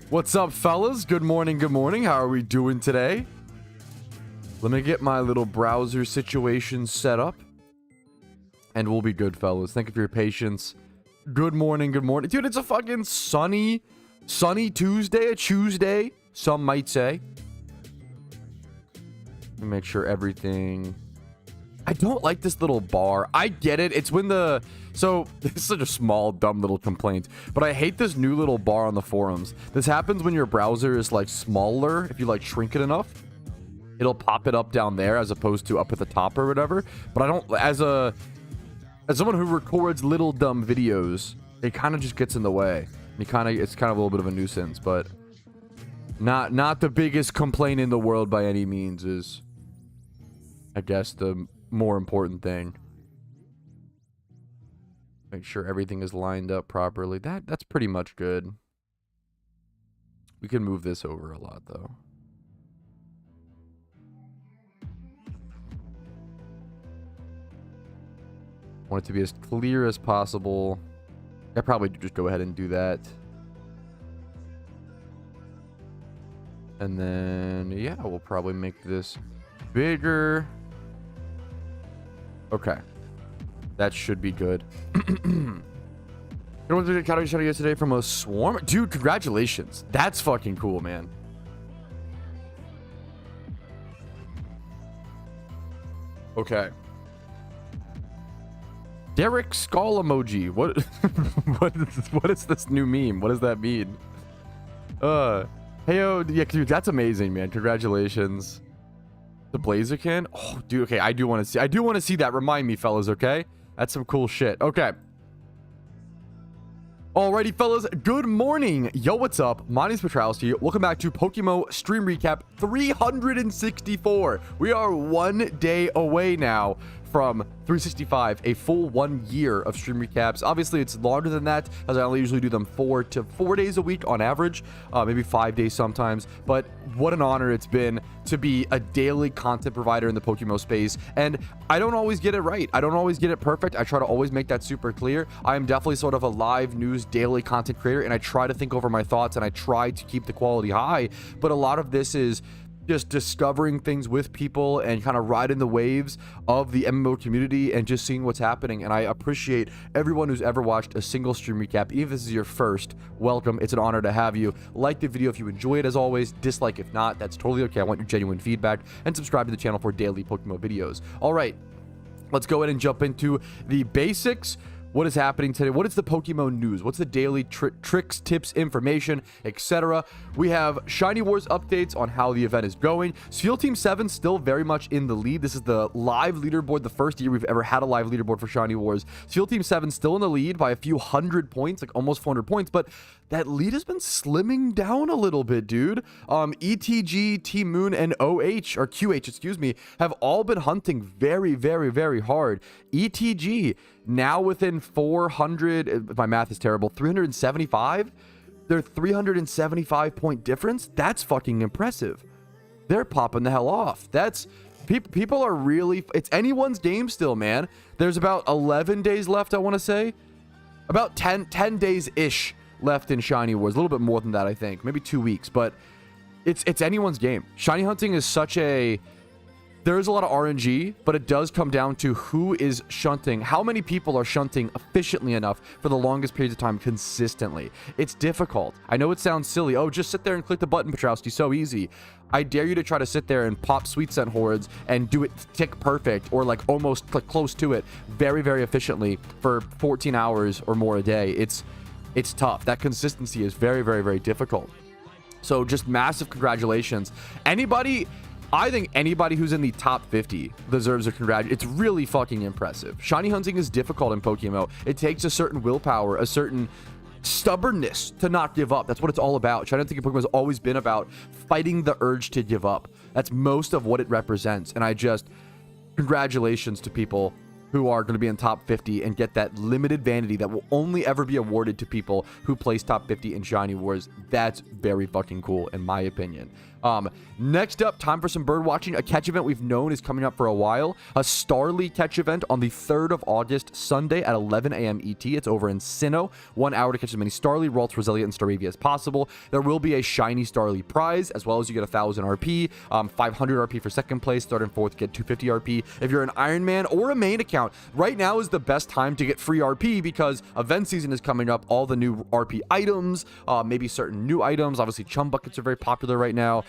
What's up, fellas? Good morning, good morning. How are we doing today? Let me get my little browser situation set up. And we'll be good, fellas. Thank you for your patience. Good morning, good morning. Dude, it's a fucking sunny Tuesday, a Tuesday, some might say. Let me make sure everything... I don't like this little bar. I get it. It's when the... So, this is such a small, dumb little complaint. But I hate this new little bar on the forums. This happens when your browser is, like, smaller. If you, like, shrink it enough, it'll pop it up down there as opposed to up at the top or whatever. But I don't... As someone who records little dumb videos, it kind of just gets in the way. It's kind of a little bit of a nuisance, but... Not the biggest complaint in the world by any means is... I guess the more important thing. Make sure everything is lined up properly. That's pretty much good. We can move this over a lot, though. Want it to be as clear as possible. I probably just go ahead and do that. And then, yeah, we'll probably make this bigger. Okay. That should be good. What did I shout out yesterday from a swarm? Dude, congratulations. That's fucking cool, man. Okay. Derek Skull emoji. What what is this new meme? What does that mean? Hey, yeah, dude, that's amazing, man. Congratulations. The Blaziken? Oh, dude, okay, I do want to see that. Remind me, fellas, okay? That's some cool shit. Okay. Alrighty, fellas, good morning. Yo, what's up? My name's Patrouski. Welcome back to PokeMMO Stream Recap 364. We are 1 day away now from 365, a full 1 year of stream recaps. Obviously, it's longer than that, as I only usually do them 4 to 4 days a week on average, maybe 5 days sometimes. But what an honor it's been to be a daily content provider in the PokeMMO space. And I don't always get it right. I don't always get it perfect. I try to always make that super clear. I am definitely sort of a live news daily content creator, and I try to think over my thoughts, and I try to keep the quality high. But a lot of this is just discovering things with people and kind of riding the waves of the MMO community and just seeing what's happening. And I appreciate everyone who's ever watched a single stream recap. Even if this is your first, welcome. It's an honor to have you. Like the video if you enjoy it, as always. Dislike if not. That's totally okay. I want your genuine feedback. And subscribe to the channel for daily PokeMMO videos. All right, let's go ahead and jump into the basics. What is happening today? What is the PokeMMO news? What's the daily tricks, tips, information, etc.? We have Shiny Wars updates on how the event is going. Field Team 7 still very much in the lead. This is the live leaderboard, the first year we've ever had a live leaderboard for Shiny Wars. Field Team 7 still in the lead by a few hundred points, like almost 400 points, but that lead has been slimming down a little bit, dude. ETG, Team Moon, and OH, or QH, excuse me, have all been hunting very, very, very hard. ETG now within 400, if my math is terrible, 375? Their 375 point difference? That's fucking impressive. They're popping the hell off. That's... People are really... It's anyone's game still, man. There's about 11 days left, I want to say. About 10 days-ish left in Shiny Wars. A little bit more than that, I think. Maybe 2 weeks, but it's anyone's game. Shiny hunting is such a... There is a lot of RNG, but it does come down to who is shunting. How many people are shunting efficiently enough for the longest periods of time consistently? It's difficult. I know it sounds silly. Oh, just sit there and click the button, Patrouski. So easy. I dare you to try to sit there and pop Sweet Scent Hordes and do it tick perfect or like almost like close to it very, very efficiently for 14 hours or more a day. It's tough. That consistency is very, very, very difficult. So just massive congratulations. I think anybody who's in the top 50 deserves a congratulations. It's really fucking impressive. Shiny hunting is difficult in PokeMMO. It takes a certain willpower, a certain stubbornness to not give up. That's what it's all about. Shiny hunting in PokeMMO has always been about fighting the urge to give up. That's most of what it represents. And congratulations to people who are going to be in top 50 and get that limited vanity that will only ever be awarded to people who place top 50 in Shiny Wars. That's very fucking cool, in my opinion. Next up, time for some bird watching. A catch event we've known is coming up for a while. A Starly catch event on the 3rd of August, Sunday at 11 a.m. ET. It's over in Sinnoh. 1 hour to catch as many Starly, Ralts, Roselia, and Staravia as possible. There will be a shiny Starly prize, as well as you get 1,000 RP, 500 RP for second place. Third and fourth get 250 RP. If you're an Iron Man or a main account, right now is the best time to get free RP because event season is coming up. All the new RP items, maybe certain new items. Obviously, chum buckets are very popular right now.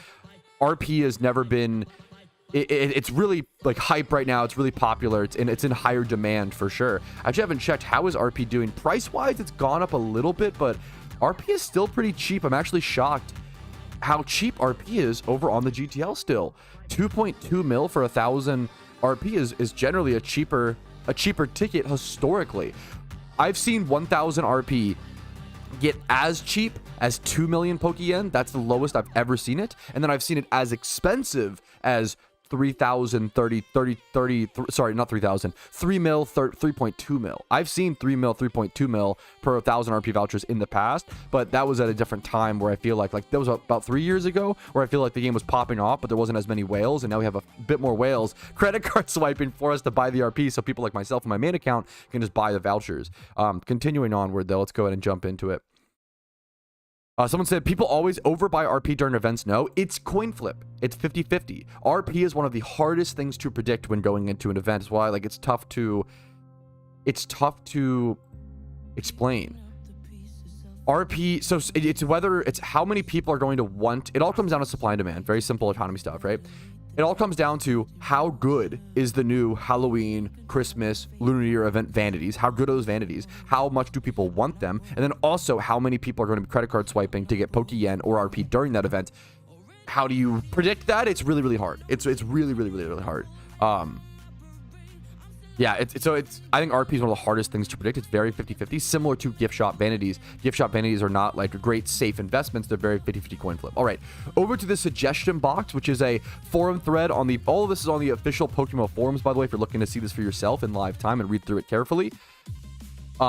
RP has never been, it's really like hype right now. It's really popular. It's in higher demand for sure. I actually haven't checked how is RP doing price wise. It's gone up a little bit, but RP is still pretty cheap. I'm actually shocked how cheap RP is over on the GTL still. 2.2 mil for 1,000 RP is generally a cheaper ticket historically. I've seen 1,000 RP get as cheap as 2 million Pokeyen. That's the lowest I've ever seen it. And then I've seen it as expensive as 3,000, 30, sorry, not 3,000, 3 mil, 3.2 mil. I've seen 3 mil, 3.2 mil per 1,000 RP vouchers in the past, but that was at a different time where I feel like that was about 3 years ago where I feel like the game was popping off, but there wasn't as many whales, and now we have a bit more whales. Credit card swiping for us to buy the RP so people like myself and my main account can just buy the vouchers. Continuing onward though, let's go ahead and jump into it. Someone said, people always overbuy RP during events. No, it's coin flip. It's 50-50. RP is one of the hardest things to predict when going into an event. That's why it's tough to explain. RP, so it's whether it's how many people are going to want, it all comes down to supply and demand. Very simple economy stuff, right? It all comes down to how good is the new Halloween, Christmas, Lunar Year event vanities. How good are those vanities? How much do people want them? And then also how many people are going to be credit card swiping to get Pokeyen or RP during that event. How do you predict that? It's really, really hard. It's really, really, really, really hard. Yeah, I think RP is one of the hardest things to predict. It's very 50-50, similar to gift shop vanities. Gift shop vanities are not like great safe investments. They're very 50-50 coin flip. All right, over to the suggestion box, which is a forum thread on the, all of this is on the official PokeMMO forums, by the way, if you're looking to see this for yourself in live time and read through it carefully.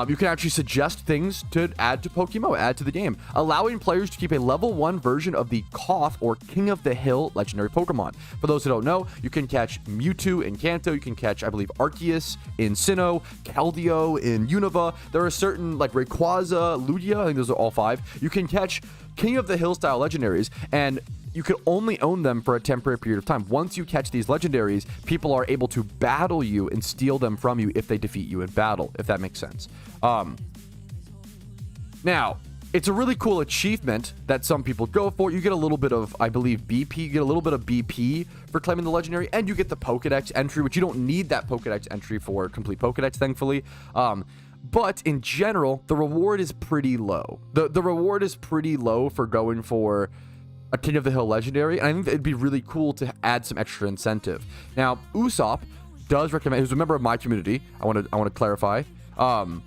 You can actually suggest things to add to PokeMMO, add to the game, allowing players to keep a level 1 version of the KOTH or King of the Hill legendary Pokemon. For those who don't know, you can catch Mewtwo in Kanto, you can catch, I believe, Arceus in Sinnoh, Keldeo in Unova. There are certain, like Rayquaza, Lugia, I think those are all 5. You can catch King of the Hill style legendaries, and you can only own them for a temporary period of time. Once you catch these legendaries, people are able to battle you and steal them from you if they defeat you in battle, if that makes sense. Now, it's a really cool achievement that some people go for. You get a little bit of, I believe, BP. You get a little bit of BP for claiming the legendary, and you get the Pokedex entry, which you don't need that Pokedex entry for complete Pokedex, thankfully. But in general, the reward is pretty low. The reward is pretty low for going for a King of the Hill legendary, and I think it'd be really cool to add some extra incentive. Now, Usopp does recommend, who's a member of my community, I want to clarify. So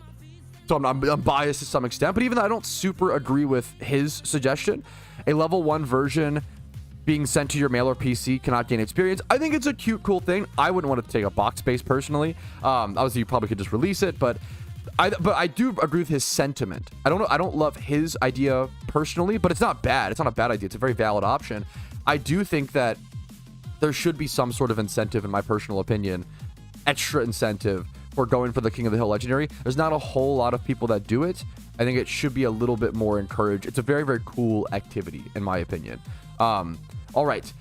I'm biased to some extent, but even though I don't super agree with his suggestion, a level 1 version being sent to your mail or PC cannot gain experience. I think it's a cute, cool thing. I wouldn't want it to take up box space personally. Obviously, you probably could just release it, but I do agree with his sentiment. I don't love his idea personally, but it's not bad. It's not a bad idea. It's a very valid option. I do think that there should be some sort of incentive, in my personal opinion, extra incentive for going for the King of the Hill legendary. There's not a whole lot of people that do it. I think it should be a little bit more encouraged. It's a very, very cool activity, in my opinion. All right.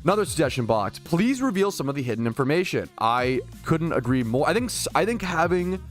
Another suggestion box. Please reveal some of the hidden information. I couldn't agree more. I think having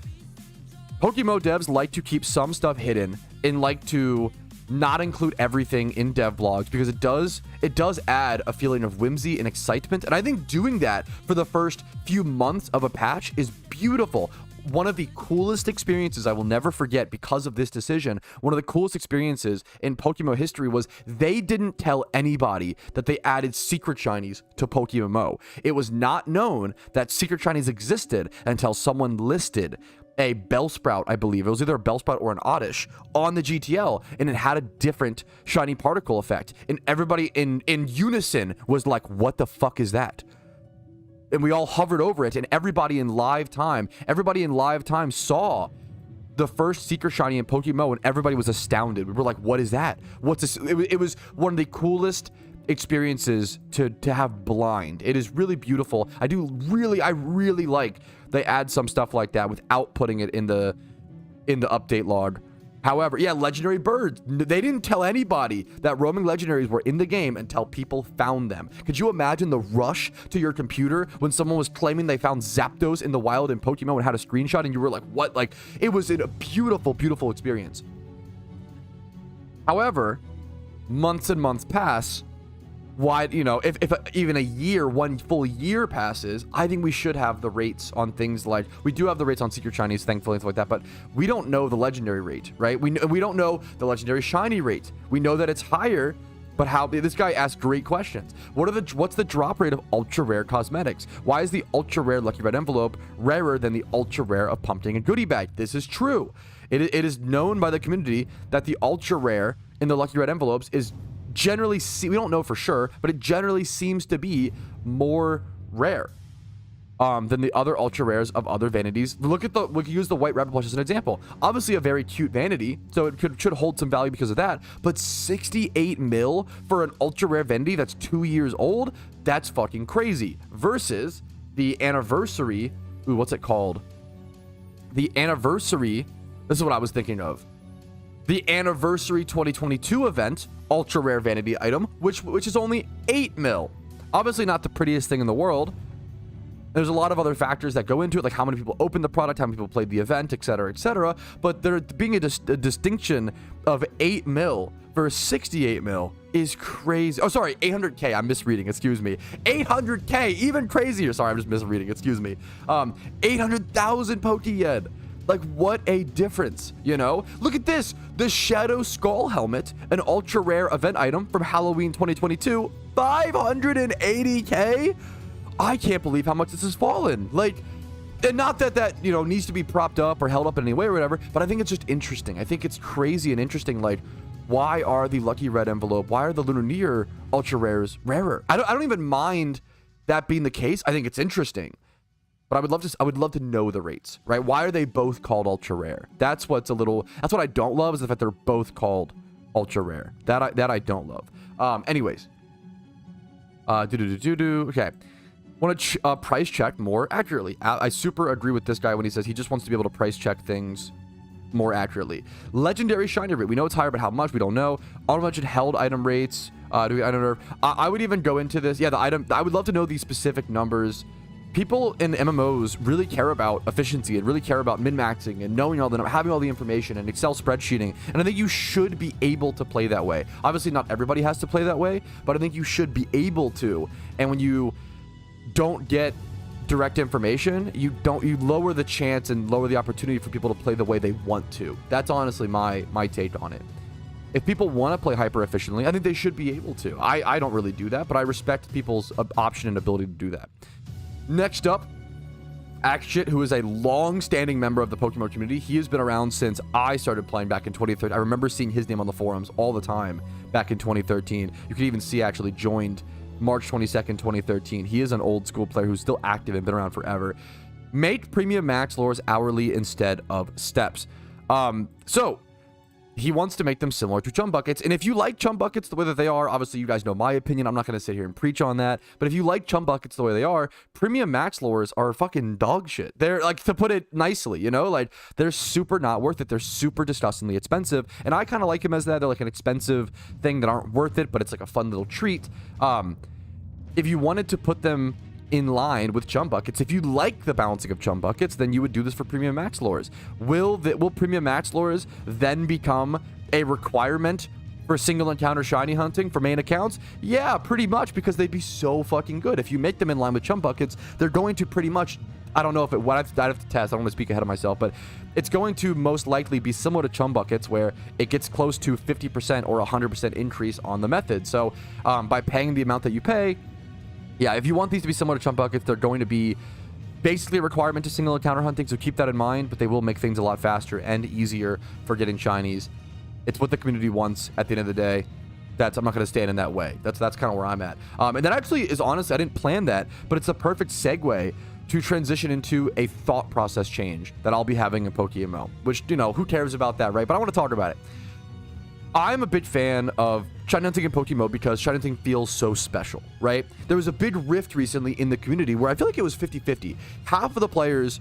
PokeMMO devs like to keep some stuff hidden and like to not include everything in dev blogs because it does add a feeling of whimsy and excitement. And I think doing that for the first few months of a patch is beautiful. One of the coolest experiences I will never forget because of this decision, one of the coolest experiences in PokeMMO history was they didn't tell anybody that they added secret shinies to PokeMMO. It was not known that secret shinies existed until someone listed a Bellsprout, I believe. It was either a Bellsprout or an Oddish on the GTL, and it had a different shiny particle effect. And everybody in unison was like, what the fuck is that? and we all hovered over it, and everybody in live time saw the first Secret Shiny in PokeMMO, and everybody was astounded. We were like, what is that? What's this? It was one of the coolest experiences to have blind. It is really beautiful. I really like they add some stuff like that without putting it in the update log. However, yeah, legendary birds. They didn't tell anybody that roaming legendaries were in the game until people found them. Could you imagine the rush to your computer when someone was claiming they found Zapdos in the wild in PokeMMO and had a screenshot, and you were like, what? Like, it was a beautiful, beautiful experience. However, months and months pass. Why, you know, if even a year, one full year passes, I think we should have the rates on things like, we do have the rates on Secret Shinies, thankfully, and stuff like that, but we don't know the legendary rate, right? We don't know the legendary shiny rate. We know that it's higher, but how? This guy asked great questions. What's the drop rate of ultra rare cosmetics? Why is the ultra rare Lucky Red Envelope rarer than the ultra rare of Pumpkin and Goodie Bag? This is true. It is known by the community that the ultra rare in the Lucky Red Envelopes is generally, we don't know for sure, but it generally seems to be more rare than the other ultra rares of other vanities. We can use the white rabbit plush as an example. Obviously a very cute vanity, so it should hold some value because of that, but 68 mil for an ultra rare vanity that's 2 years old, that's fucking crazy. Versus the anniversary, ooh, what's it called? The anniversary, this is what I was thinking of. The anniversary 2022 event, ultra rare vanity item, which is only 8 mil. Obviously not the prettiest thing in the world. There's a lot of other factors that go into it, like how many people opened the product, how many people played the event, etc., etc. But there being a distinction of 8 mil versus 68 mil is crazy. Oh, sorry, 800K. I'm misreading. Excuse me. 800K, even crazier. Sorry, I'm just misreading. Excuse me. 800,000 Pokeyen. Like, what a difference, you know? Look at this. The Shadow Skull Helmet, an ultra rare event item from Halloween 2022, 580K? I can't believe how much this has fallen. Like, and not that, you know, needs to be propped up or held up in any way or whatever, but I think it's just interesting. I think it's crazy and interesting. Like, why are the Lucky Red Envelope, why are the Lunar New Year ultra rares rarer? I don't even mind that being the case. I think it's interesting. But I would love to know the rates, right? Why are they both called ultra rare? That's what I don't love, is the fact they're both called ultra rare. That I don't love. Anyways. Okay. Want to price check more accurately. I super agree with this guy when he says he just wants to be able to price check things more accurately. Legendary shiny rate. We know it's higher, but how much? We don't know. Auto-mentioned held item rates. I don't know. I would even go into this. Yeah, the item. I would love to know these specific numbers. People in MMOs really care about efficiency and really care about min-maxing and knowing having all the information and Excel spreadsheeting. And I think you should be able to play that way. Obviously, not everybody has to play that way, but I think you should be able to. And when you don't get direct information, you lower the chance and lower the opportunity for people to play the way they want to. That's honestly my take on it. If people want to play hyper efficiently, I think they should be able to. I don't really do that, but I respect people's option and ability to do that. Next up, Akshit, who is a long-standing member of the PokeMMO community. He has been around since I started playing back in 2013. I remember seeing his name on the forums all the time back in 2013. You could even see actually joined March 22nd, 2013. He is an old school player who's still active and been around forever. Make premium max lures hourly instead of steps. So he wants to make them similar to chum buckets. And if you like chum buckets the way that they are, obviously you guys know my opinion. I'm not going to sit here and preach on that. But if you like chum buckets the way they are, premium max lures are fucking dog shit. They're, like, to put it nicely, you know, like, they're super not worth it. They're super disgustingly expensive. And I kind of like them as that. They're like an expensive thing that aren't worth it, but it's like a fun little treat. If you wanted to put them in line with chum buckets, if you like the balancing of chum buckets, then you would do this for premium max lures. Will premium max lures then become a requirement for single encounter shiny hunting for main accounts? Yeah, pretty much, because they'd be so fucking good. If you make them in line with chum buckets, they're going to pretty much, I don't know if it, I'd have to test, I don't want to speak ahead of myself, but it's going to most likely be similar to chum buckets, where it gets close to 50% or 100% increase on the method. So by paying the amount that you pay, yeah, if you want these to be similar to chum buckets, they're going to be basically a requirement to single encounter hunting, so keep that in mind, but they will make things a lot faster and easier for getting shinies. It's what the community wants at the end of the day. I'm not going to stand in that way. That's kind of where I'm at. And that actually is honestly, I didn't plan that, but it's a perfect segue to transition into a thought process change that I'll be having in PokeMMO, which, you know, who cares about that, right? But I want to talk about it. I'm a big fan of shiny hunting in PokeMMO because shiny hunting feels so special, right? There was a big rift recently in the community where I feel like it was 50-50. Half of the players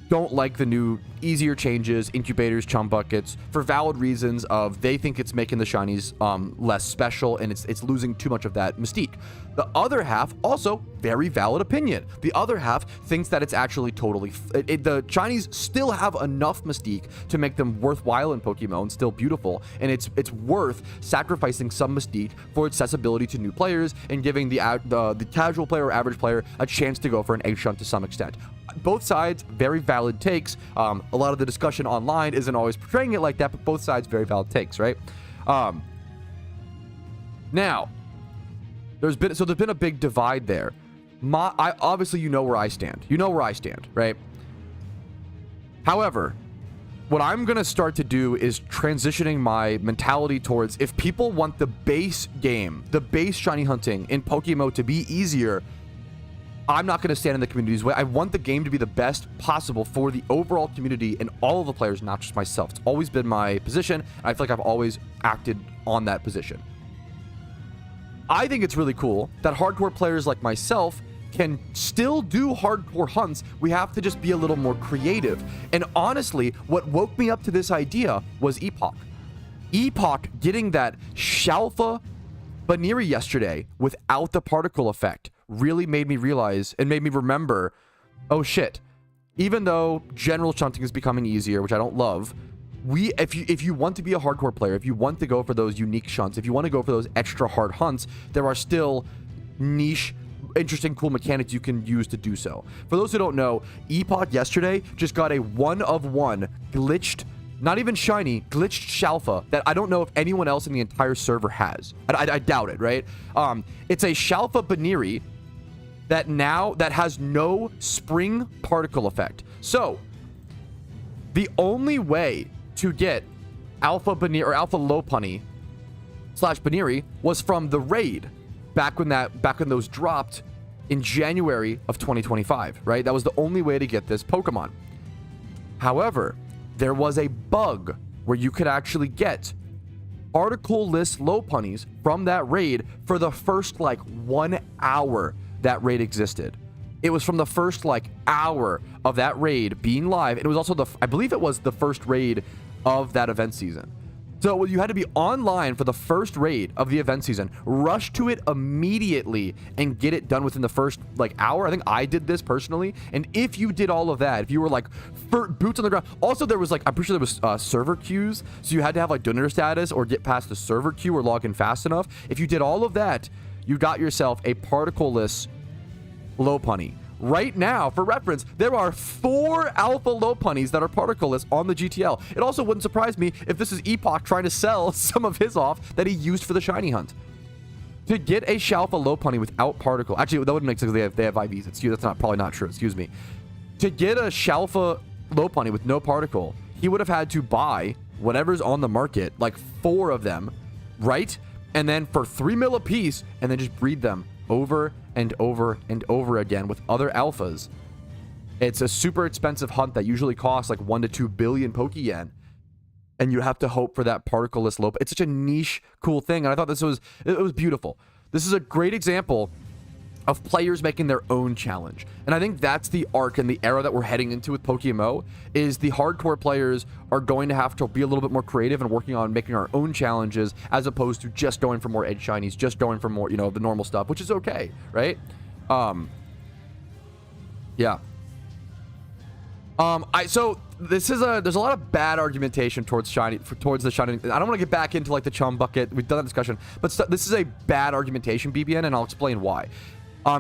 don't like the new easier changes, incubators, chum buckets, for valid reasons of they think it's making the shinies less special and it's losing too much of that mystique. The other half, also very valid opinion. The other half thinks that it's actually totally the shinies still have enough mystique to make them worthwhile in PokeMMO and still beautiful, and it's worth sacrificing some mystique for accessibility to new players and giving the casual player or average player a chance to go for an egg shunt to some extent. Both sides, very valid takes. A lot of the discussion online isn't always portraying it like that, but both sides, very valid takes, right? Now, there's been a big divide there. Obviously, you know where I stand. You know where I stand, right? However, what I'm going to start to do is transitioning my mentality towards, if people want the base game, the base shiny hunting in PokeMMO to be easier, I'm not going to stand in the community's way. I want the game to be the best possible for the overall community and all of the players, not just myself. It's always been my position, and I feel like I've always acted on that position. I think it's really cool that hardcore players like myself can still do hardcore hunts. We have to just be a little more creative. And honestly, what woke me up to this idea was Epoch. Epoch getting that Shalfa Baniri yesterday without the particle effect really made me realize and made me remember, oh shit, even though general shunting is becoming easier, which I don't love, if you want to be a hardcore player, if you want to go for those unique shunts, if you want to go for those extra hard hunts, there are still niche, interesting, cool mechanics you can use to do so. For those who don't know, Epoch yesterday just got a 1-of-1 glitched, not even shiny, glitched Shalfa that I don't know if anyone else in the entire server has. I doubt it, right? It's a Shalfa Baniri that has no spring particle effect. So the only way to get Alpha Baniri or Alpha Lopunny / Baniri was from the raid back when those dropped in January of 2025, right? That was the only way to get this Pokemon. However, there was a bug where you could actually get particle-less Lopunnies from that raid for the first like 1 hour that raid existed. It was from the first like hour of that raid being live. And it was also I believe it was the first raid of that event season. So you had to be online for the first raid of the event season, rush to it immediately and get it done within the first like hour. I think I did this personally. And if you did all of that, if you were like boots on the ground, also there was like, I'm pretty sure there was server queues. So you had to have like donor status or get past the server queue or log in fast enough. If you did all of that, you got yourself a particle-less Lopunny. Right now, for reference, there are 4 Alpha Lopunnies that are particle-less on the GTL. It also wouldn't surprise me if this is Epoch trying to sell some of his off that he used for the shiny hunt. To get a Shalfa Lopunny without particle, actually, that wouldn't make sense because they have IVs. That's probably not true. Excuse me. To get a Shalfa Lopunny with no particle, he would have had to buy whatever's on the market, like 4 of them, right? And then for 3 mil a piece, and then just breed them over and over and over again with other alphas. It's a super expensive hunt that usually costs like 1 to 2 billion Pokeyen, and you have to hope for that particle-less Lopunny. It's such a niche, cool thing, and I thought it was beautiful. This is a great example of players making their own challenge, and I think that's the arc and the era that we're heading into with PokeMMO. Is the hardcore players are going to have to be a little bit more creative and working on making our own challenges, as opposed to just going for more edge shinies, just going for more, you know, the normal stuff, which is okay, right? Yeah. So this is there's a lot of bad argumentation towards the shiny. I don't want to get back into like the chum bucket. We've done that discussion, but this is a bad argumentation, BBN, and I'll explain why.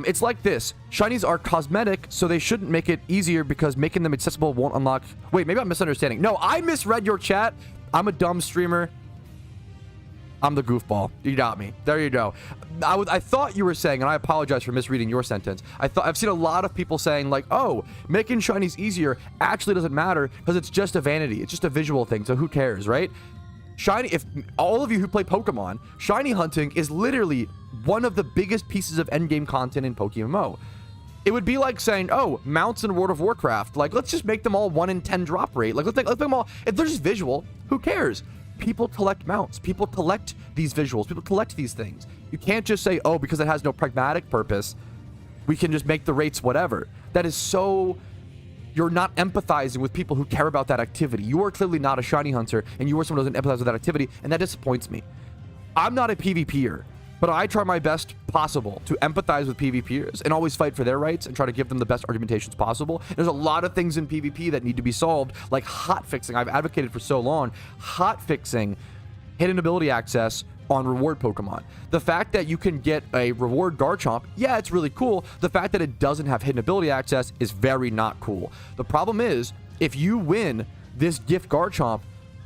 It's like this. Shinies are cosmetic, so they shouldn't make it easier because making them accessible won't unlock... Wait, maybe I'm misunderstanding. No, I misread your chat. I'm a dumb streamer. I'm the goofball. You got me. There you go. I thought you were saying, and I apologize for misreading your sentence. I've seen a lot of people saying like, oh, making shinies easier actually doesn't matter because it's just a vanity. It's just a visual thing, so who cares, right? Shiny, if all of you who play Pokemon, shiny hunting is literally one of the biggest pieces of endgame content in PokeMMO. It would be like saying, oh, mounts in World of Warcraft, like, let's just make them all 1 in 10 drop rate. Like, let's make them all, if they're just visual, who cares? People collect mounts. People collect these visuals. People collect these things. You can't just say, oh, because it has no pragmatic purpose, we can just make the rates whatever. That is so... You're not empathizing with people who care about that activity. You are clearly not a shiny hunter, and you are someone who doesn't empathize with that activity, and that disappoints me. I'm not a PvPer, but I try my best possible to empathize with PvPers and always fight for their rights and try to give them the best argumentations possible. There's a lot of things in PvP that need to be solved, like hot fixing. I've advocated for so long, hot fixing hidden ability access on reward Pokemon. The fact that you can get a reward Garchomp, yeah, it's really cool. The fact that it doesn't have hidden ability access is very not cool. The problem is, if you win this gift Garchomp,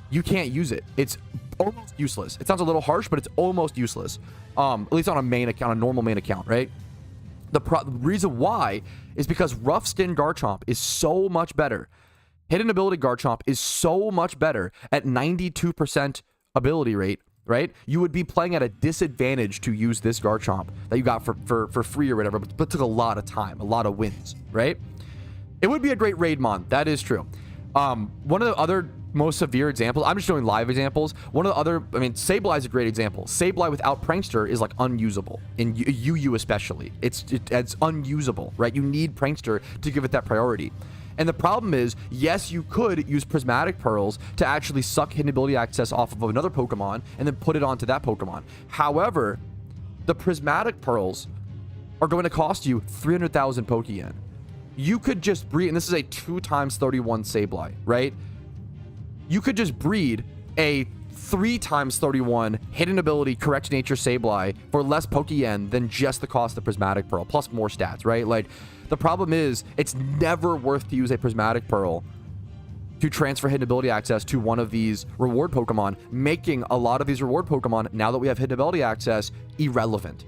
you can't use it. It's almost useless. It sounds a little harsh, but it's almost useless. At least on a main account, a normal main account, right? The reason why is because Rough Skin Garchomp is so much better. Hidden ability Garchomp is so much better at 92% ability rate, right? You would be playing at a disadvantage to use this Garchomp that you got for free or whatever, but took a lot of time, a lot of wins, right? It would be a great raid mon. That is true. One of the other most severe examples, I'm just showing live examples. One of the other, I mean, Sableye is a great example. Sableye without Prankster is like unusable, in UU especially. It's unusable, right? You need Prankster to give it that priority. And the problem is, yes, you could use Prismatic Pearls to actually suck hidden ability access off of another Pokemon and then put it onto that Pokemon. However, the Prismatic Pearls are going to cost you 300,000 Pokeyen. You could just breed, and this is a 2x31 Sableye, right? You could just breed a 3x31 hidden ability correct nature Sableye for less Pokeyen than just the cost of Prismatic Pearl, plus more stats, right? Like, the problem is, it's never worth to use a Prismatic Pearl to transfer hidden ability access to one of these reward Pokemon, making a lot of these reward Pokemon, now that we have hidden ability access, irrelevant.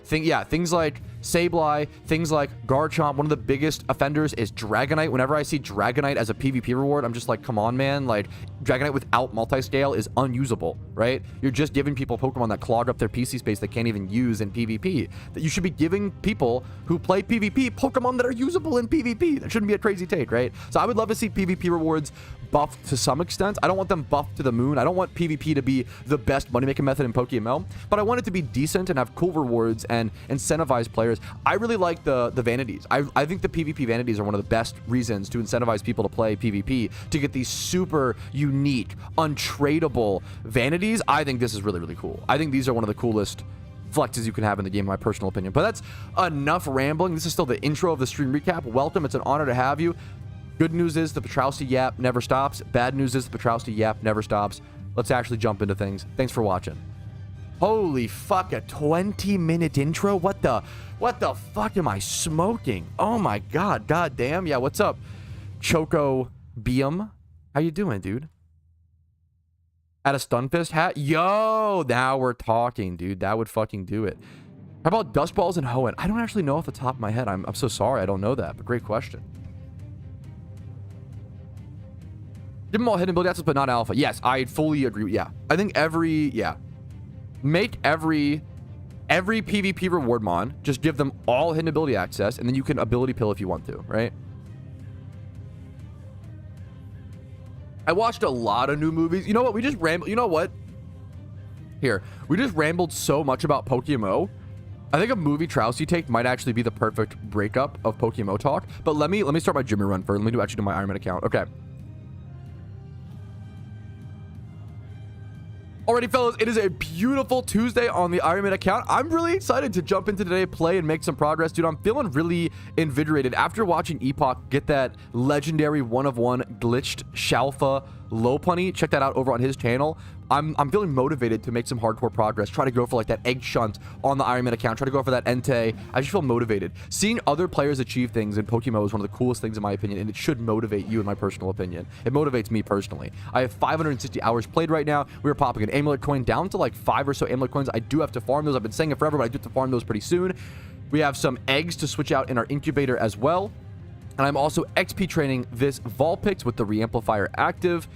Things like Sableye, things like Garchomp. One of the biggest offenders is Dragonite. Whenever I see Dragonite as a PvP reward, I'm just like, come on, man. Like, Dragonite without multi-scale is unusable, right? You're just giving people Pokemon that clog up their PC space they can't even use in PvP. That you should be giving people who play PvP Pokemon that are usable in PvP. That shouldn't be a crazy take, right? So I would love to see PvP rewards buffed to some extent. I don't want them buffed to the moon. I don't want PvP to be the best money-making method in PokeMMO, but I want it to be decent and have cool rewards and incentivize players. I really like the vanities. I think the PvP vanities are one of the best reasons to incentivize people to play PvP, to get these super unique, untradeable vanities. I think this is really, really cool. I think these are one of the coolest flexes you can have in the game, in my personal opinion. But that's enough rambling. This is still the intro of the stream recap. Welcome. It's an honor to have you. Good news is the Patrouski yap never stops. Bad news is the Patrouski yap never stops. Let's actually jump into things. Thanks for watching. Holy fuck, a 20-minute intro? What the fuck am I smoking? Oh my god, goddamn. Yeah, what's up, Choco Beam? How you doing, dude? At a Stunfist hat? Yo, now we're talking, dude. That would fucking do it. How about Dust Balls and Hoenn? I don't actually know off the top of my head. I'm so sorry, I don't know that, but great question. Give them all hidden ability access, but not alpha. Yes, I fully agree. Yeah, I think make every PvP reward mon, just give them all hidden ability access, and then you can ability pill if you want to, right? I watched a lot of new movies. You know what? We just rambled. You know what? Here, we just rambled so much about PokeMMO. I think a movie Trousie take might actually be the perfect breakup of PokeMMO talk. But let me start my Jimmy run first. Let me actually do my Iron Man account. Okay. Alrighty, fellas, it is a beautiful Tuesday on the Iron Man account. I'm really excited to jump into today, play, and make some progress. Dude, I'm feeling really invigorated after watching Epoch get that legendary 1-of-1 glitched Shalfa Lopunny. Check that out over on his channel. I'm feeling motivated to make some hardcore progress. Try to go for like that egg shunt on the Iron Man account. Try to go for that Entei. I just feel motivated. Seeing other players achieve things in PokeMMO is one of the coolest things in my opinion, and it should motivate you in my personal opinion. It motivates me personally. I have 560 hours played right now. We are popping an amulet coin down to like 5 or so amulet coins. I do have to farm those. I've been saying it forever, but I do have to farm those pretty soon. We have some eggs to switch out in our incubator as well. And I'm also XP training this Vulpix with the Reamplifier active.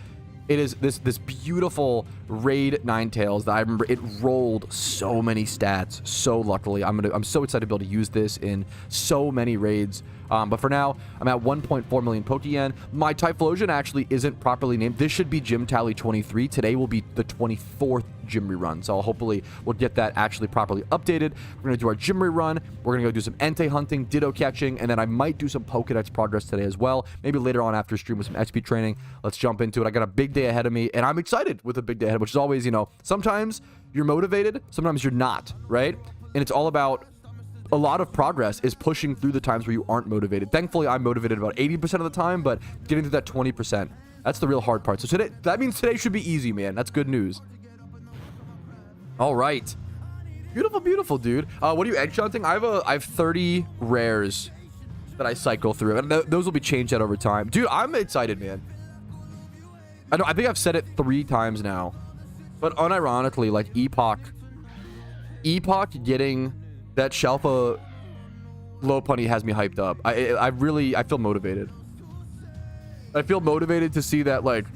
It is this beautiful raid Ninetales that I remember it rolled so many stats so luckily. I'm so excited to be able to use this in so many raids. But for now, I'm at 1.4 million Pokeyen. My Typhlosion actually isn't properly named. This should be Gym Tally 23. Today will be the 24th gym rerun. So hopefully we'll get that actually properly updated. We're going to do our gym rerun. We're going to go do some Entei hunting, Ditto catching, and then I might do some Pokedex progress today as well. Maybe later on after stream with some XP training. Let's jump into it. I got a big day ahead of me, and I'm excited with a big day ahead, which is always, you know, sometimes you're motivated, sometimes you're not, right? And it's all about a lot of progress is pushing through the times where you aren't motivated. Thankfully, I'm motivated about 80% of the time, but getting through that 20%, that's the real hard part. So today, that means today should be easy, man. That's good news. All right. Beautiful, beautiful, dude. What are you egg shunting? I have 30 rares that I cycle through, and those will be changed out over time. Dude, I'm excited, man. I think I've said it 3 times now, but unironically, like Epoch getting that Shelfa Lopunny has me hyped up. I feel motivated. I feel motivated to see that, like,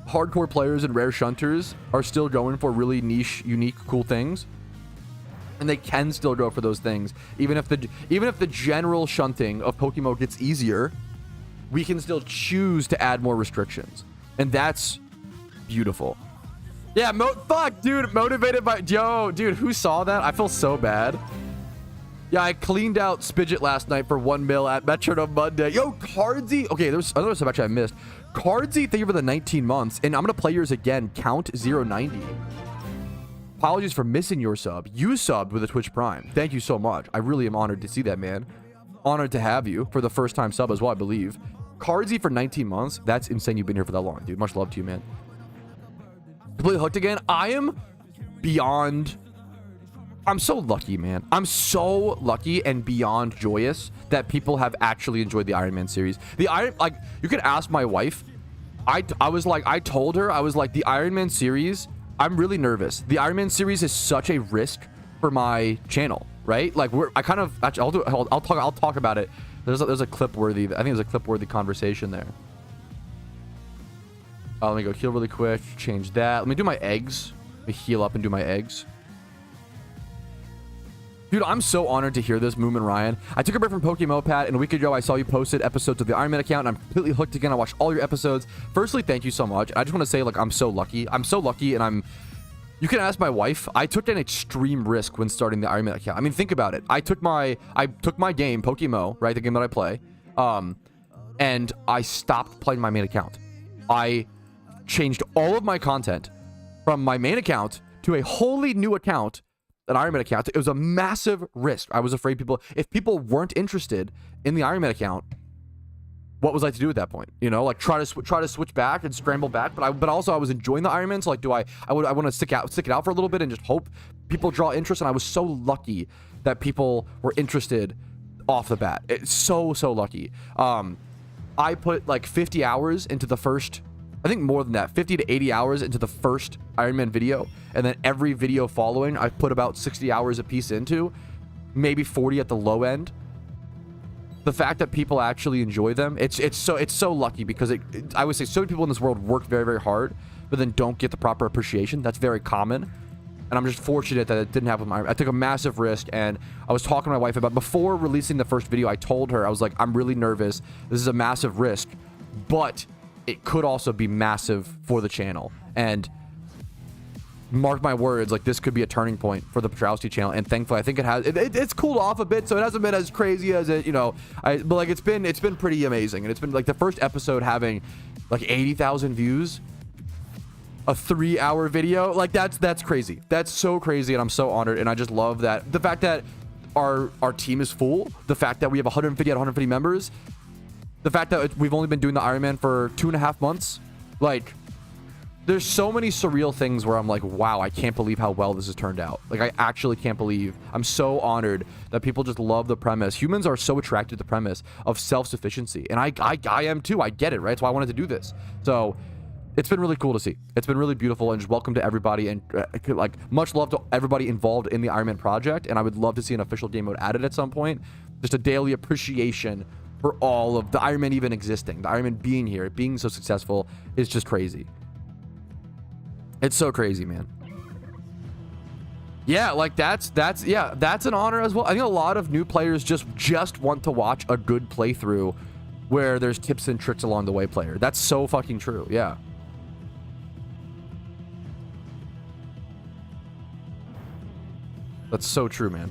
hardcore players and rare shunters are still going for really niche, unique, cool things. And they can still go for those things. Even if the general shunting of PokeMMO gets easier, we can still choose to add more restrictions. And that's beautiful. Yeah, fuck, dude, motivated by... Yo, dude, who saw that? I feel so bad. Yeah, I cleaned out Spidget last night for 1 mil at Metronome Monday. Yo, Cardsy... Okay, there's another sub actually I missed. Cardsy, thank you for the 19 months. And I'm going to play yours again. Count 090. Apologies for missing your sub. You subbed with a Twitch Prime. Thank you so much. I really am honored to see that, man. Honored to have you for the first time sub as well, I believe. Cardsy for 19 months. That's insane you've been here for that long, dude. Much love to you, man. Completely hooked again. I am beyond... I'm so lucky, man. I'm so lucky and beyond joyous that people have actually enjoyed the Iron Man series. Like, you could ask my wife. I told her, I was like, the Iron Man series, I'm really nervous. The Iron Man series is such a risk for my channel, right? Like, I'll talk about it. There's a clip worthy, I think there's a clip worthy conversation there. Let me go heal really quick. Change that. Let me do my eggs. Let me heal up and do my eggs. Dude, I'm so honored to hear this, Moom and Ryan. I took a break from PokeMMO, Pat, and a week ago I saw you posted episodes of the Iron Man account, and I'm completely hooked again. I watched all your episodes. Firstly, thank you so much. I just want to say, like, I'm so lucky. I'm so lucky, and you can ask my wife. I took an extreme risk when starting the Iron Man account. I mean, think about it. I took my game, PokeMMO, right, the game that I play, and I stopped playing my main account. I changed all of my content from my main account to a wholly new account, an Iron Man account. It was a massive risk. I was afraid if people weren't interested in the Iron Man account, what was I to do at that point? You know, like try to switch back and scramble back. But also I was enjoying the Iron Man, so like, I want to stick it out for a little bit and just hope people draw interest. And I was so lucky that people were interested off the bat. It's so lucky. I put like 50 hours into the first. I think more than that, 50 to 80 hours into the first Iron Man video. And then every video following, I put about 60 hours a piece into, maybe 40 at the low end. The fact that people actually enjoy them, it's so lucky because I would say so many people in this world work very, very hard, but then don't get the proper appreciation. That's very common. And I'm just fortunate that it didn't happen with my... I took a massive risk, and I was talking to my wife about, before releasing the first video, I told her, I was like, I'm really nervous. This is a massive risk, but it could also be massive for the channel. And mark my words, like, this could be a turning point for the Patrouski channel. And thankfully, I think it has. It's cooled off a bit, so it hasn't been as crazy as it, you know. But like, it's been pretty amazing. And it's been like the first episode having like 80,000 views, a 3-hour video. Like, that's crazy. That's so crazy, and I'm so honored. And I just love that the fact that our team is full, the fact that we have 150 out of 150 members. The fact that we've only been doing the Iron Man for 2.5 months, like, there's so many surreal things where I'm like, wow, I can't believe how well this has turned out. Like, I actually can't believe. I'm so honored that people just love the premise. Humans are so attracted to the premise of self-sufficiency, and I am too. I get it, right? That's why I wanted to do this. So it's been really cool to see. It's been really beautiful, and just welcome to everybody, and like, much love to everybody involved in the Iron Man project. And I would love to see an official game mode added at some point. Just a daily appreciation for all of the Iron Man even existing, the Iron Man being here, being so successful is just crazy. It's so crazy, man. Yeah, like that's an honor as well. I think a lot of new players just want to watch a good playthrough where there's tips and tricks along the way player. That's so fucking true. Yeah. That's so true, man.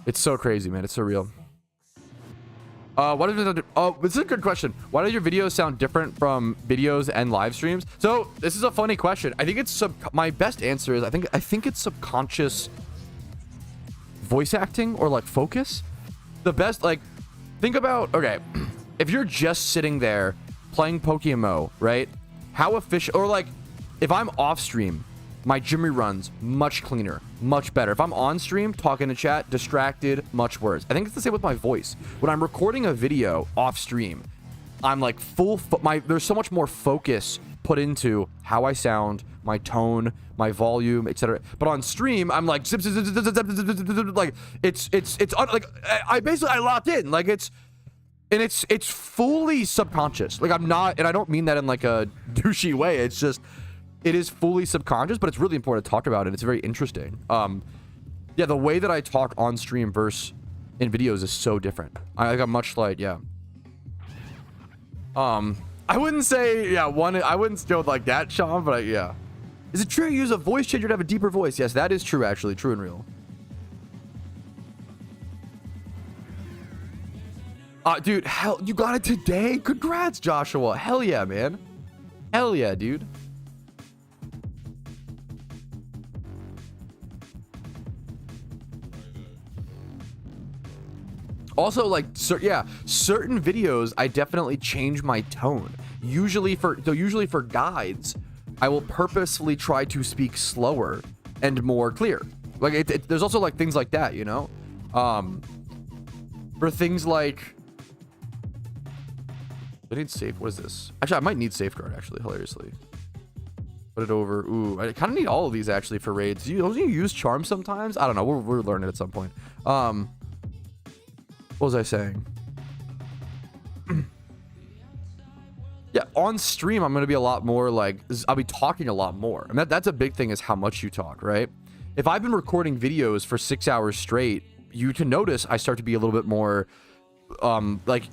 It's so crazy, man. It's so real. What is it? Oh, this is a good question. Why do your videos sound different from videos and live streams? So this is a funny question. I think it's my best answer is I think it's subconscious voice acting or like focus. The best, like, think about, okay, if you're just sitting there playing PokeMMO, right? How efficient, or like if I'm off stream, my Jimmy runs much cleaner, much better. If I'm on stream, talking to chat, distracted, much worse. I think it's the same with my voice. When I'm recording a video off stream, I'm like there's so much more focus put into how I sound, my tone, my volume, etc. But on stream, I'm like zip, zip, zip, zip, zip, zip, zip, zip, zip, like it's like I lock in, like it's fully subconscious. Like I'm not, and I don't mean that in like a douchey way. It's just, it is fully subconscious, but it's really important to talk about it. It's very interesting. Yeah, the way that I talk on stream versus in videos is so different. I got much like, yeah. I wouldn't say, yeah, I wouldn't go like that, Sean, but yeah. Is it true you use a voice changer to have a deeper voice? Yes, that is true, actually. True and real. Dude, hell, you got it today? Congrats, Joshua. Hell yeah, man. Hell yeah, dude. Also, like, certain videos, I definitely change my tone. Usually for guides, I will purposefully try to speak slower and more clear. Like, there's also like things like that, you know? For things like, I need safe. What is this? Actually, I might need safeguard. Actually, hilariously, put it over. Ooh, I kind of need all of these actually for raids. Don't you use charm sometimes? I don't know. We're learning at some point. What was I saying? Yeah, on stream, I'm gonna be a lot more like, I'll be talking a lot more. And that's a big thing, is how much you talk, right? If I've been recording videos for 6 hours straight, you can notice I start to be a little bit more, like,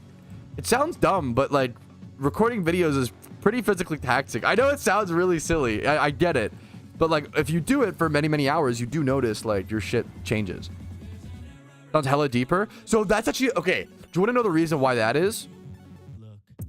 it sounds dumb, but like recording videos is pretty physically taxing. I know it sounds really silly. I get it. But like if you do it for many, many hours, you do notice like your shit changes. Sounds hella deeper. So that's actually, okay. Do you want to know the reason why that is?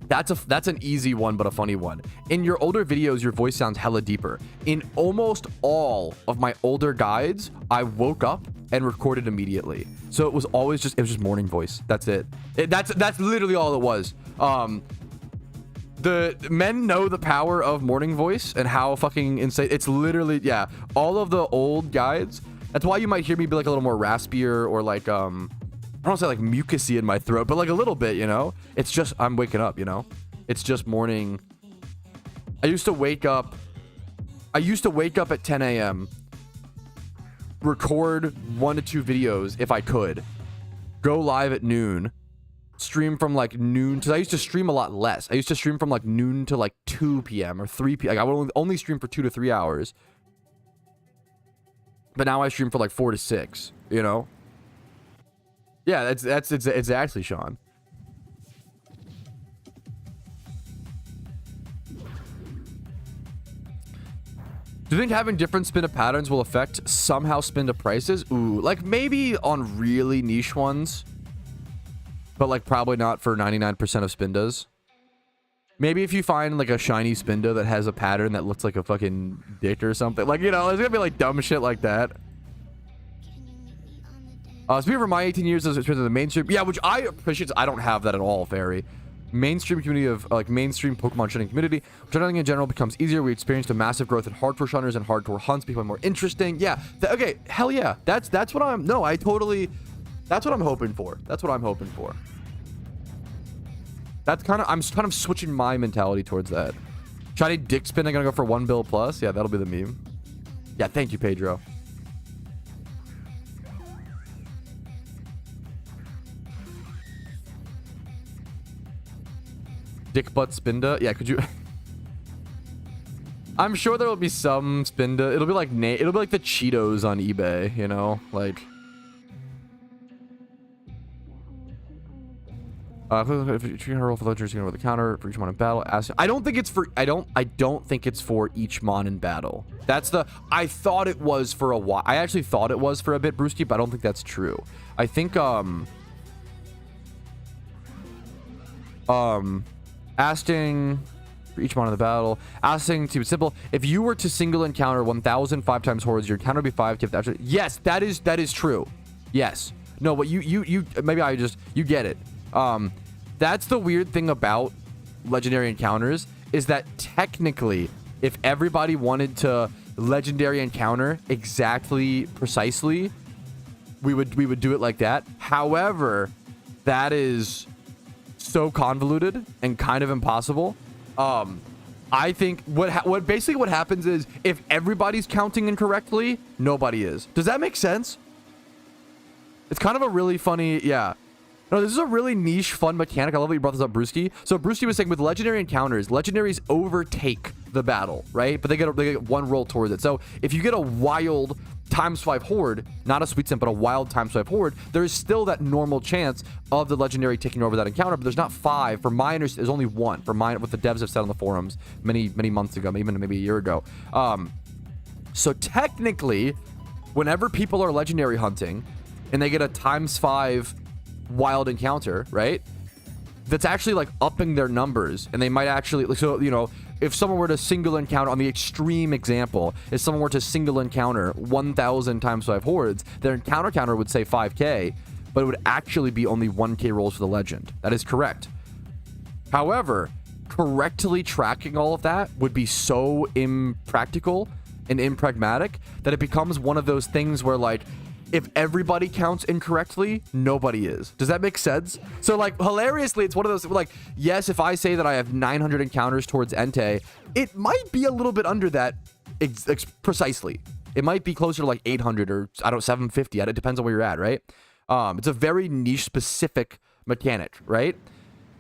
That's an easy one, but a funny one. In your older videos, your voice sounds hella deeper. In almost all of my older guides, I woke up and recorded immediately. So it was always just, morning voice. That's it. That's literally all it was. The men know the power of morning voice and how fucking insane. It's literally, yeah, all of the old guides. That's why you might hear me be like a little more raspier or like, I don't say like mucusy in my throat, but like a little bit, you know? It's just, I'm waking up, you know? It's just morning. I used to wake up at 10 a.m., record 1 to 2 videos if I could, go live at noon, stream from like noon, because I used to stream a lot less. I used to stream from like noon to like 2 p.m. or 3 p.m. Like I would only stream for 2 to 3 hours. But now I stream for like 4 to 6, you know? Yeah, that's exactly, Sean. Do you think having different spin to patterns will affect somehow spin to prices? Ooh, like maybe on really niche ones, but like probably not for 99% of spindas. Maybe if you find like a shiny spinda that has a pattern that looks like a fucking dick or something, like, you know, there's gonna be like dumb shit like that. Speaking for my 18 years as the mainstream, yeah, which I appreciate. I don't have that at all. Very mainstream community of like mainstream Pokemon shunting community. Shunting in general becomes easier. We experienced a massive growth in hardcore shunners and hardcore hunts becoming more interesting. Yeah, okay, hell yeah, that's what I'm. No, I totally. That's what I'm hoping for. That's what I'm hoping for. That's kind of, I'm kind of switching my mentality towards that. Shiny dick spin, I'm gonna go for 1 bill plus. Yeah, that'll be the meme. Yeah, thank you, Pedro. Dick butt Spinda. Yeah, could you? I'm sure there will be some Spinda. It'll be like the Cheetos on eBay, you know, like. If you can roll for legends, you can roll the counter for each mon in battle. I don't think it's for. I don't think it's for each mon in battle. That's the. I thought it was for a while. I actually thought it was for a bit, Brewski, but I don't think that's true. I think asking for each mon in the battle. Asking to keep it simple. If you were to single encounter 1,000 5 times hordes, your counter would be 5. Actually, yes, that is true. Yes. No, but you maybe I just you get it. That's the weird thing about legendary encounters is that technically, if everybody wanted to legendary encounter exactly precisely, we would do it like that. However, that is so convoluted and kind of impossible. I think what happens is if everybody's counting incorrectly, nobody is. Does that make sense? It's kind of a really funny, yeah. No, this is a really niche, fun mechanic. I love that you brought this up, Brewski. So Brewski was saying with legendary encounters, legendaries overtake the battle, right? But they get one roll towards it. So if you get a wild ×5 horde, not a sweet simp, but a wild ×5 horde, there is still that normal chance of the legendary taking over that encounter. But there's not 5. For mine, there's only 1. For mine, what the devs have said on the forums many months ago, even maybe a year ago. So technically, whenever people are legendary hunting and they get a ×5 wild encounter, right, that's actually like upping their numbers, and they might actually, so you know, if someone were to single encounter, on the extreme example, if someone were to single encounter 1,000 ×5 hordes, their encounter counter would say 5k, but it would actually be only 1k rolls for the legend. That is correct. However, correctly tracking all of that would be so impractical and impragmatic that it becomes one of those things where, like, if everybody counts incorrectly, nobody is. Does that make sense? So, like, hilariously, it's one of those, like, yes, if I say that I have 900 encounters towards Entei, it might be a little bit under that precisely. It might be closer to like 800 or, I don't know, 750. It depends on where you're at, right? It's a very niche specific mechanic, right?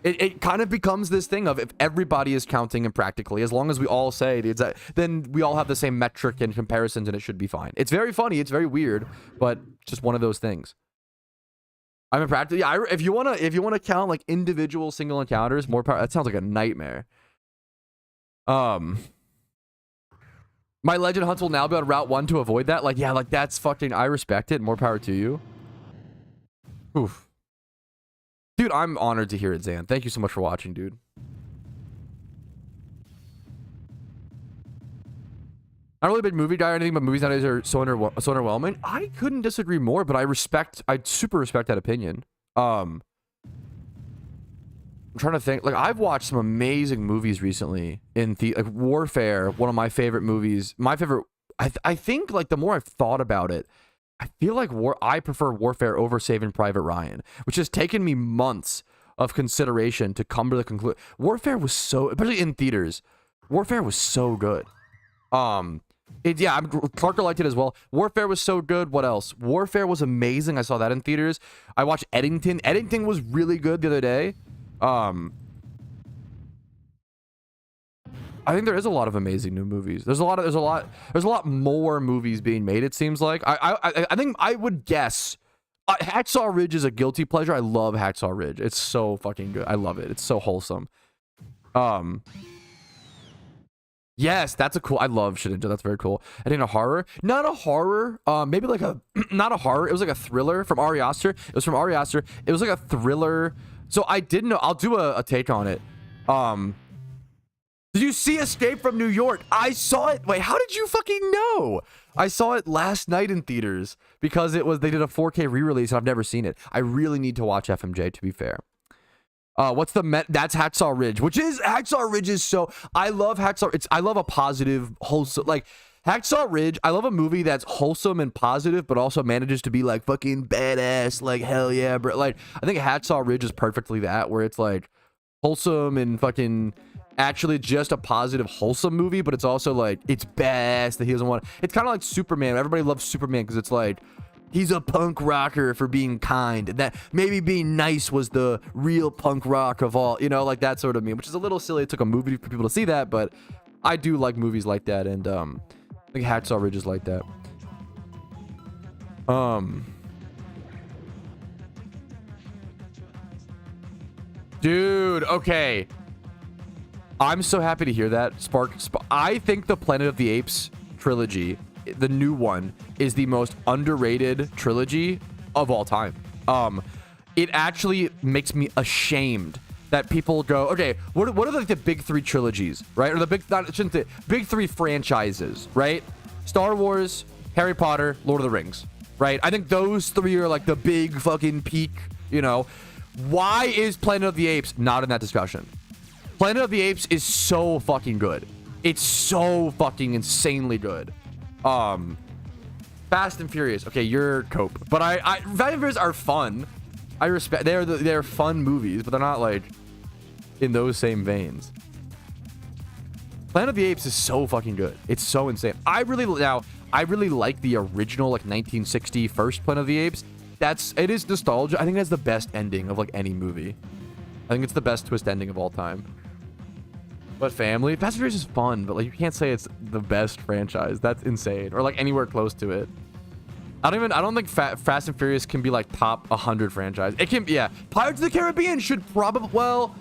It kind of becomes this thing of if everybody is counting impractically, as long as we all say it, then we all have the same metric and comparisons, and it should be fine. It's very funny. It's very weird, but just one of those things. I'm impractical. Yeah, if you wanna count like individual single encounters, more power. That sounds like a nightmare. My legend hunts will now be on Route 1 to avoid that. Like, yeah, like that's fucking. I respect it. More power to you. Oof. Dude, I'm honored to hear it, Zan. Thank you so much for watching, dude. Not really a big movie guy or anything, but movies nowadays are so underwhelming. I couldn't disagree more, but I super respect that opinion. I'm trying to think. Like, I've watched some amazing movies recently like Warfare, one of my favorite movies. My favorite, I think, like, the more I've thought about it, I feel like I prefer Warfare over Saving Private Ryan, which has taken me months of consideration to come to the conclusion. Warfare was so, especially in theaters, Warfare was so good. Clarker liked it as well. Warfare was so good. What else? Warfare was amazing. I saw that in theaters. I watched Eddington. Eddington was really good the other day. I think there is a lot of amazing new movies. There's a lot more movies being made, it seems like. I think I would guess Hacksaw Ridge is a guilty pleasure. I love Hacksaw Ridge. It's so fucking good. I love it. It's so wholesome. Yes, that's a cool. I love Shunting. That's very cool. I think a horror. Not a horror. Maybe like a not a horror. It was like a thriller from Ari Aster. It was from Ari Aster. It was like a thriller. So I didn't know. I'll do a take on it. Did you see Escape from New York? I saw it. Wait, how did you fucking know? I saw it last night in theaters because they did a 4K re-release and I've never seen it. I really need to watch FMJ, to be fair. That's Hacksaw Ridge, Hacksaw Ridge is so, I love Hacksaw. I love a positive, wholesome, like Hacksaw Ridge. I love a movie that's wholesome and positive, but also manages to be like fucking badass, like hell yeah, bro. Like, I think Hacksaw Ridge is perfectly that, where it's like wholesome and fucking actually just a positive, wholesome movie, but it's also like, it's badass that he doesn't want. It's kind of like Superman. Everybody loves Superman because it's like, he's a punk rocker for being kind. That maybe being nice was the real punk rock of all, you know, like that sort of meme, which is a little silly. It took a movie for people to see that, but I do like movies like that, and I think Hacksaw Ridge is like that. Dude, okay. I'm so happy to hear that. I think the Planet of the Apes trilogy, the new one, is the most underrated trilogy of all time. It actually makes me ashamed that people go, okay, what are like the big three trilogies, right? Or the big three franchises, right? Star Wars, Harry Potter, Lord of the Rings, right? I think those three are like the big fucking peak, you know. Why is Planet of the Apes not in that discussion? Planet of the Apes is so fucking good. It's so fucking insanely good. Fast and Furious. Okay, you're Cope. But Fast and Furious are fun. I respect. They're fun movies, but they're not like in those same veins. Planet of the Apes is so fucking good. It's so insane. I really like the original like 1960 first Planet of the Apes. It is nostalgia. I think that's the best ending of like any movie. I think it's the best twist ending of all time. But family, Fast and Furious is fun, but like you can't say it's the best franchise. That's insane, or like anywhere close to it. I don't think Fast and Furious can be like top 100 franchise. It can, yeah. Pirates of the Caribbean should probably, well,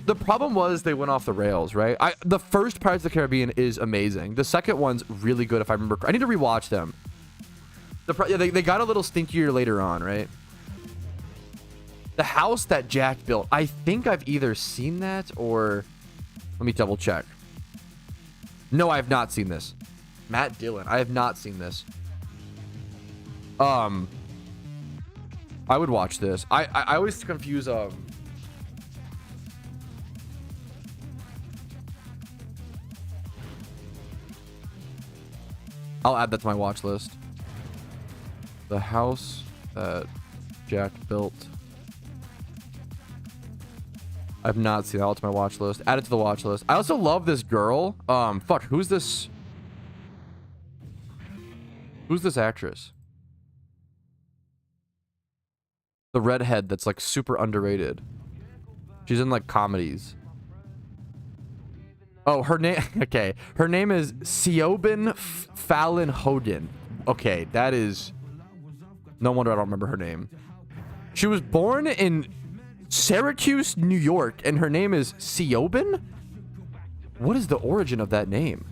the problem was they went off the rails, right? The first Pirates of the Caribbean is amazing. The second one's really good if I remember. I need to rewatch them. They got a little stinkier later on, right? The house that Jack built. I think I've either seen that or... Let me double check. No, I have not seen this. Matt Dillon. I have not seen this. I would watch this. I always confuse... I'll add that to my watch list. The house that Jack built. I've not seen that. It's my watch list. Add it to the watch list. I also love this girl. Fuck, who's this? Who's this actress? The redhead that's like super underrated. She's in like comedies. Oh, her name. Okay, her name is Siobhan Fallon Hogan. Okay, that is. No wonder I don't remember her name. She was born in Syracuse, New York, and her name is Siobhan? What is the origin of that name?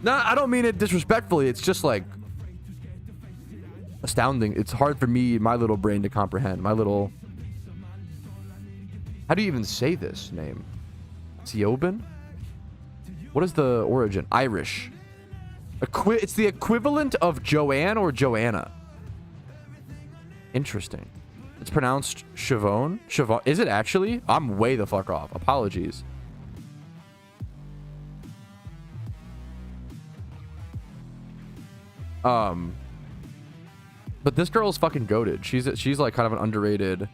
No, I don't mean it disrespectfully. It's just like astounding. It's hard for me, my little brain, to comprehend. My little... How do you even say this name? Siobhan? What is the origin? Irish. It's the equivalent of Joanne or Joanna. Interesting. It's pronounced Siobhan. Siobhan. Is it actually? I'm way the fuck off. Apologies. But this girl is fucking goated. She's like kind of an underrated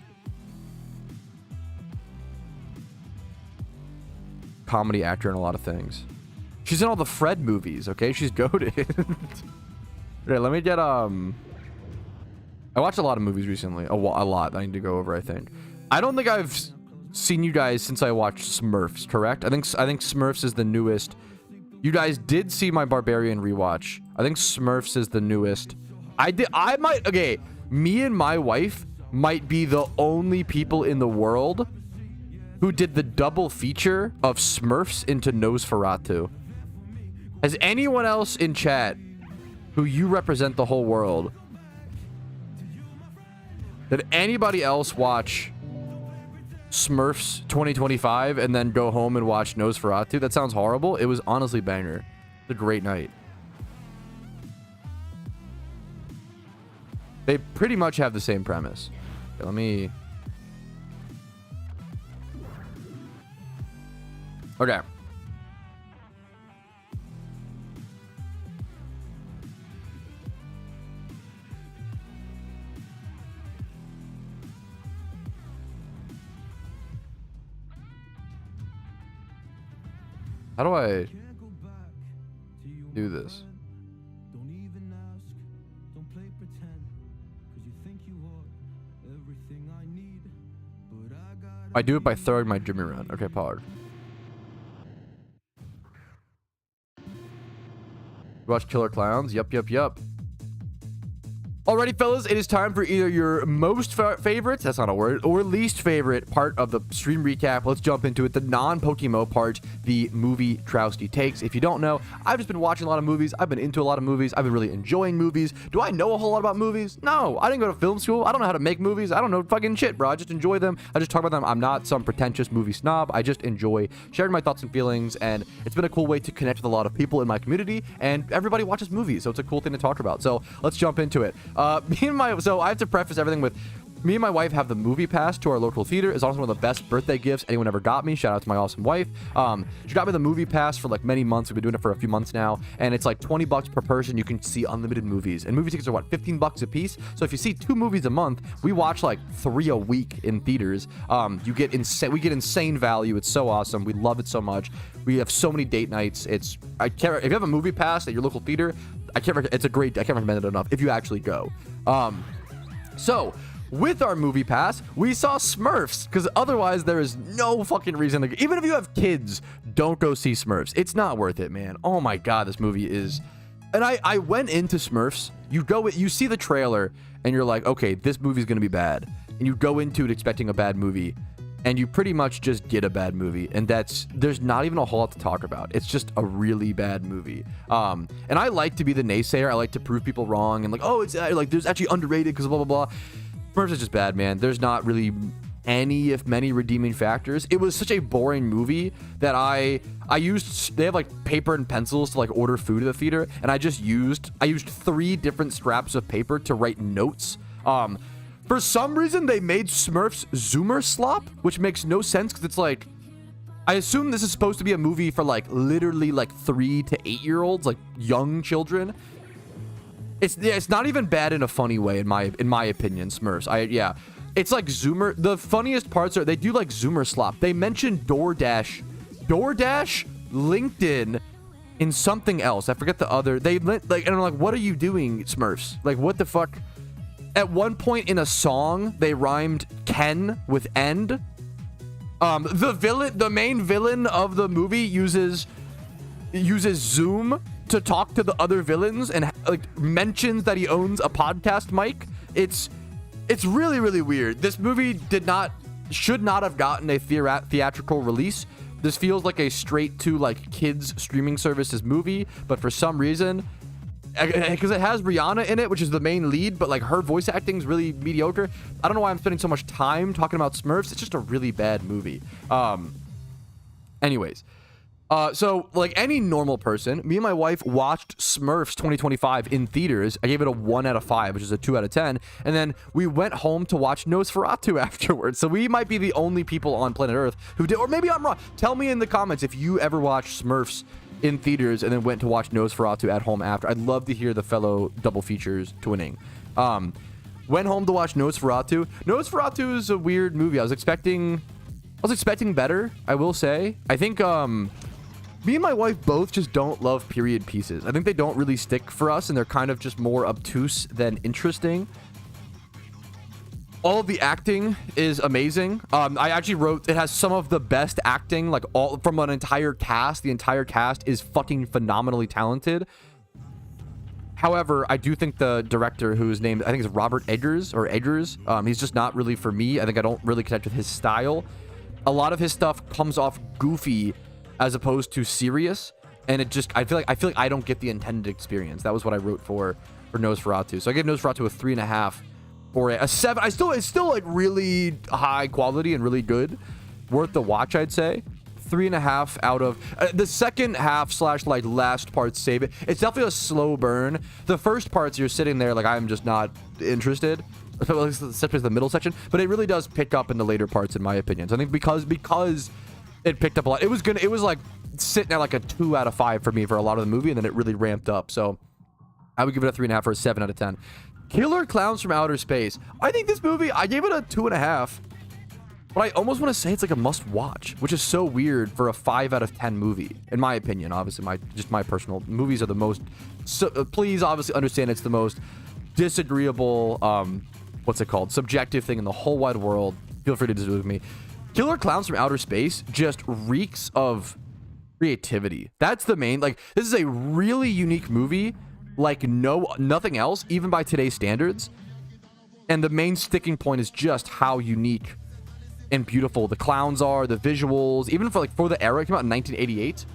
comedy actor in a lot of things. She's in all the Fred movies, okay? She's goated. Okay, let me get I watched a lot of movies recently. A lot that I need to go over, I think. I don't think I've seen you guys since I watched Smurfs, correct? I think Smurfs is the newest. You guys did see my Barbarian rewatch. I think Smurfs is the newest. Okay, me and my wife might be the only people in the world who did the double feature of Smurfs into Nosferatu. Has anyone else in chat who you represent the whole world, did anybody else watch Smurfs 2025 and then go home and watch Nosferatu? That sounds horrible. It was honestly banger. It's a great night. They pretty much have the same premise. Okay, let me... Okay. How do I do this? I do it by throwing my Jimmy around. Okay, pog. Watch Killer Clowns. Yup. Alrighty, fellas, it is time for either your most favorite, that's not a word, or least favorite part of the stream recap. Let's jump into it. The non-PokeMMO part, the movie Patrouski takes. If you don't know, I've just been watching a lot of movies. I've been into a lot of movies. I've been really enjoying movies. Do I know a whole lot about movies? No, I didn't go to film school. I don't know how to make movies. I don't know fucking shit, bro. I just enjoy them. I just talk about them. I'm not some pretentious movie snob. I just enjoy sharing my thoughts and feelings, and it's been a cool way to connect with a lot of people in my community, and everybody watches movies, so it's a cool thing to talk about. So let's jump into it. So I have to preface everything with me and my wife have the movie pass to our local theater. It's also one of the best birthday gifts anyone ever got me. Shout out to my awesome wife. She got me the movie pass for like many months. We've been doing it for a few months now, and it's like $20 per person. You can see unlimited movies, and movie tickets are what, $15 a piece. So if you see 2 movies a month, we watch like 3 a week in theaters. We get insane value. It's so awesome. We love it so much. We have so many date nights. If you have a movie pass at your local theater, I can't recommend it enough if you actually go. So with our movie pass, we saw Smurfs, because otherwise there is no fucking reason to, even if you have kids, don't go see Smurfs. It's not worth it, man. Oh my god, this movie is. And I went into Smurfs. You see the trailer and you're like, okay, this movie's gonna be bad, and you go into it expecting a bad movie, and you pretty much just get a bad movie, and there's not even a whole lot to talk about. It's just a really bad movie. And I like to be the naysayer. I like to prove people wrong and like, oh, it's like there's actually underrated because blah blah blah. Smurfs is just bad, man. There's not really any, if many, redeeming factors. It was such a boring movie that I used, they have like paper and pencils to like order food at the theater, and I used 3 different scraps of paper to write notes. For some reason, they made Smurfs Zoomer Slop, which makes no sense because it's like, I assume this is supposed to be a movie for like literally like 3 to 8-year-olds, like young children. It's not even bad in a funny way in my opinion. Smurfs, it's like Zoomer. The funniest parts are they do like Zoomer Slop. They mention DoorDash, LinkedIn, in something else. I forget the other. And I'm like, what are you doing, Smurfs? Like, what the fuck? At one point in a song, they rhymed Ken with end. The main villain of the movie uses Zoom to talk to the other villains and like mentions that he owns a podcast mic. It's really, really weird. This movie should not have gotten a theatrical release. This feels like a straight to like kids streaming services movie, but for some reason, because it has Rihanna in it, which is the main lead, but like her voice acting is really mediocre. I don't know why I'm spending so much time talking about Smurfs. It's just a really bad movie. Anyways, so like any normal person, me and my wife watched Smurfs 2025 in theaters. I gave it a 1 out of 5, which is a 2 out of 10. And then we went home to watch Nosferatu afterwards. So we might be the only people on planet Earth who did, or maybe I'm wrong. Tell me in the comments if you ever watched Smurfs in theaters and then went to watch Nosferatu at home after. I'd love to hear the fellow double features twinning. Went home to watch Nosferatu. Nosferatu is a weird movie. I was expecting better, I will say. I think me and my wife both just don't love period pieces. I think they don't really stick for us, and they're kind of just more obtuse than interesting. All of the acting is amazing. I actually wrote, it has some of the best acting, like all from an entire cast. The entire cast is fucking phenomenally talented. However, I do think the director, whose name I think is Robert Eggers, he's just not really for me. I think I don't really connect with his style. A lot of his stuff comes off goofy as opposed to serious, and I feel like I don't get the intended experience. That was what I wrote for Nosferatu. So I gave Nosferatu a 3.5 or a 7. It's still like really high quality and really good, worth the watch, I'd say. 3.5 out of the second half / like last part. Save it. It's definitely a slow burn. The first parts you're sitting there like I'm just not interested, especially the middle section. But it really does pick up in the later parts, in my opinion. So I think because it picked up a lot. It was like sitting at like a 2 out of 5 for me for a lot of the movie, and then it really ramped up. So I would give it a 3.5 or a 7 out of 10. Killer Clowns from Outer Space. I think this movie, I gave it a 2.5. But I almost want to say it's like a must-watch, which is so weird for a 5 out of 10 movie, in my opinion. Obviously, my personal movies are the most. So, please, obviously, understand it's the most disagreeable, subjective thing in the whole wide world. Feel free to disagree with me. Killer Clowns from Outer Space just reeks of creativity. That's the main, like, this is a really unique movie, like nothing else, even by today's standards. And the main sticking point is just how unique and beautiful the clowns are, the visuals, even for the era. It came out in 1988.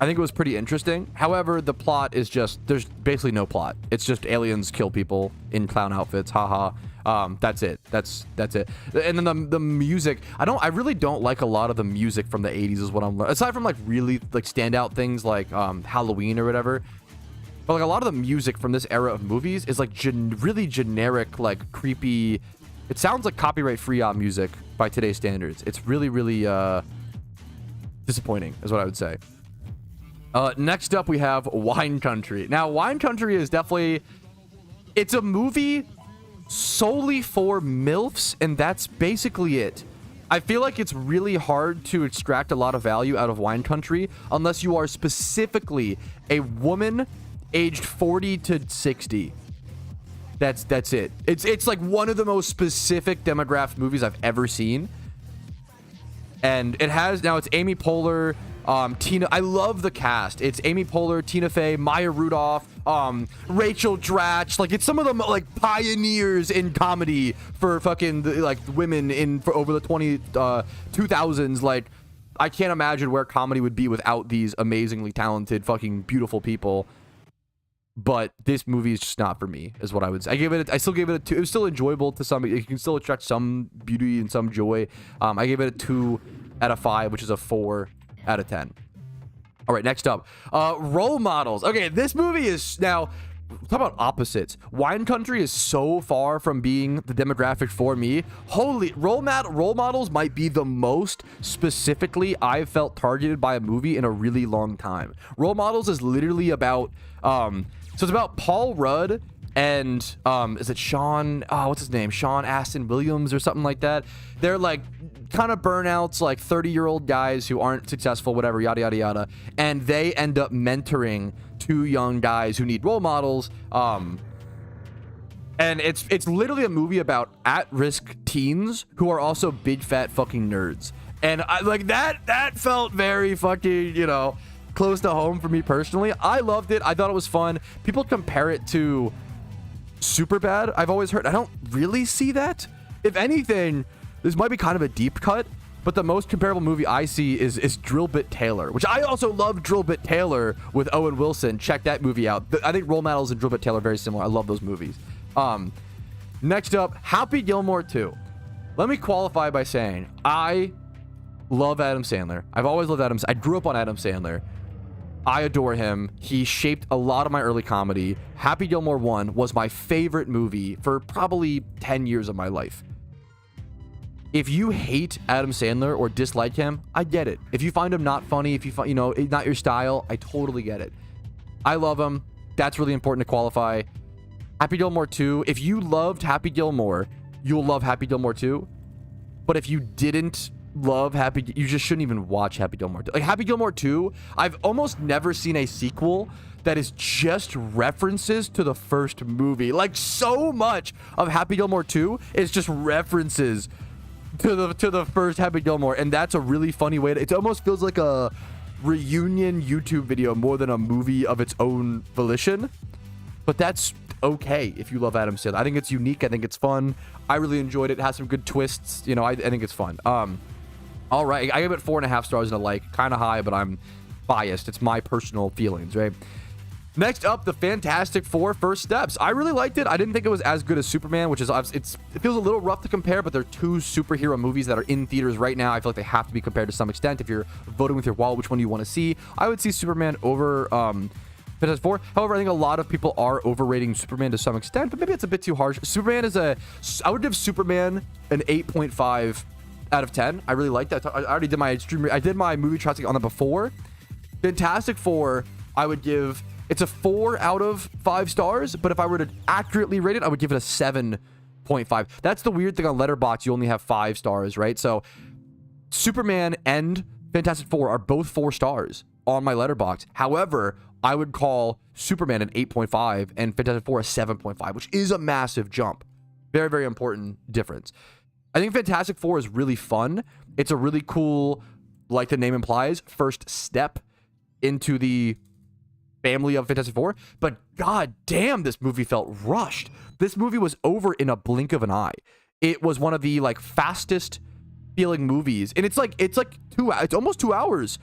I think it was pretty interesting. However, the plot is just, there's basically no plot. It's just aliens kill people in clown outfits. Haha. That's it. That's it. And then the music, I really don't like a lot of the music from the 80s is what I'm, aside from like really like standout things like Halloween or whatever. But like a lot of the music from this era of movies is like really generic, like creepy. It sounds like copyright free music by today's standards. It's really, really disappointing is what I would say. Next up, we have Wine Country. Now, Wine Country is definitely, it's a movie solely for MILFs, and that's basically it. I feel like it's really hard to extract a lot of value out of Wine Country unless you are specifically a woman aged 40 to 60. That's it. It's like one of the most specific demographic movies I've ever seen. And it has, now it's Amy Poehler, Tina, I love the cast. It's Amy Poehler, Tina Fey, Maya Rudolph, Rachel Dratch. Like, it's some of them like pioneers in comedy for fucking like women for over the 2000s. Like, I can't imagine where comedy would be without these amazingly talented, fucking beautiful people. But this movie is just not for me, is what I would say. I still gave it a 2. It was still enjoyable to some. You can still attract some beauty and some joy. I gave it a 2 out of 5, which is a 4 out of 10. All right, next up, role models. Okay, this movie is now, talk about opposites. Wine Country is so far from being the demographic for me. Holy, role models might be the most specifically I've felt targeted by a movie in a really long time. Role models is literally about, so it's about Paul Rudd and is it Sean, what's his name? Sean Astin Williams or something like that. They're like kind of burnouts, like 30-year-old guys who aren't successful, whatever, yada, yada, yada. And they end up mentoring 2 young guys who need role models. And it's literally a movie about at-risk teens who are also big, fat fucking nerds. And I like that felt very fucking, you know, close to home for me personally. I loved it. I thought it was fun. People compare it to Superbad. I've always heard. I don't really see that. If anything, this might be kind of a deep cut, but the most comparable movie I see is Drillbit Taylor, which I also love. Drillbit Taylor with Owen Wilson. Check that movie out. I think Role Models and Drillbit Taylor are very similar. I love those movies. Next up, Happy Gilmore 2. Let me qualify by saying I love Adam Sandler. I've always loved Adam. I grew up on Adam Sandler. I adore him. He shaped a lot of my early comedy. Happy Gilmore 1 was my favorite movie for probably 10 years of my life. If you hate Adam Sandler or dislike him, I get it. If you find him not funny, if you find, you know, not your style, I totally get it. I love him. That's really important to qualify. Happy Gilmore 2. If you loved Happy Gilmore, you'll love Happy Gilmore 2. But if you didn't love you just shouldn't even watch Happy Gilmore 2. Like Happy Gilmore 2, I've almost never seen a sequel that is just references to the first movie. Like, so much of Happy Gilmore 2 is just references to the first Happy Gilmore, and that's a really funny way to, it almost feels like a reunion YouTube video more than a movie of its own volition. But that's okay if you love Adam Sandler. I think it's unique. I think it's fun. I really enjoyed it. It has some good twists. You know, I think it's fun. All right, I give it 4.5 stars and a like. Kind of high, but I'm biased. It's my personal feelings, right? Next up, the Fantastic Four First Steps. I really liked it. I didn't think it was as good as Superman, which is, it feels a little rough to compare, but they're 2 superhero movies that are in theaters right now. I feel like they have to be compared to some extent. If you're voting with your wallet, which one do you want to see? I would see Superman over Fantastic Four. However, I think a lot of people are overrating Superman to some extent, but maybe it's a bit too harsh. Superman is I would give Superman an 8.5 out of 10. I really like that. I already did my I did my movie tracking on that before. Fantastic Four, I would give, it's a 4 out of 5 stars, but if I were to accurately rate it, I would give it a 7.5. That's the weird thing on Letterboxd. You only have 5 stars, right? So Superman and Fantastic Four are both 4 stars on my Letterboxd. However, I would call Superman an 8.5 and Fantastic Four a 7.5, which is a massive jump. Very, very important difference. I think Fantastic Four is really fun. It's a really cool, like the name implies, first step into the family of Fantastic Four. But god damn, this movie felt rushed. This movie was over in a blink of an eye. It was one of the like fastest feeling movies, and it's almost 2 hours,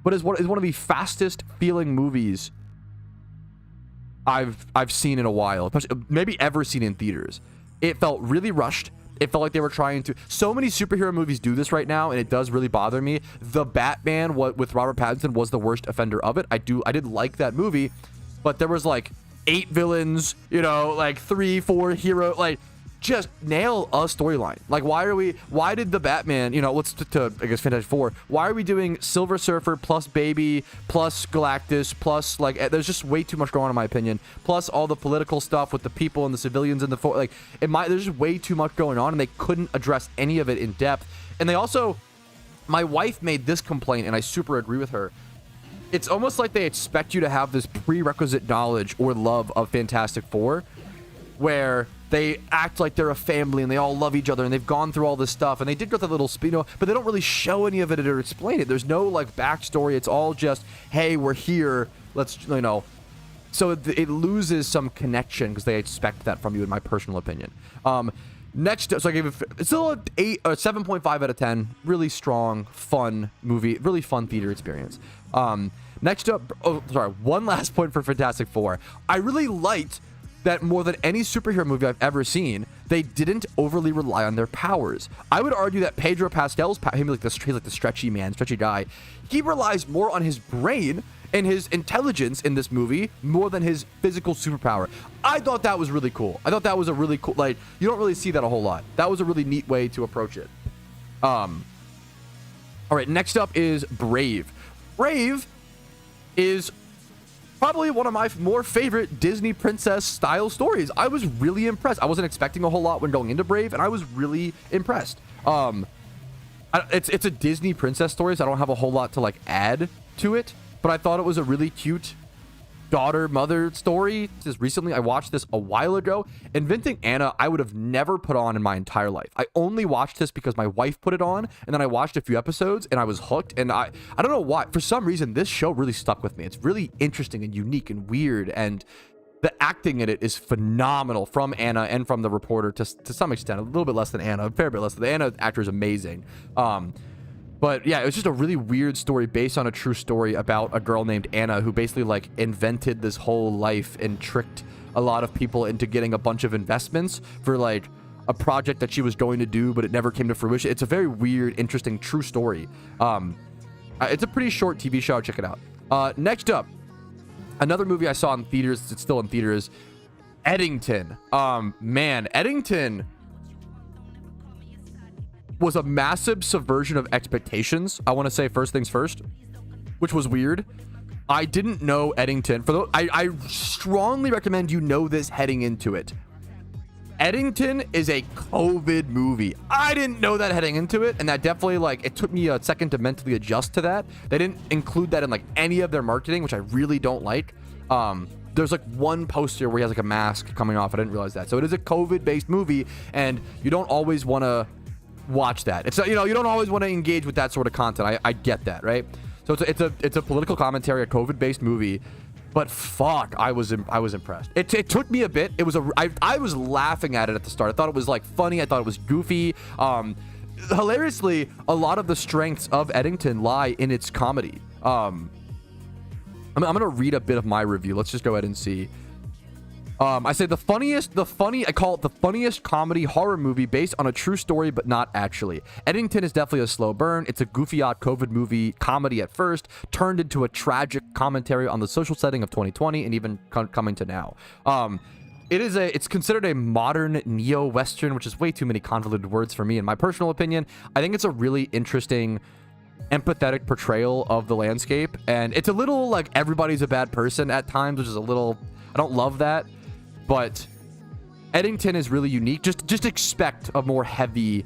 but it's one of the fastest feeling movies I've seen in a while, maybe ever seen in theaters. It felt really rushed. It felt like they were trying to. So many superhero movies do this right now, and it does really bother me. The Batman with Robert Pattinson was the worst offender of it. I did like that movie, but there was like 8 villains, you know, like 3, 4 hero, like just nail a storyline. Like why did the Batman, you know, let's to I guess Fantastic Four, why are we doing Silver Surfer plus Baby plus Galactus plus like there's just way too much going on in my opinion, plus all the political stuff with the people and the civilians and the like there's just way too much going on, and they couldn't address any of it in depth. And they also, my wife made this complaint, and I super agree with her. It's almost like they expect you to have this prerequisite knowledge or love of Fantastic Four, where they act like they're a family and they all love each other and they've gone through all this stuff, and they did go through the little speed, but they don't really show any of it or explain it. There's no like backstory. It's all just, hey, we're here. Let's, you know. So it loses some connection because they expect that from you, in my personal opinion. Next, so I gave it, it's still an 7.5 out of 10. Really strong, fun movie. Really fun theater experience. Next up, one last point for Fantastic Four. I really liked that more than any superhero movie I've ever seen, they didn't overly rely on their powers. I would argue that Pedro Pascal's power, he's like the stretchy man, stretchy guy, he relies more on his brain and his intelligence in this movie more than his physical superpower. I thought that was really cool. I thought that was a really cool, like, you don't really see that a whole lot. That was a really neat way to approach it. All right, next up is Brave. Brave is probably one of my more favorite Disney princess style stories. I was really impressed. I wasn't expecting a whole lot when going into Brave, and I was really impressed. It's a Disney princess story, so I don't have a whole lot to like add to it, but I thought it was a really cute daughter-mother story. Just recently, I watched this a while ago. Inventing Anna, I would have never put on in my entire life. I only watched this because my wife put it on, and then I watched a few episodes, and I was hooked. And I don't know why. For some reason, this show really stuck with me. It's really interesting and unique and weird, and the acting in it is phenomenal from Anna and from the reporter to some extent. A little bit less than Anna, a fair bit less. The Anna actor is amazing. But yeah, it was just a really weird story based on a true story about a girl named Anna who basically like invented this whole life and tricked a lot of people into getting a bunch of investments for like a project that she was going to do, but it never came to fruition. It's a very weird, interesting, true story. It's a pretty short TV show. Check it out. Next up, another movie I saw in theaters. It's still in theaters. Eddington. Man, Eddington was a massive subversion of expectations. I want to say first things first, which was weird. I didn't know Eddington. I strongly recommend you know this heading into it. Eddington is a COVID movie. I didn't know that heading into it, and that definitely, like, it took me a second to mentally adjust to that. They didn't include that in like any of their marketing, which I really don't like. There's like one poster where he has like a mask coming off. I didn't realize that. So it is a COVID-based movie, and you don't always want to watch that. It's, you know, you don't always want to engage with that sort of content. I get that, right? So it's a political commentary, a COVID-based movie, but fuck, I was impressed. It took me a bit. It was I was laughing at it at the start. I thought it was like funny. I thought it was goofy. Hilariously, a lot of the strengths of Eddington lie in its comedy. I'm gonna read a bit of my review. Let's just go ahead and see. I say I call it the funniest comedy horror movie based on a true story, but not actually. Eddington is definitely a slow burn. It's a goofy odd COVID movie comedy at first, turned into a tragic commentary on the social setting of 2020 and even coming to now. It's considered a modern neo-Western, which is way too many convoluted words for me in my personal opinion. I think it's a really interesting, empathetic portrayal of the landscape, and it's a little like everybody's a bad person at times, which is a little, I don't love that. But Eddington is really unique. Just expect a more heavy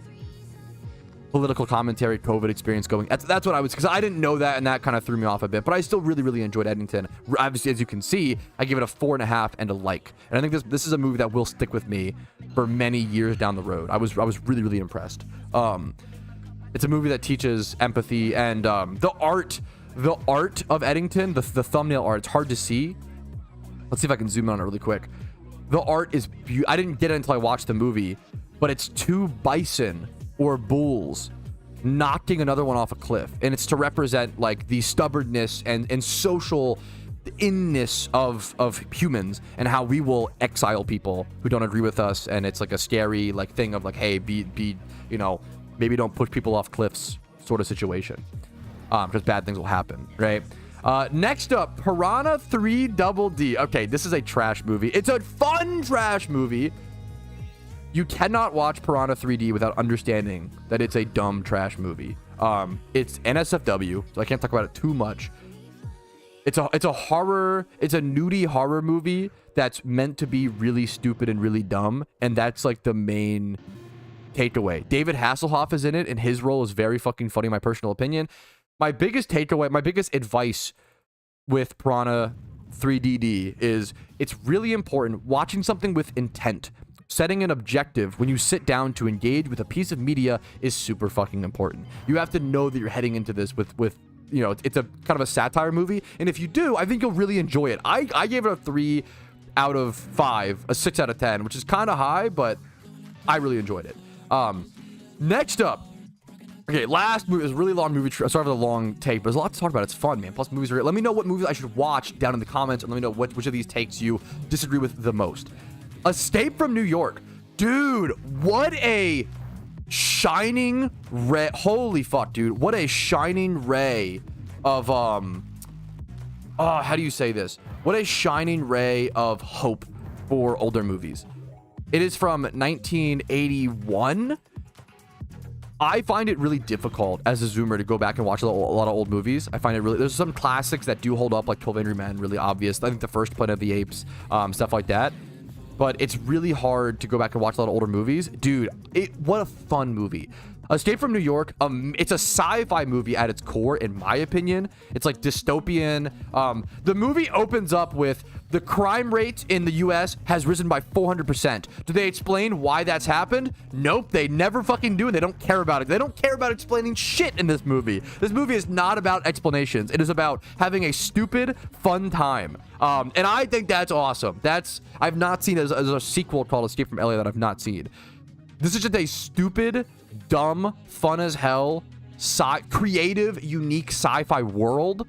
political commentary, COVID experience going. That's what I was, because I didn't know that, and that kind of threw me off a bit. But I still really, really enjoyed Eddington. Obviously, as you can see, I give it a 4.5 and a like. And I think this is a movie that will stick with me for many years down the road. I was really, really impressed. It's a movie that teaches empathy, and the art of Eddington, the thumbnail art, it's hard to see. Let's see if I can zoom in on it really quick. The art is I didn't get it until I watched the movie, but it's 2 bison or bulls knocking another one off a cliff, and it's to represent like the stubbornness and social inness of humans, and how we will exile people who don't agree with us. And it's like a scary like thing of like, hey, be you know, maybe don't push people off cliffs sort of situation, because bad things will happen, right? Next up, Piranha 3 Double D. Okay, this is a trash movie. It's a fun trash movie. You cannot watch Piranha 3D without understanding that it's a dumb trash movie. It's NSFW, so I can't talk about it too much. It's a horror, it's a nudie horror movie that's meant to be really stupid and really dumb, and that's like the main takeaway. David Hasselhoff is in it, and his role is very fucking funny, in my personal opinion. My biggest takeaway, my biggest advice with Piranha 3DD is it's really important watching something with intent. Setting an objective when you sit down to engage with a piece of media is super fucking important. You have to know that you're heading into this with you know, it's a kind of a satire movie, and if you do, I think you'll really enjoy it. I gave it a 3 out of 5, a 6 out of 10, which is kind of high, but I really enjoyed it. Next up, okay, last movie is a really long movie. Sorry for the long take, but there's a lot to talk about. It's fun, man. Plus, movies are great. Let me know what movies I should watch down in the comments, and let me know which of these takes you disagree with the most. Escape from New York. Dude, what a shining ray. Holy fuck, dude. What a shining ray of, how do you say this? What a shining ray of hope for older movies. It is from 1981. I find it really difficult as a zoomer to go back and watch a lot of old movies. I find it really, there's some classics that do hold up, like 12 Angry Men, really obvious. I think the first Planet of the Apes, stuff like that. But it's really hard to go back and watch a lot of older movies. Dude, what a fun movie. Escape from New York, it's a sci-fi movie at its core, in my opinion. It's like dystopian. The movie opens up with the crime rate in the US has risen by 400%. Do they explain why that's happened? Nope, they never fucking do, and they don't care about it. They don't care about explaining shit in this movie. This movie is not about explanations. It is about having a stupid, fun time. And I think that's awesome. I've not seen as a sequel called Escape from LA that I've not seen. This is just a stupid, dumb, fun as hell, creative, unique sci-fi world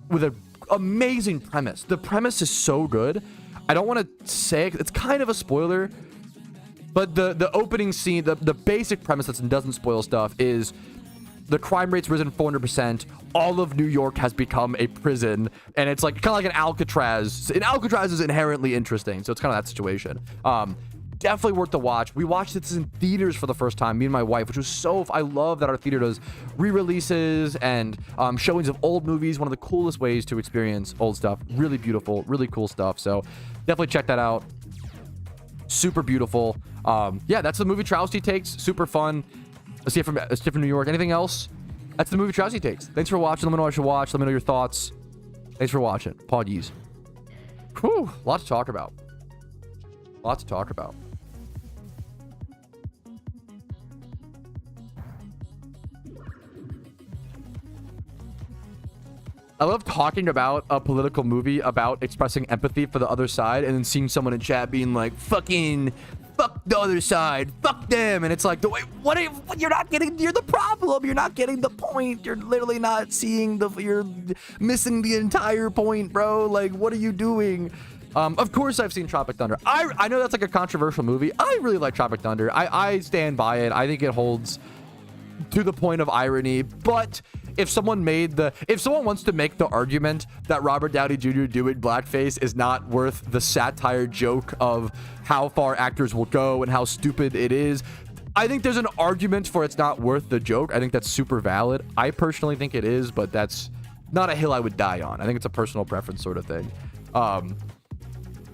with an amazing premise. The premise is so good. I don't want to say it. It's kind of a spoiler, but the opening scene, the basic premise that doesn't spoil stuff is the crime rate's risen 400%. All of New York has become a prison, and it's like kind of like an Alcatraz. And Alcatraz is inherently interesting, so it's kind of that situation. Definitely worth the watch. We watched this in theaters for the first time, me and my wife, which was so, I love that our theater does re-releases and showings of old movies. One of the coolest ways to experience old stuff. Really beautiful, really cool stuff. So definitely check that out. Super beautiful. Yeah, that's the movie Patrouski takes. Super fun. Escape from New York. Anything else? That's the movie Patrouski takes. Thanks for watching. Let me know what I should watch. Let me know your thoughts. Thanks for watching. Poggies. Whew, lots to talk about. Lots to talk about. I love talking about a political movie about expressing empathy for the other side, and then seeing someone in chat being like, fucking fuck the other side, fuck them. And it's like, you're not getting, you're the problem. You're not getting the point. You're literally not seeing you're missing the entire point, bro. Like, what are you doing? Of course I've seen Tropic Thunder. I know that's like a controversial movie. I really like Tropic Thunder. I stand by it. I think it holds to the point of irony, but if someone wants to make the argument that Robert Downey Jr. doing blackface is not worth the satire joke of how far actors will go and how stupid it is, I think there's an argument for it's not worth the joke. I think that's super valid. I personally think it is, but that's not a hill I would die on. I think it's a personal preference sort of thing.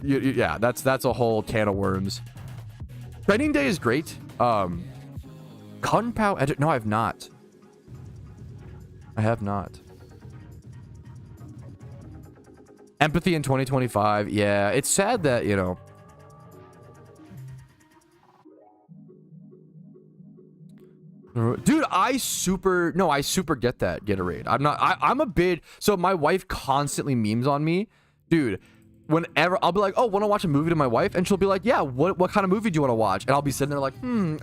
Yeah, that's a whole can of worms. Training Day is great. Kung Pao Edge. No, I have not. I have not. Empathy in 2025. Yeah, it's sad that, you know. Dude, I super get that Gatorade. I'm a bit, so my wife constantly memes on me. Dude, whenever I'll be like, oh, want to watch a movie to my wife? And she'll be like, yeah, what kind of movie do you want to watch? And I'll be sitting there like,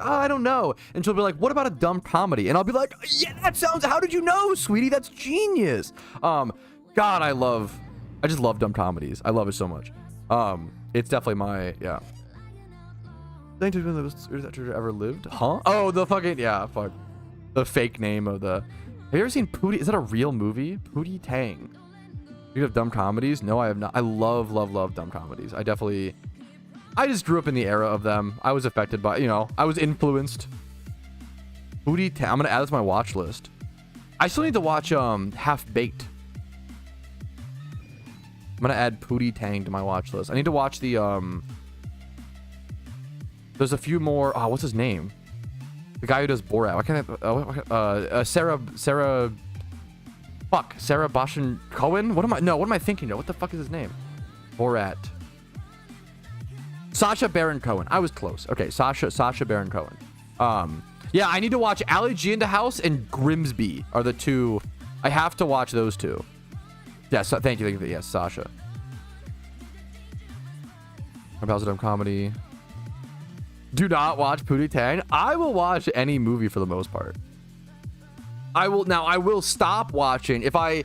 I don't know. And she'll be like, what about a dumb comedy? And I'll be like, yeah, that sounds, how did you know, sweetie? That's genius. God, I just love dumb comedies. I love it so much. It's definitely my, yeah. Think that ever lived? Huh? Oh, the fucking, yeah, fuck. The fake name of the... Have you ever seen Pootie? Is that a real movie? Pootie Tang. You have dumb comedies? No, I have not. I love dumb comedies. I just grew up in the era of them. I was affected by, you know, I was influenced. Pootie Tang. I'm gonna add this to my watch list. I still need to watch Half Baked. I'm gonna add Pootie Tang to my watch list. I need to watch the there's a few more. Oh, what's his name? The guy who does Borat. Why can't I? Sarah Bashan Cohen? What am I thinking of? What the fuck is his name? Borat. Sacha Baron Cohen. I was close. Okay, Sacha Baron Cohen. Yeah, I need to watch Ali G in the House and Grimsby are the two. I have to watch those two. Yes, thank you. Yes, Sasha. Dumb comedy. Do not watch Pootie Tang. I will watch any movie for the most part. I will stop watching if I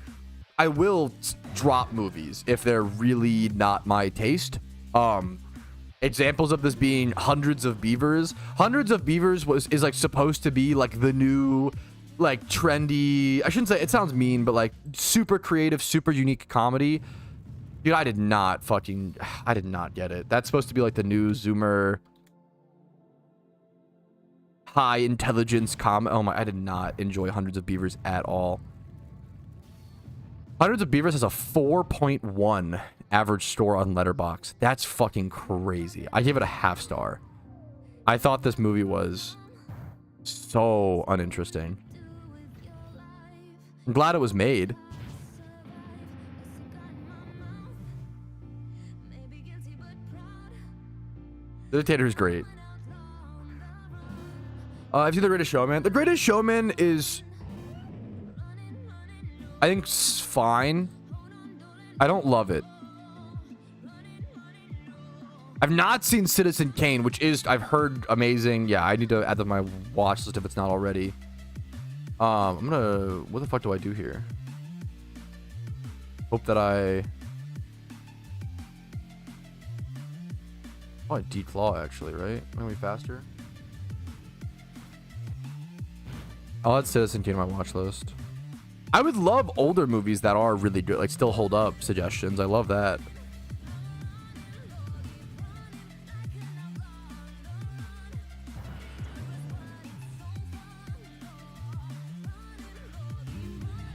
will drop movies if they're really not my taste. Examples of this being Hundreds of Beavers. Hundreds of Beavers is like supposed to be like the new, like, trendy, I shouldn't say, it sounds mean, but like super creative, super unique comedy. Dude, I did not get it. That's supposed to be like the new Zoomer high intelligence oh my, I did not enjoy Hundreds of Beavers at all. Hundreds of Beavers has a 4.1 average score on Letterboxd. That's fucking crazy. I gave it a half star. I thought this movie was so uninteresting. I'm glad it was made. The Dictator is great. I've seen The Greatest Showman. The Greatest Showman is, I think, fine. I don't love it. I've not seen Citizen Kane, which is, I've heard, amazing. Yeah, I need to add that to my watch list if it's not already. I'm gonna, what the fuck do I do here? Hope that I declaw actually, right? Maybe faster. I'll add Citizen Kane to my watch list. I would love older movies that are really good, like still hold up suggestions. I love that.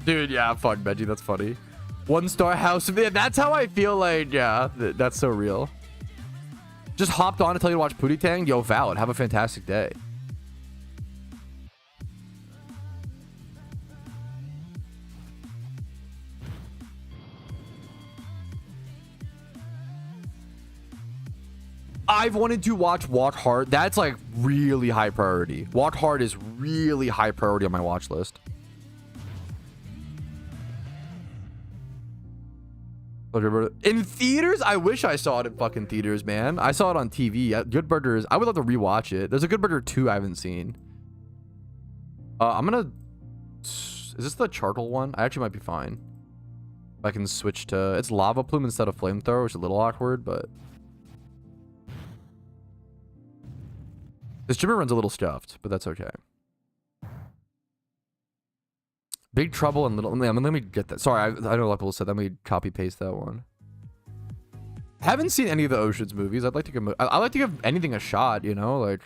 Dude, yeah, fuck Benji, that's funny. 1-star house. Yeah, that's how I feel like, yeah, that's so real. Just hopped on to tell you to watch Pootie Tang. Yo, valid. Have a fantastic day. I've wanted to watch Walk Hard. That's like really high priority. Walk Hard is really high priority on my watch list. In theaters? I wish I saw it in fucking theaters, man. I saw it on TV. Good Burgers. I would love to rewatch it. There's a Good Burger 2 I haven't seen. I'm gonna... Is this the charcoal one? I actually might be fine. I can switch to... It's Lava Plume instead of Flamethrower, which is a little awkward, but... This Jimmer runs a little stuffed, but that's okay. Big Trouble and Little... Let me get that. Sorry, I know a lot of people said that. Let me copy paste that one. Haven't seen any of the Oceans movies. I'd like to give... I like to give anything a shot, you know, like...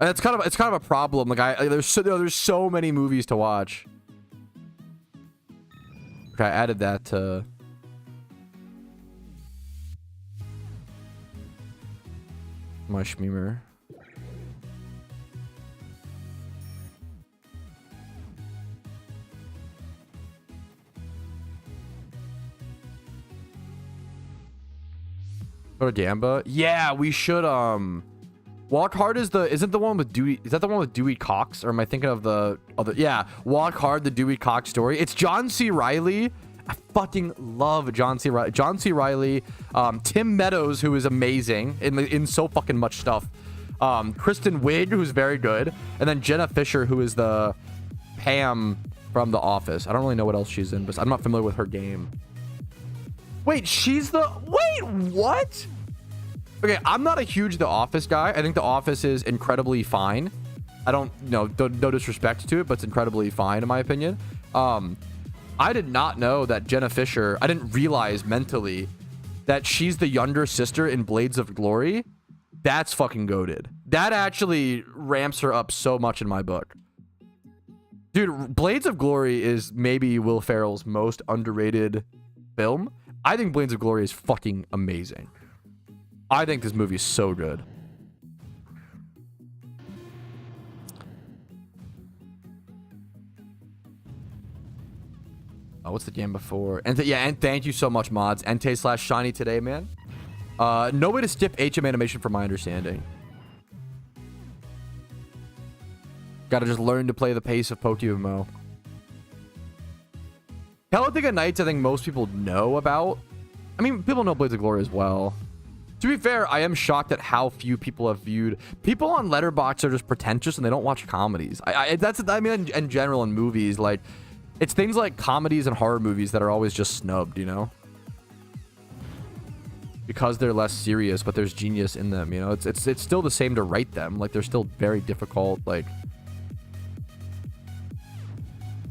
And it's kind of a problem. Like there's so many movies to watch. Okay, I added that to... my Shmeemer. Go to Gamba. Yeah, we should. Walk Hard isn't the one with Dewey? Is that the one with Dewey Cox? Or am I thinking of the other? Yeah, Walk Hard, the Dewey Cox story. It's John C. Reilly. I fucking love John C. Reilly. John C. Reilly. Tim Meadows, who is amazing in so fucking much stuff. Kristen Wiig, who's very good, and then Jenna Fisher, who is the Pam from The Office. I don't really know what else she's in, but I'm not familiar with her game. Wait, she's the... Wait, what? Okay, I'm not a huge The Office guy. I think The Office is incredibly fine. I don't, no disrespect to it, but it's incredibly fine in my opinion. I did not know that Jenna Fisher, I didn't realize mentally that she's the younger sister in Blades of Glory. That's fucking goated. That actually ramps her up so much in my book. Dude, Blades of Glory is maybe Will Ferrell's most underrated film. I think Blades of Glory is fucking amazing. I think this movie is so good. Oh, what's the game before? And yeah, and thank you so much, mods. Entei/Shiny today, man. No way to skip HM animation from my understanding. Gotta just learn to play the pace of PokeMMO. Talladega Nights, I think most people know about. I mean, people know Blades of Glory as well. To be fair, I am shocked at how few people have viewed. People on Letterboxd are just pretentious and they don't watch comedies. I mean, in general, in movies, like, it's things like comedies and horror movies that are always just snubbed, you know? Because they're less serious, but there's genius in them, you know? It's still the same to write them. Like, they're still very difficult, like...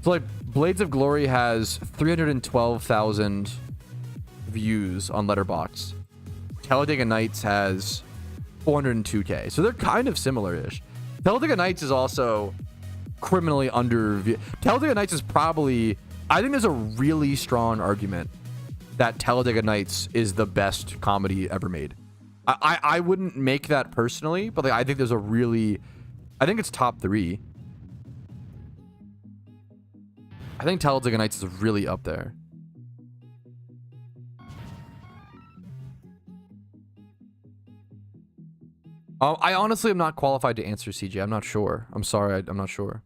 So, like, Blades of Glory has 312,000 views on Letterboxd. Talladega Nights has 402k. So they're kind of similar-ish. Talladega Nights is also criminally underviewed. Talladega Nights is probably... I think there's a really strong argument that Talladega Nights is the best comedy ever made. I wouldn't make that personally, but like, I think there's a really... I think it's top 3. I think Talladega Nights is really up there. I honestly am not qualified to answer, CJ. I'm not sure. I'm sorry. I'm not sure.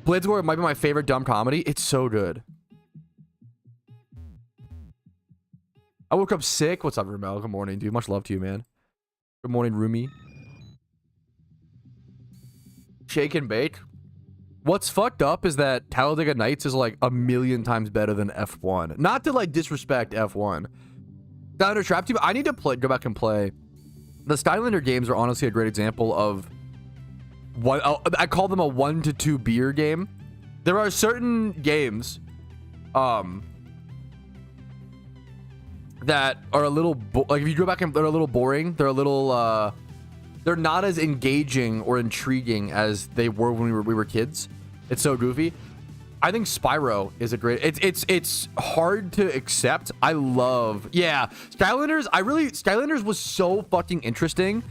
Blades of Glory might be my favorite dumb comedy. It's so good. I woke up sick. What's up, Ramel? Good morning, dude. Much love to you, man. Good morning, Rumi. Shake and bake. What's fucked up is that Talladega Nights is like 1,000,000 times better than F1. Not to like disrespect F1. Skylander Trap Team. I need to go back and play. The Skylander games are honestly a great example of what I call them a 1 to 2 beer game. There are certain games that are a little like if you go back and they're a little boring. They're a little they're not as engaging or intriguing as they were when we were kids. It's so goofy. I think Spyro is a great... It's hard to accept. I love... Yeah. Skylanders, Skylanders was so fucking interesting.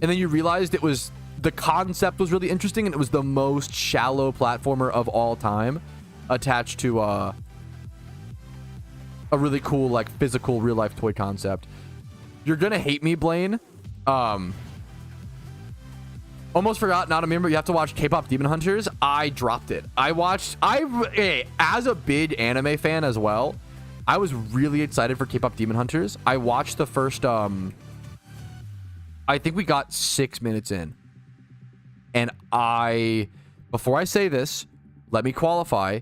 And then you realized it was... The concept was really interesting, and it was the most shallow platformer of all time. Attached to a really cool, like, physical, real-life toy concept. You're gonna hate me, Blaine. Almost forgot, not a member. You have to watch K-pop Demon Hunters. I dropped it. As a big anime fan as well, I was really excited for K-pop Demon Hunters. I watched the first, I think we got 6 minutes in. And before I say this, let me qualify.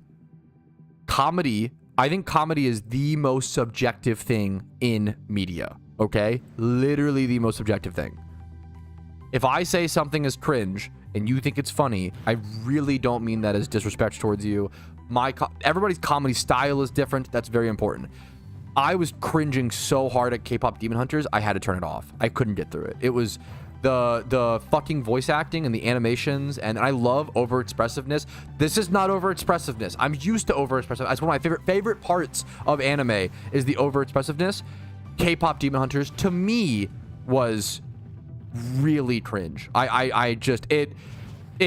Comedy, I think comedy is the most subjective thing in media, okay? Literally the most subjective thing. If I say something is cringe and you think it's funny, I really don't mean that as disrespect towards you. Everybody's comedy style is different. That's very important. I was cringing so hard at K-pop Demon Hunters, I had to turn it off. I couldn't get through it. It was the fucking voice acting and the animations, and I love over-expressiveness. This is not over-expressiveness. I'm used to over-expressiveness. That's one of my favorite parts of anime is the over-expressiveness. K-pop Demon Hunters, to me, was... really cringe. It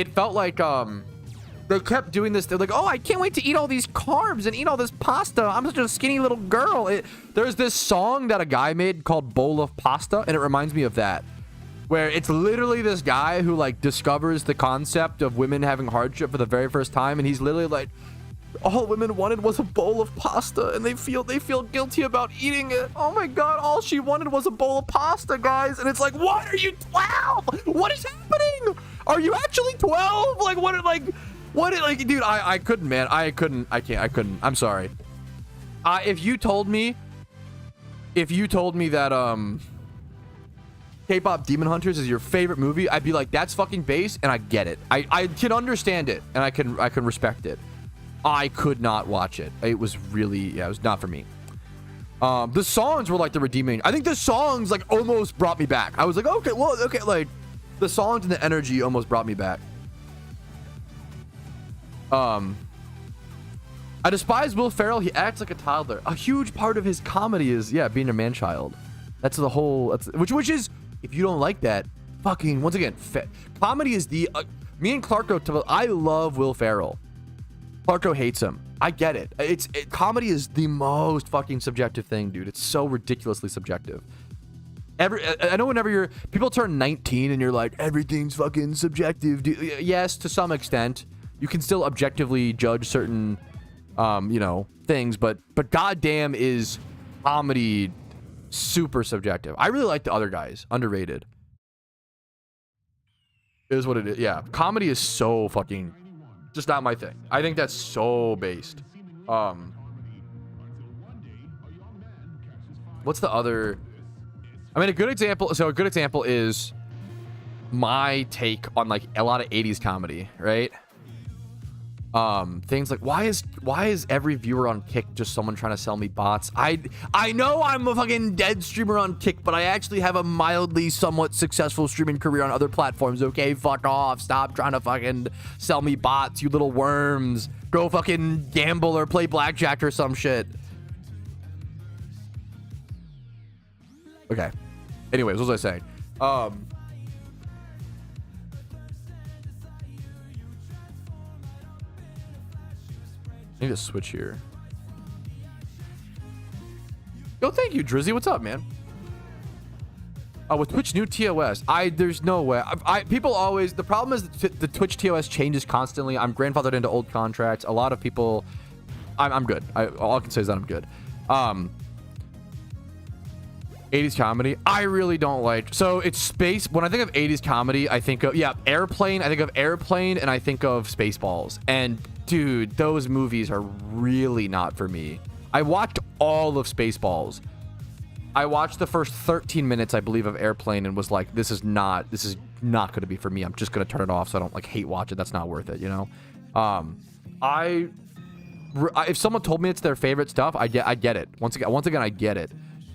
felt like the they kept doing this. They're like, oh, I can't wait to eat all these carbs and eat all this pasta. I'm such a skinny little girl. There's this song that a guy made called Bowl of Pasta, and it reminds me of that, where it's literally this guy who like discovers the concept of women having hardship for the very first time, and he's literally like, all women wanted was a bowl of pasta, and they feel guilty about eating it. Oh my god, all she wanted was a bowl of pasta, guys. And it's like, what, are you 12? What is happening? Are you actually 12? Like, dude, I couldn't, man. I couldn't. I'm sorry. If you told me that K-pop Demon Hunters is your favorite movie, I'd be like, that's fucking base, and I get it. I can understand it, and I can respect it. I could not watch it. It was really, yeah, it was not for me. The songs were like the redeeming. I think the songs like almost brought me back. I was like, okay, well, okay, like the songs and the energy almost brought me back. I despise Will Ferrell. He acts like a toddler. A huge part of his comedy is, yeah, being a man-child. That's the whole, which is, if you don't like that, fucking, once again, comedy is the, me and Clarko, I love Will Ferrell. Clarko hates him. I get it. Comedy is the most fucking subjective thing, dude. It's so ridiculously subjective. I know whenever people turn 19 and you're like, everything's fucking subjective, dude. Yes, to some extent, you can still objectively judge certain, you know, things, but goddamn is comedy super subjective. I really like the other guys. Underrated. It is what it is. Yeah, comedy is so fucking just not my thing. I think that's so based. What's the other? I mean, a good example. So a good example is my take on like a lot of 80s comedy, right? Things like why is every viewer on Kick just someone trying to sell me bots? I know I'm a fucking dead streamer on Kick, but I actually have a mildly somewhat successful streaming career on other platforms. Okay, fuck off. Stop trying to fucking sell me bots, you little worms. Go fucking gamble or play blackjack or some shit. Okay. Anyways, what was I saying? I need to switch here. Yo, thank you, Drizzy. What's up, man? With Twitch new TOS, there's no way. People always, the problem is the Twitch TOS changes constantly. I'm grandfathered into old contracts. A lot of people, I'm good. All I can say is that I'm good. 80s comedy, I really don't like. So it's space. When I think of 80s comedy, I think of, yeah, Airplane. I think of Airplane and I think of Spaceballs. And dude, those movies are really not for me. I watched all of Spaceballs. I watched the first 13 minutes, I believe, of Airplane and was like, this is not going to be for me. I'm just going to turn it off so I don't like hate watch it. That's not worth it, you know? If someone told me it's their favorite stuff, I get it. Once again, I get it.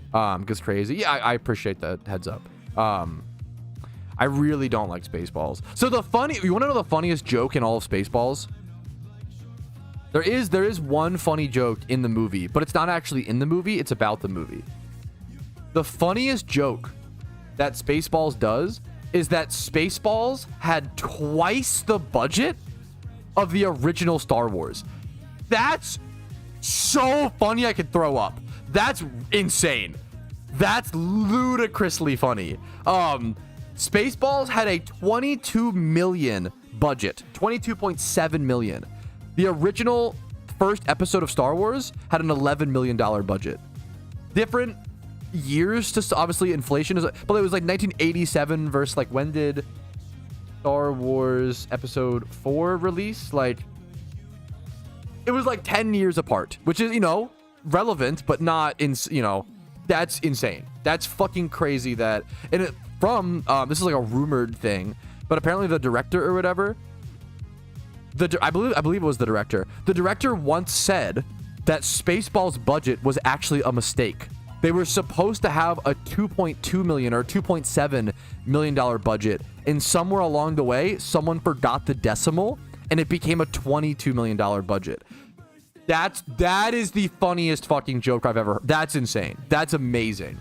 Because crazy. Yeah, I appreciate that heads up. I really don't like Spaceballs. So you want to know the funniest joke in all of Spaceballs? There is one funny joke in the movie, but it's not actually in the movie. It's about the movie. The funniest joke that Spaceballs does is that Spaceballs had twice the budget of the original Star Wars. That's so funny I could throw up. That's insane. That's ludicrously funny. Spaceballs had a 22 million budget, 22.7 million. The original first episode of Star Wars had an $11 million budget. Different years, just obviously inflation is, but it was like 1987 versus like when did Star Wars episode 4 release? Like it was like 10 years apart, which is, you know, relevant, but not in, you know, that's insane. That's fucking crazy that, and it from, this is like a rumored thing, but apparently the director or whatever, I believe it was the director. The director once said that Spaceballs budget was actually a mistake. They were supposed to have a $2.2 million or $2.7 million budget, and somewhere along the way, someone forgot the decimal, and it became a $22 million budget. That is the funniest fucking joke I've ever heard. That's insane. That's amazing.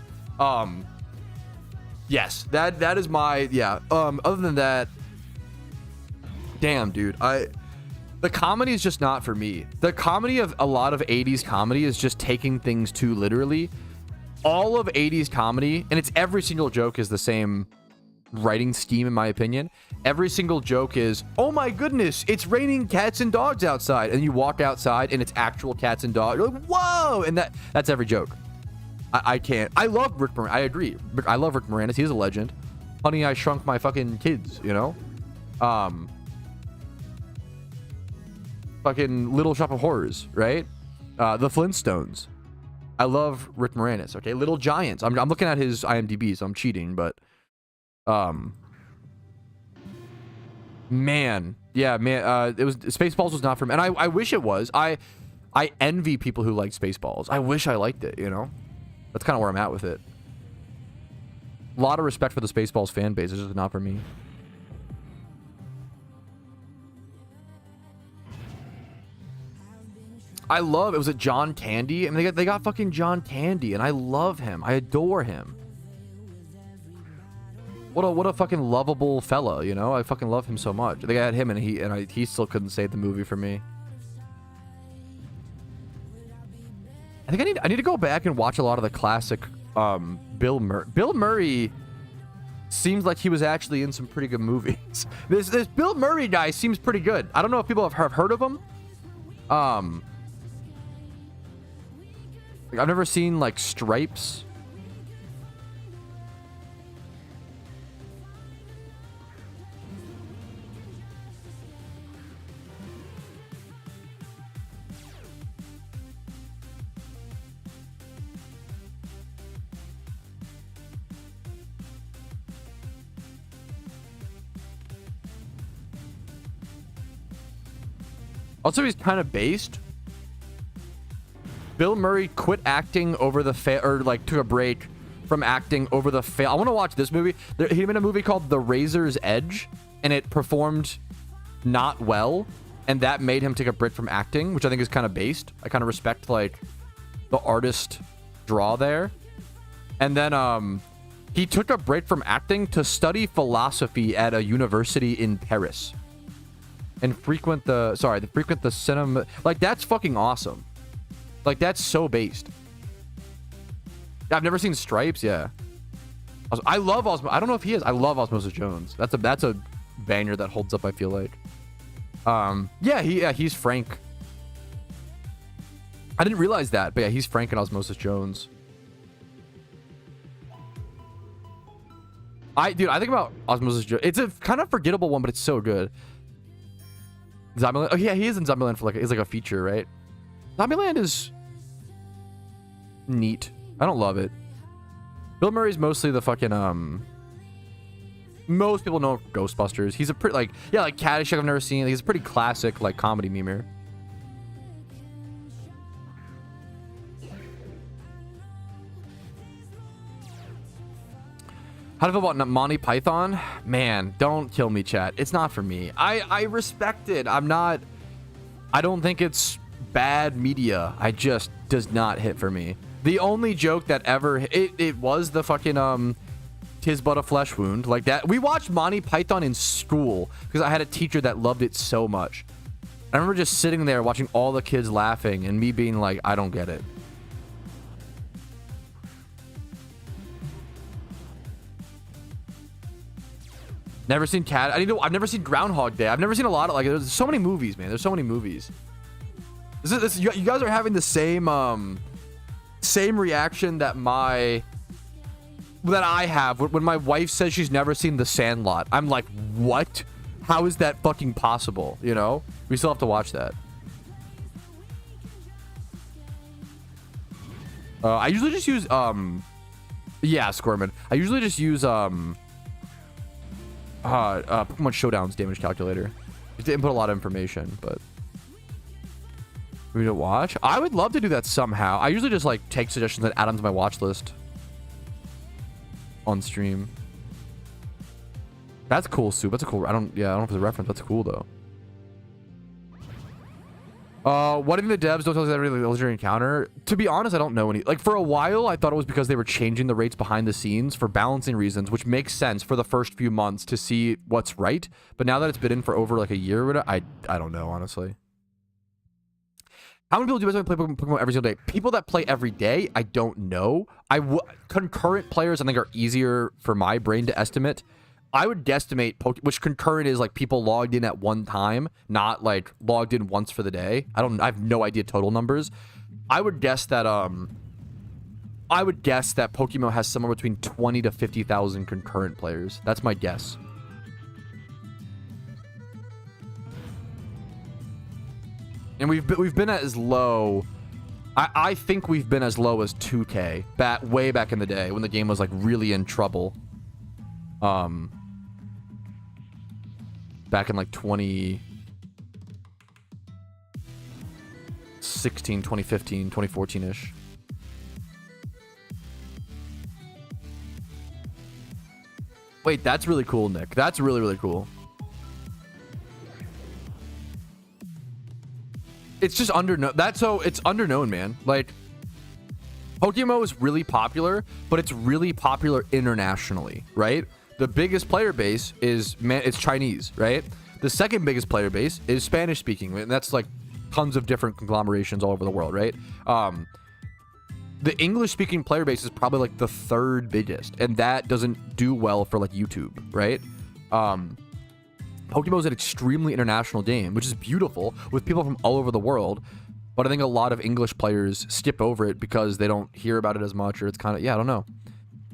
Yes, that is my, yeah. Other than that, damn, dude, The comedy is just not for me. The comedy of a lot of 80s comedy is just taking things too literally. All of 80s comedy, and it's every single joke is the same writing scheme in my opinion. Every single joke is, oh my goodness, it's raining cats and dogs outside, and you walk outside and it's actual cats and dogs. You're like, whoa, and that's every joke. I can't. I love Rick Moranis. I agree. I love Rick Moranis. He's a legend. Honey, I Shrunk My fucking kids, you know? Fucking Little Shop of Horrors, right? The Flintstones. I love Rick Moranis. Okay, Little Giants. I'm looking at his IMDb, so I'm cheating, but man, yeah, man. It was Spaceballs was not for me, and I wish it was. I envy people who like Spaceballs. I wish I liked it. You know, that's kind of where I'm at with it. A lot of respect for the Spaceballs fan base. It's just not for me. I love it. Was it John Candy? I mean, they got fucking John Candy, and I love him. I adore him. What a fucking lovable fella, you know? I fucking love him so much. They got him, and he still couldn't save the movie for me. I think I need to go back and watch a lot of the classic Bill Murray. Bill Murray seems like he was actually in some pretty good movies. This Bill Murray guy seems pretty good. I don't know if people have heard of him. Like, I've never seen like Stripes. Also, he's kind of based. Bill Murray quit acting over the took a break from acting over the fail. I want to watch this movie. He made a movie called The Razor's Edge, and it performed not well, and that made him take a break from acting, which I think is kind of based. I kind of respect like the artist draw there. And then he took a break from acting to study philosophy at a university in Paris. And frequent the cinema. Like, that's fucking awesome. Like, that's so based. I've never seen Stripes. Yeah, I love Osmo. I don't know if he is. I love Osmosis Jones. That's a banger that holds up, I feel like. He's Frank. I didn't realize that, but yeah, he's Frank in Osmosis Jones. Dude, I think about Osmosis Jones. It's a kind of forgettable one, but it's so good. Zombieland. Oh yeah, he is in Zombieland for it's like a feature, right? Zombieland is neat. I don't love it. Bill Murray's mostly the fucking most people know Ghostbusters. He's a pretty like Caddyshack I've never seen. He's a pretty classic like comedy memer. How do you feel about Monty Python? Man, don't kill me, chat. It's not for me. I respect it. I don't think it's bad media. I just does not hit for me. The only joke that ever it was the fucking "'Tis but a flesh wound" like that. We watched Monty Python in school because I had a teacher that loved it so much. I remember just sitting there watching all the kids laughing and me being like, I don't get it. Never seen Cat. I've never seen Groundhog Day. I've never seen a lot of there's so many movies, man. There's so many movies. You guys are having the same reaction that I have when my wife says she's never seen The Sandlot. I'm like, what? How is that fucking possible? You know? We still have to watch that. I usually just use yeah, Squirman. I usually just use Pokemon Showdown's damage calculator. You have to input a lot of information, but we need to watch. I would love to do that somehow. I usually just like take suggestions and add them to my watch list on stream. That's cool, Soup. That's a cool. I don't know if it's a reference. That's cool though. What if the devs don't tell us every legendary encounter? To be honest, I don't know any. Like, for a while, I thought it was because they were changing the rates behind the scenes for balancing reasons, which makes sense for the first few months to see what's right. But now that it's been in for over like a year, I don't know, honestly. How many people do you guys play Pokemon every single day? People that play every day, I don't know. Concurrent players, I think, are easier for my brain to estimate. I would guesstimate, which concurrent is like people logged in at one time, not like logged in once for the day. I have no idea total numbers. I would guess that PokeMMO has somewhere between 20 to 50,000 concurrent players. That's my guess. And we've been at as low. I think we've been as low as 2K way back in the day when the game was like really in trouble. Back in like 2016, 2015, 2014-ish. Wait, that's really cool, Nick. That's really, really cool. It's just underknown. It's underknown, man. Like, PokeMMO is really popular, but it's really popular internationally, right? The biggest player base is, it's Chinese, right? The second biggest player base is Spanish speaking, and that's like tons of different conglomerations all over the world, right? The English speaking player base is probably like the third biggest, and that doesn't do well for like YouTube, right? PokeMMO is an extremely international game, which is beautiful with people from all over the world. But I think a lot of English players skip over it because they don't hear about it as much, or it's kind of, yeah, I don't know.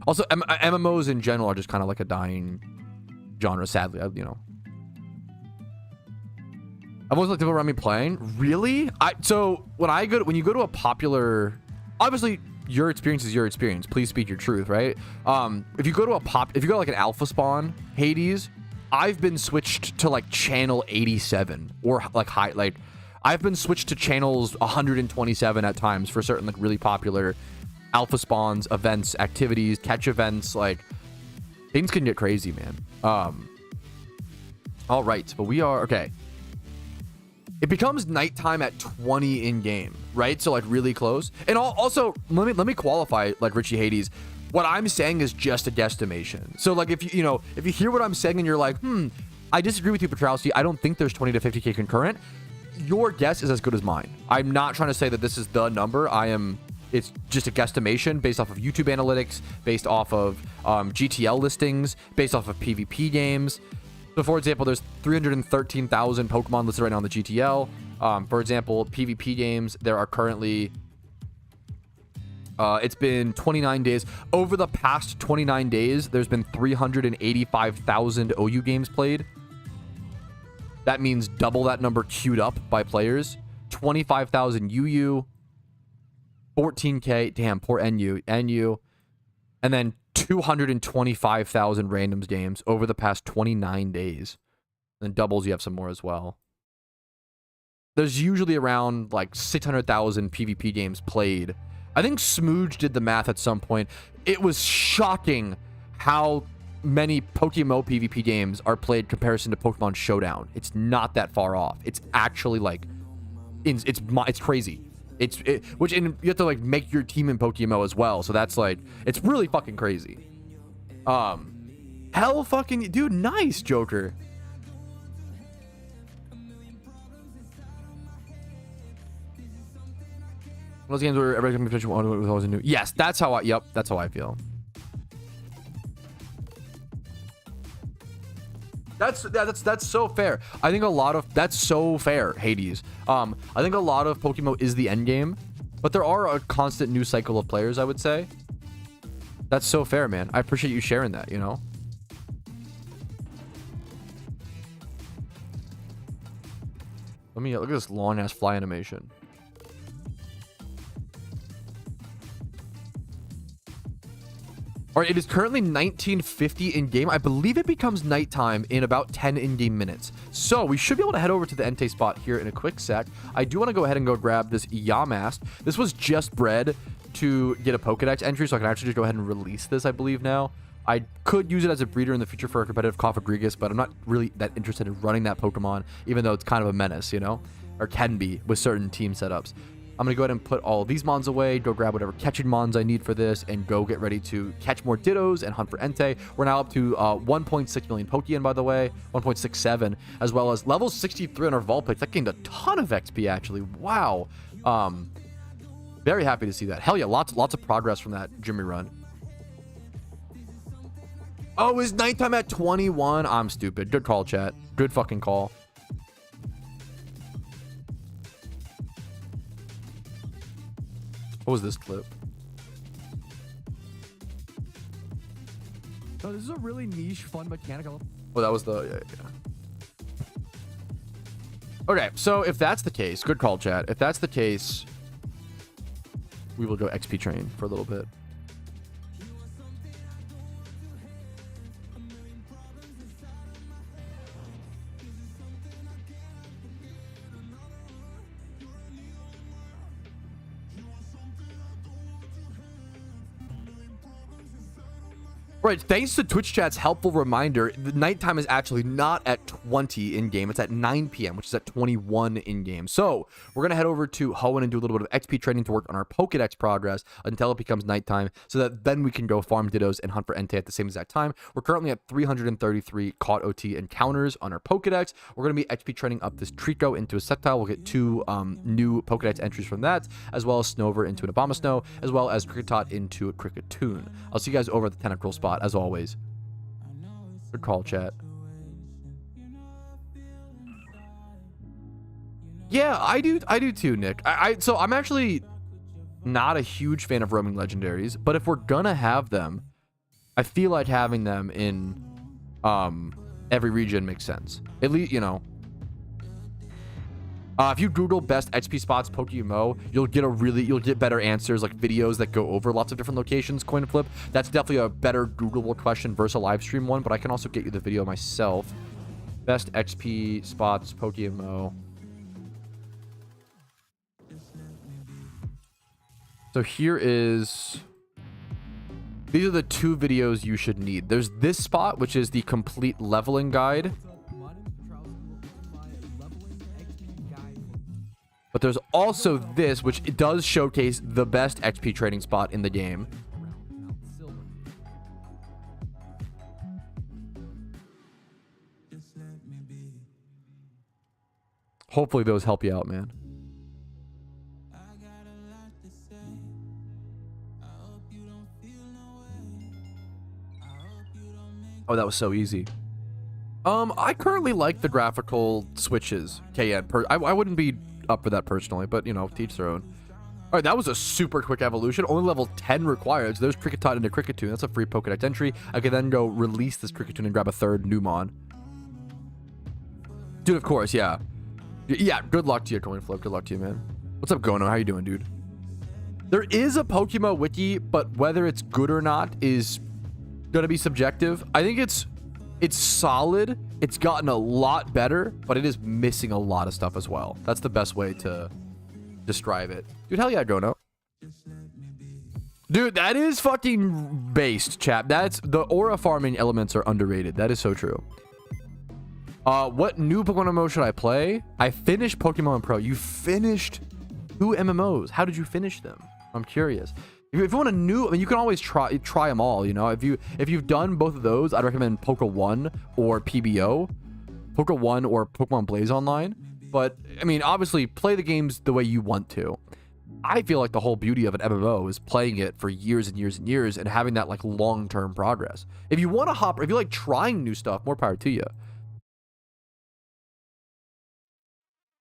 Also, MMOs in general are just kind of like a dying genre, sadly, you know. I've always liked people around me playing. Really? So when you go to a popular, obviously your experience is your experience. Please speak your truth, right? If you go to like an alpha spawn, Hades, I've been switched to like channel 87 or like I've been switched to channels 127 at times for certain like really popular alpha spawns, events, activities, catch events. Like, things can get crazy, man. All right, but we are okay. It becomes nighttime at 20 in game, right? So like really close. And also let me qualify, like Richie Hades. What I'm saying is just a guesstimation. So like if you hear what I'm saying and you're like, I disagree with you, Patrouski. I don't think there's 20 to 50k concurrent. Your guess is as good as mine. I'm not trying to say that this is the number. It's just a guesstimation based off of YouTube analytics, based off of GTL listings, based off of PvP games. So, for example, there's 313,000 Pokemon listed right now on the GTL. For example, PvP games, there are currently... it's been 29 days. Over the past 29 days, there's been 385,000 OU games played. That means double that number queued up by players. 25,000 UU. 14k, damn, poor NU, and then 225,000 randoms games over the past 29 days. And doubles, you have some more as well. There's usually around like 600,000 PvP games played. I think Smooge did the math at some point. It was shocking how many PokeMMO PvP games are played in comparison to Pokemon Showdown. It's not that far off. It's actually like, it's crazy. And you have to like make your team in PokeMMO as well. So that's like, it's really fucking crazy. Hell fucking, dude, nice, Joker. Those games where every competition was always new. Yes, that's how I feel. That's so fair. I think a lot of that's so fair, Hades. I think a lot of PokeMMO is the end game, but there are a constant new cycle of players, I would say. That's so fair, man. I appreciate you sharing that, you know. Look at this long ass fly animation. All right, it is currently 1950 in-game. I believe it becomes nighttime in about 10 in-game minutes. So we should be able to head over to the Entei spot here in a quick sec. I do want to go ahead and go grab this Yamast. This was just bred to get a Pokedex entry, so I can actually just go ahead and release this, I believe, now. I could use it as a breeder in the future for a competitive KOTH, but I'm not really that interested in running that Pokemon, even though it's kind of a menace, you know? or can be with certain team setups. I'm going to go ahead and put all these mons away, go grab whatever catching mons I need for this, and go get ready to catch more Dittos and hunt for Entei. We're now up to 1.6 million Pokeyen, by the way, 1.67, as well as level 63 on our Vault picks. That gained a ton of XP, actually. Wow. Very happy to see that. Hell yeah, lots of progress from that Jimmy run. Oh, is nighttime at 21? I'm stupid. Good call, chat. Good fucking call. What was this clip? Oh, this is a really niche, fun mechanic. Oh, that was the... Yeah. Okay, so if that's the case, good call, chat. If that's the case, we will go XP train for a little bit. Right, thanks to Twitch chat's helpful reminder, the nighttime is actually not at 20 in-game. It's at 9 p.m., which is at 21 in-game. So we're going to head over to Hoenn and do a little bit of XP training to work on our Pokedex progress until it becomes nighttime, so that then we can go farm Dittos and hunt for Entei at the same exact time. We're currently at 333 KOTH encounters on our Pokedex. We're going to be XP training up this Trico into a Sceptile. We'll get 2 new Pokedex entries from that, as well as Snover into an Abomasnow, as well as Kricketot into a Kricketune. I'll see you guys over at the tentacruel spot, as always. Good call, chat. Yeah, I do too, Nick. So I'm actually not a huge fan of roaming legendaries, but if we're gonna have them, I feel like having them in every region makes sense. At least, you know. If you Google best XP spots PokeMMO, you'll get better answers, like videos that go over lots of different locations, coin flip. That's definitely a better Googleable question versus a live stream one, but I can also get you the video myself. Best XP spots PokeMMO. So here is... These are the 2 videos you should need. There's this spot, which is the complete leveling guide. But there's also this, which it does showcase the best XP trading spot in the game. Hopefully those help you out, man. Oh, that was so easy. I currently like the graphical switches, KN. I wouldn't be up for that personally, but you know, teach their own. All right, that was a super quick evolution. Only level 10 required. So there's Kricketot into Kricketune. That's a free Pokedex entry. I can then go release this Kricketune and grab a 3rd Numon. Dude, of course, yeah. Yeah, good luck to you, coin flip. Good luck to you, man. What's up, Gono? How you doing, dude? There is a PokeMMO wiki, but whether it's good or not is gonna be subjective. I think it's solid. It's gotten a lot better, but it is missing a lot of stuff as well. That's the best way to describe it. Dude, hell yeah, Gono. Dude, that is fucking based, chap. That's the aura farming elements are underrated. That is so true. What new Pokemon MMO should I play? I finished Pokemon Pro. You finished 2 MMOs. How did you finish them? I'm curious. If you want a new, I mean, you can always try them all. You know, if you've done both of those, I'd recommend Poke1 or PBO, Poke1 or Pokemon Blaze Online. But I mean, obviously, play the games the way you want to. I feel like the whole beauty of an MMO is playing it for years and years and years and having that like long-term progress. If you want to hop, if you like trying new stuff, more power to you.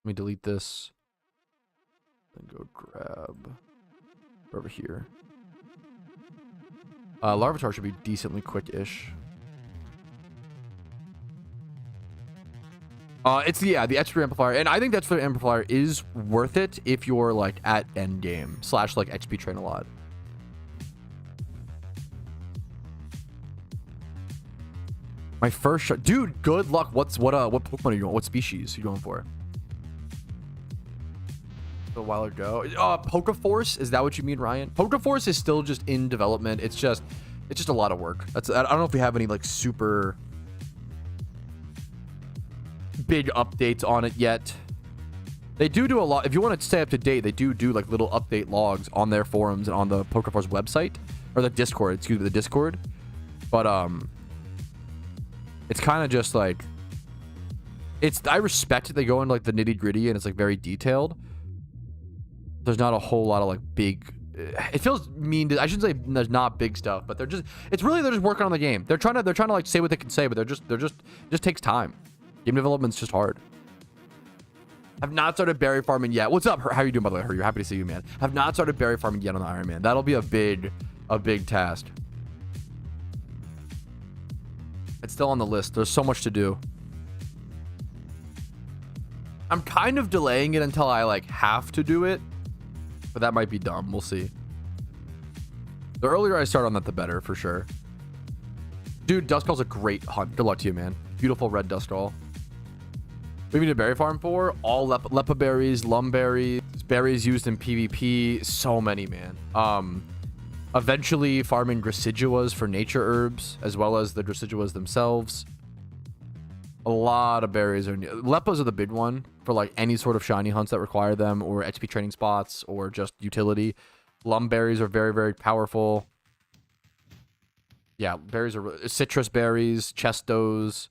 Let me delete this and go grab over here. Larvitar should be decently quick-ish. It's the XP amplifier, and I think that's the amplifier is worth it if you're like at end game / like XP train a lot. My first shot, dude. Good luck. What Pokemon are you going? What species are you going for? A while ago. Pokeforce, is that what you mean, Ryan? Pokeforce is still just in development. It's just a lot of work. I don't know if we have any like super big updates on it yet. They do a lot. If you want to stay up to date, they do like little update logs on their forums and on the PokeForce website, or the Discord. Excuse me, the Discord. But it's kind of just like, I respect it. They go into like the nitty gritty and it's like very detailed. There's not a whole lot of like big. It feels mean to, I shouldn't say there's not big stuff, but they're just working on the game. They're trying to like say what they can say, but it just takes time. Game development's just hard. I've not started berry farming yet. What's up? How are you doing, by the way? Happy to see you, man. I've not started berry farming yet on the Iron Man. That'll be a big task. It's still on the list. There's so much to do. I'm kind of delaying it until I like have to do it, but that might be dumb. We'll see. The earlier I start on that, the better, for sure. Dude, Duskull's a great hunt. Good luck to you, man. Beautiful red Duskull. We need a berry farm for all lepa berries, lum berries, berries used in PvP. So many, man. Eventually farming Graciduas for nature herbs, as well as the Graciduas themselves. A lot of berries are new. Lepas are the big one for like any sort of shiny hunts that require them, or XP training spots, or just utility. Lum berries are very, very powerful. Yeah, berries are citrus berries, chestos.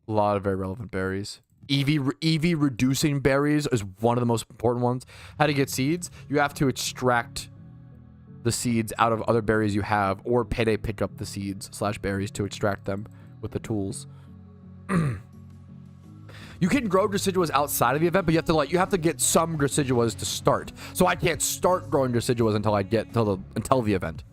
A lot of very relevant berries. EV reducing berries is one of the most important ones. How to get seeds? You have to extract the seeds out of other berries you have, or payday pick up the seeds / berries to extract them with the tools. You can grow Graciduas outside of the event, but you have to get some Graciduas to start. So I can't start growing Graciduas until I get until the event.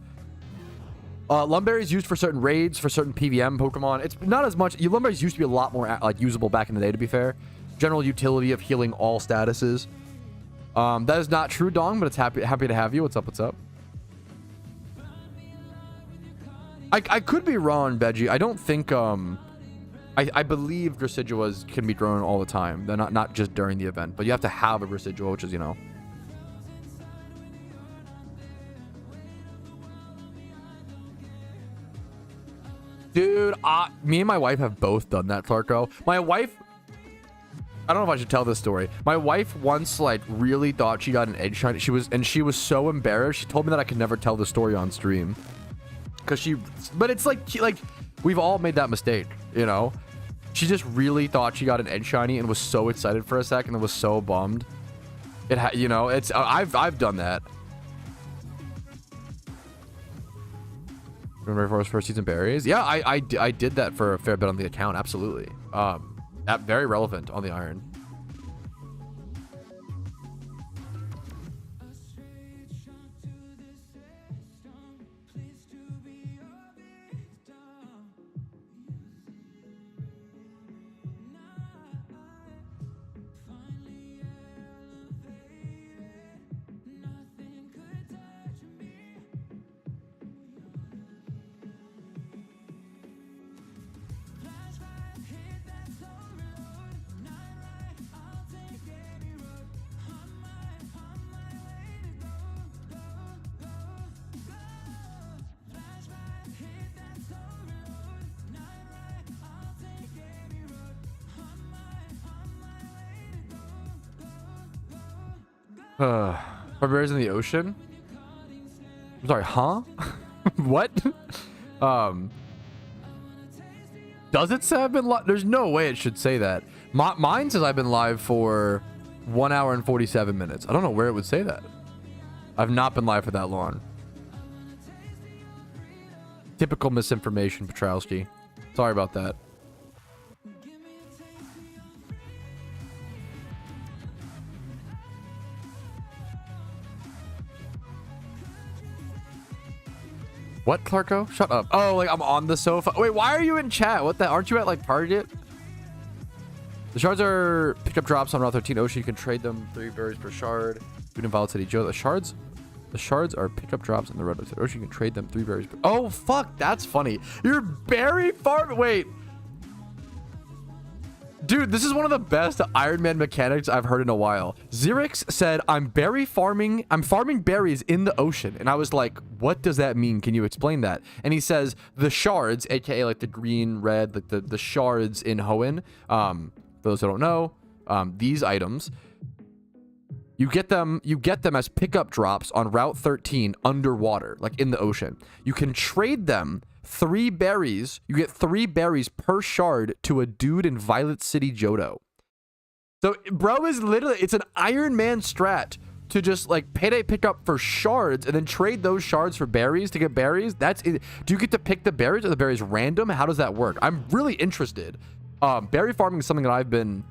Lumberries used for certain raids, for certain PVM Pokemon. It's not as much. Lumberries used to be a lot more like usable back in the day, to be fair. General utility of healing all statuses. That is not true, Dong, but it's happy to have you. What's up? What's up? I could be wrong, Veggie. I don't think I believe Graciduas can be grown all the time. They're not just during the event, but you have to have a Gracidua, which is, you know. Dude, me and my wife have both done that, Clarko. My wife, I don't know if I should tell this story. My wife once like really thought she got an egg shiny. She was so embarrassed. She told me that I could never tell the story on stream. But it's like we've all made that mistake, you know. She just really thought she got an egg shiny and was so excited for a second and was so bummed. You know, I've done that. Remember for first season berries? Yeah, I did that for a fair bit on the account. Absolutely. Very relevant on the Iron. Barbarians in the ocean? I'm sorry, huh? What? Does it say I've been live? There's no way it should say that. Mine says I've been live for 1 hour and 47 minutes. I don't know where it would say that. I've not been live for that long. Typical misinformation, Patrouski. Sorry about that. What, Clarko? Shut up. Oh, like I'm on the sofa. Wait, why are you in chat? What the? Aren't you at like Target? The shards are picked up drops on Route 13 Ocean. You can trade them 3 berries per shard. Food and Violet City Joe. The shards are picked up drops on the Route 13 Ocean. You can trade them 3 berries per. Oh fuck, that's funny. You're berry farm. Wait. Dude, this is one of the best Iron Man mechanics I've heard in a while. Xerix said, I'm farming berries in the ocean. And I was like, what does that mean? Can you explain that? And he says, the shards, aka like the green, red, like the shards in Hoenn, for those who don't know, these items. You get them as pickup drops on Route 13 underwater, like in the ocean. You can trade them 3 berries. You get 3 berries per shard to a dude in Violet City, Johto. So, bro is literally, it's an Iron Man strat to just like payday pick up for shards and then trade those shards for berries to get berries. That's it. Do you get to pick the berries, or the berries random? How does that work? I'm really interested. Berry farming is something that I've been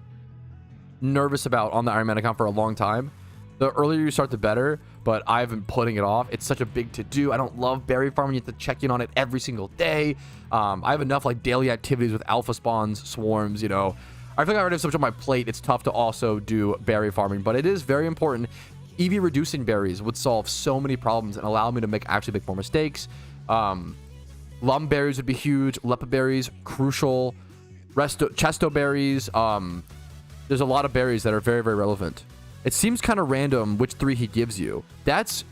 nervous about on the Iron Man account for a long time. The earlier you start, the better, but I've been putting it off. It's such a big to-do. I don't love berry farming. You have to check in on it every single day. I have enough like daily activities with alpha spawns, swarms, you know. I feel like I already have so much on my plate. It's tough to also do berry farming, but it is very important. EV reducing berries would solve so many problems and allow me to actually make more mistakes. Lum berries would be huge. Lepa berries, crucial. Chesto berries. There's a lot of berries that are very, very relevant. It seems kind of random which 3 he gives you. But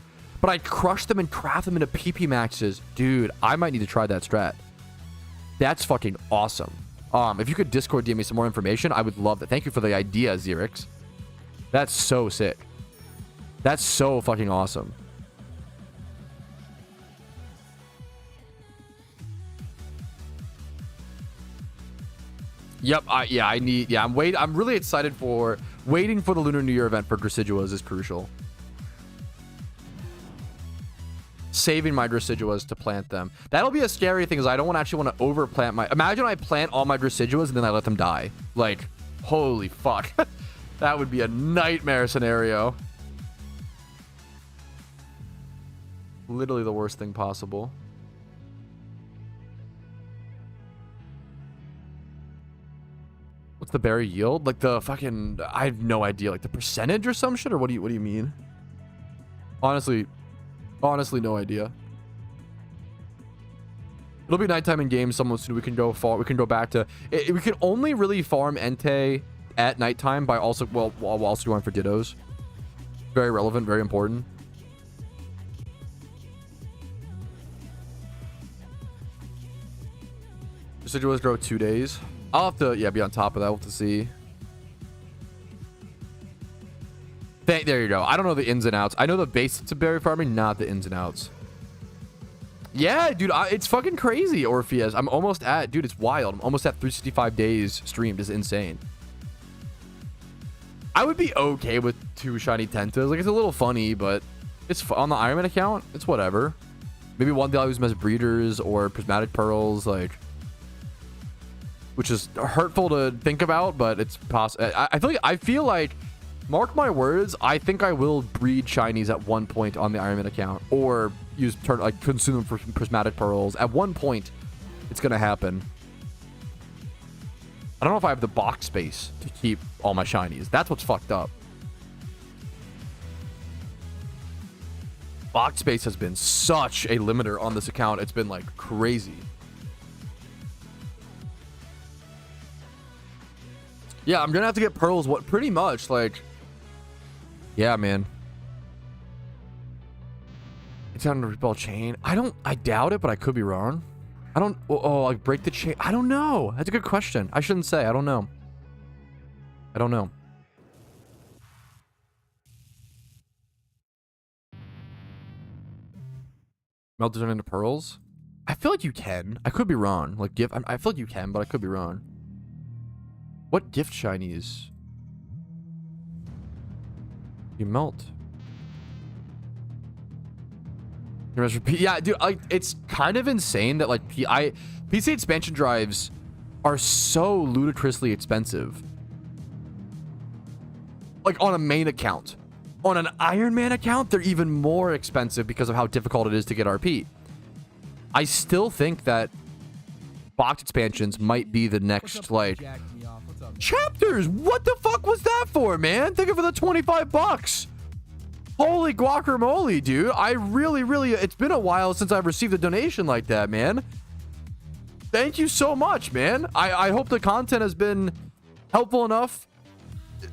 I crush them and craft them into PP maxes. Dude, I might need to try that strat. That's fucking awesome. If you could Discord DM me some more information, I would love that. Thank you for the idea, Xerix. That's so sick. That's so fucking awesome. Yep, I'm really excited for waiting for the Lunar New Year event for Deciduous is crucial. Saving my Deciduous to plant them. That'll be a scary thing, is I don't actually want to overplant my... Imagine I plant all my Deciduous and then I let them die. Like, holy fuck. That would be a nightmare scenario. Literally the worst thing possible. What's the berry yield? Like the fucking... I have no idea. Like the percentage or some shit? Or what do you mean? Honestly, no idea. It'll be nighttime in game soon. We can go far. We can go back to... we can only really farm Entei at nighttime by also... Well, while also going for Dittos. Very relevant. Very important. Deciduous grow 2 days. I'll have to, yeah, be on top of that. We'll have to see. There you go. I don't know the ins and outs. I know the basics of berry farming, not the ins and outs. Yeah, dude, it's fucking crazy, Orpheus. I'm almost at, dude, it's wild. I'm almost at 365 days streamed. It's insane. I would be okay with 2 shiny Tentas. Like, it's a little funny, but it's on the Iron Man account. It's whatever. Maybe one day I'll use them as breeders or prismatic pearls, like... Which is hurtful to think about, but it's possible. I feel like, mark my words, I think I will breed shinies at one point on the Iron Man account, or consume them for prismatic pearls. At one point, it's gonna happen. I don't know if I have the box space to keep all my shinies. That's what's fucked up. Box space has been such a limiter on this account. It's been like crazy. Yeah, I'm gonna have to get pearls. What? Pretty much, like... Yeah, man. It's on the repel chain. I doubt it, but I could be wrong. I don't... Oh, like break the chain. I don't know. That's a good question. I shouldn't say. I don't know. I don't know. Melt them into pearls? I feel like you can. I could be wrong. Like, I feel like you can, but I could be wrong. What gift shinies? You melt. Yeah, dude, it's kind of insane that like PC expansion drives are so ludicrously expensive. Like on a main account. On an Iron Man account, they're even more expensive because of how difficult it is to get RP. I still think that box expansions might be the next like... Chapters, what the fuck was that for, man? Thank you for the 25 bucks. Holy guacamole, dude. I really, it's been a while since I've received a donation like that, man. Thank you so much, man. I hope the content has been helpful enough.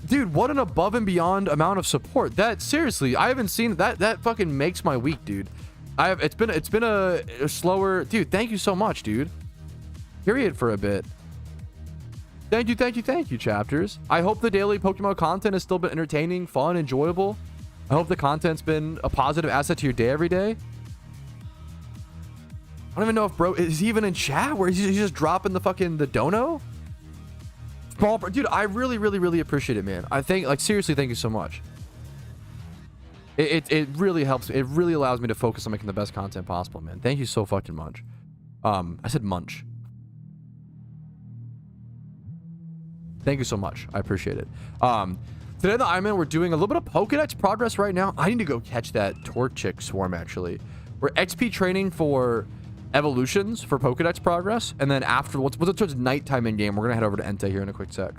Dude, what an above and beyond amount of support. That, seriously, I haven't seen that. That fucking makes my week, dude. It's been a slower... Dude, thank you so much, dude. Period for a bit. Thank you, chapters. I hope the daily Pokemon content has still been entertaining, fun, enjoyable. I hope the content's been a positive asset to your day every day. I don't even know if bro is he even in chat where he's just dropping the dono. Small, dude, I really appreciate it, man. I think, like, seriously, thank you so much. It really helps. It really allows me to focus on making the best content possible, man. Thank you so fucking much. I said munch. Thank you so much. I appreciate it. Today in the Ironman, we're doing a little bit of Pokedex progress right now. I need to go catch that Torchic swarm, actually. We're XP training for evolutions for Pokedex progress, and then after once it turns nighttime in game, we're gonna head over to Entei here in a quick sec.